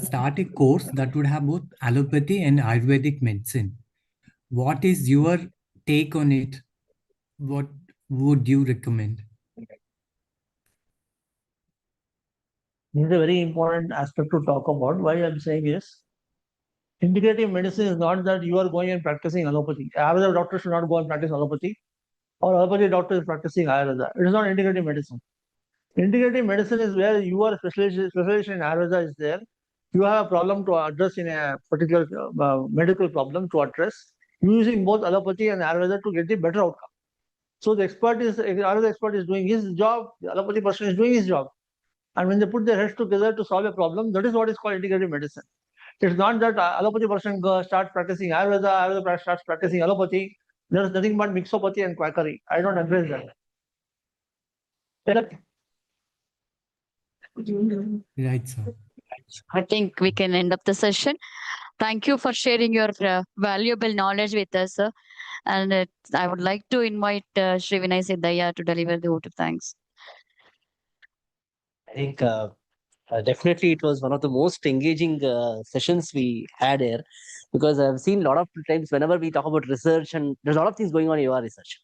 start a course that would have both allopathy and Ayurvedic medicine. What is your take on it? What would you recommend? This is a very important aspect to talk about. Why I'm saying is, integrative medicine is not that you are going and practicing allopathy. Ayurveda doctor should not go and practice allopathy, or allopathy doctor is practicing Ayurveda. It is not integrative medicine. Integrative medicine is where you are specialization in Ayurveda is there. You have a problem to address in a particular medical problem to address, using both allopathy and Ayurveda to get the better outcome. So the Ayurveda expert is doing his job, the allopathy person is doing his job. And when they put their heads together to solve a problem, that is what is called integrative medicine. It's not that allopathy person starts practicing Ayurveda, Ayurveda starts practicing allopathy. There is nothing but mixopathy and quackery. I don't agree with that. Right, sir. I think we can end up the session. Thank you for sharing your valuable knowledge with us, sir. And I would like to invite Sri Vinay Siddhaya to deliver the vote of thanks. I think definitely it was one of the most engaging sessions we had here, because I've seen a lot of times whenever we talk about research, and there's a lot of things going on in your research.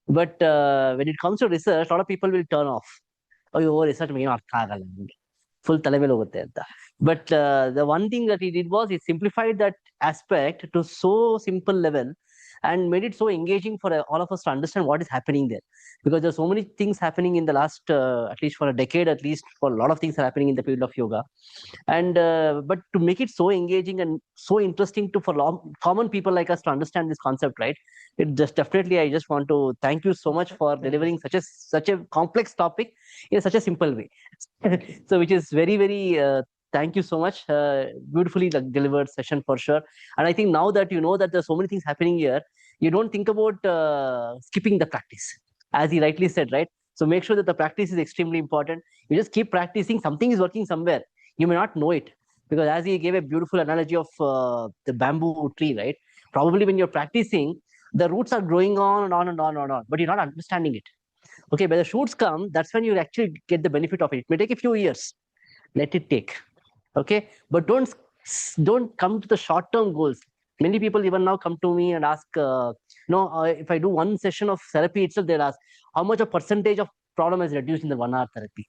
But when it comes to research, a lot of people will turn off. Oh, your research full ತಲೆಮೇಲೆ ಹೋಗುತ್ತೆ ಅಂತ. But the one thing that he did was he simplified that aspect to so simple level and made it so engaging for all of us to understand what is happening there. Because there's so many things happening in the last, at least for a decade, at least for a lot of things are happening in the field of yoga. And but to make it so engaging and so interesting to for common people like us to understand this concept, right? It just definitely, I just want to thank you so much for delivering such a complex topic in such a simple way. So which is very, very thank you so much. Beautifully delivered session for sure. And I think now that you know that there's so many things happening here, you don't think about skipping the practice, as he rightly said, right? So make sure that the practice is extremely important. You just keep practicing. Something is working somewhere. You may not know it, because as he gave a beautiful analogy of the bamboo tree, right? Probably when you're practicing, the roots are growing on and on and on and on, but you're not understanding it. Okay, when the shoots come, that's when you actually get the benefit of it. It may take a few years. Let it take. Okay, but don't come to the short-term goals. Many people even now come to me and ask, if I do one session of therapy itself, they'll ask how much a percentage of problem is reduced in the 1 hour therapy.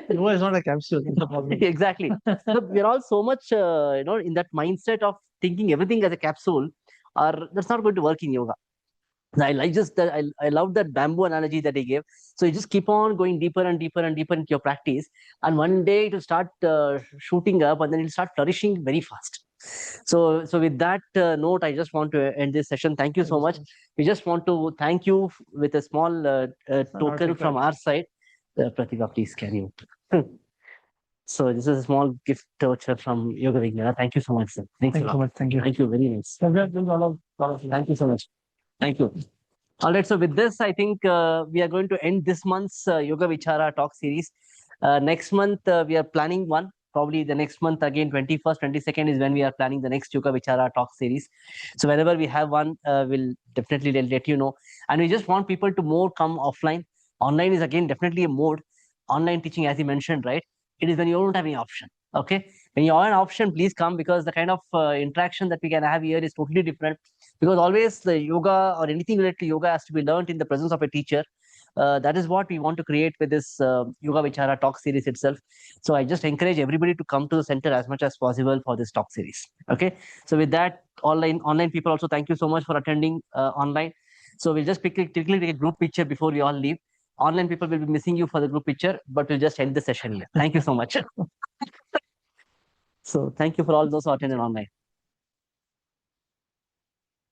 No, it's not a capsule. It's a problem. Exactly. So we're all so much, in that mindset of thinking everything as a capsule, or that's not going to work in yoga. I love that bamboo analogy that he gave. So you just keep on going deeper and deeper and deeper into your practice, and one day it will start shooting up, and then it'll start flourishing very fast. So with that note, I just want to end this session. Thank you so much. We just want to thank you with a small token from our side. Pratika, please, can you? So this is a small gift voucher from Yoga Vijnana. Thank you so much, sir. Thanks Thank a you lot. so much. Thank you. Thank you. Very nice. Thank you so much. Thank you. All right. So with this, I think we are going to end this month's Yoga Vichara talk series. Next month, we are planning one. Probably the next month again, 21st, 22nd is when we are planning the next Yoga Vichara talk series. So whenever we have one, we'll definitely let you know. And we just want people to more come offline. Online is again definitely a mode. Online teaching, as you mentioned, right? It is when you don't have any option. Okay. When you have an option, please come, because the kind of interaction that we can have here is totally different. Because always the yoga or anything related to yoga has to be learned in the presence of a teacher. That is what we want to create with this Yoga Vichara talk series itself. So I just encourage everybody to come to the center as much as possible for this talk series. Okay. So with that, online people also, thank you so much for attending online. So we'll just quickly take a group picture before we all leave. Online people will be missing you for the group picture, but we'll just end the session here. Thank you so much. So thank you for all those who attended online.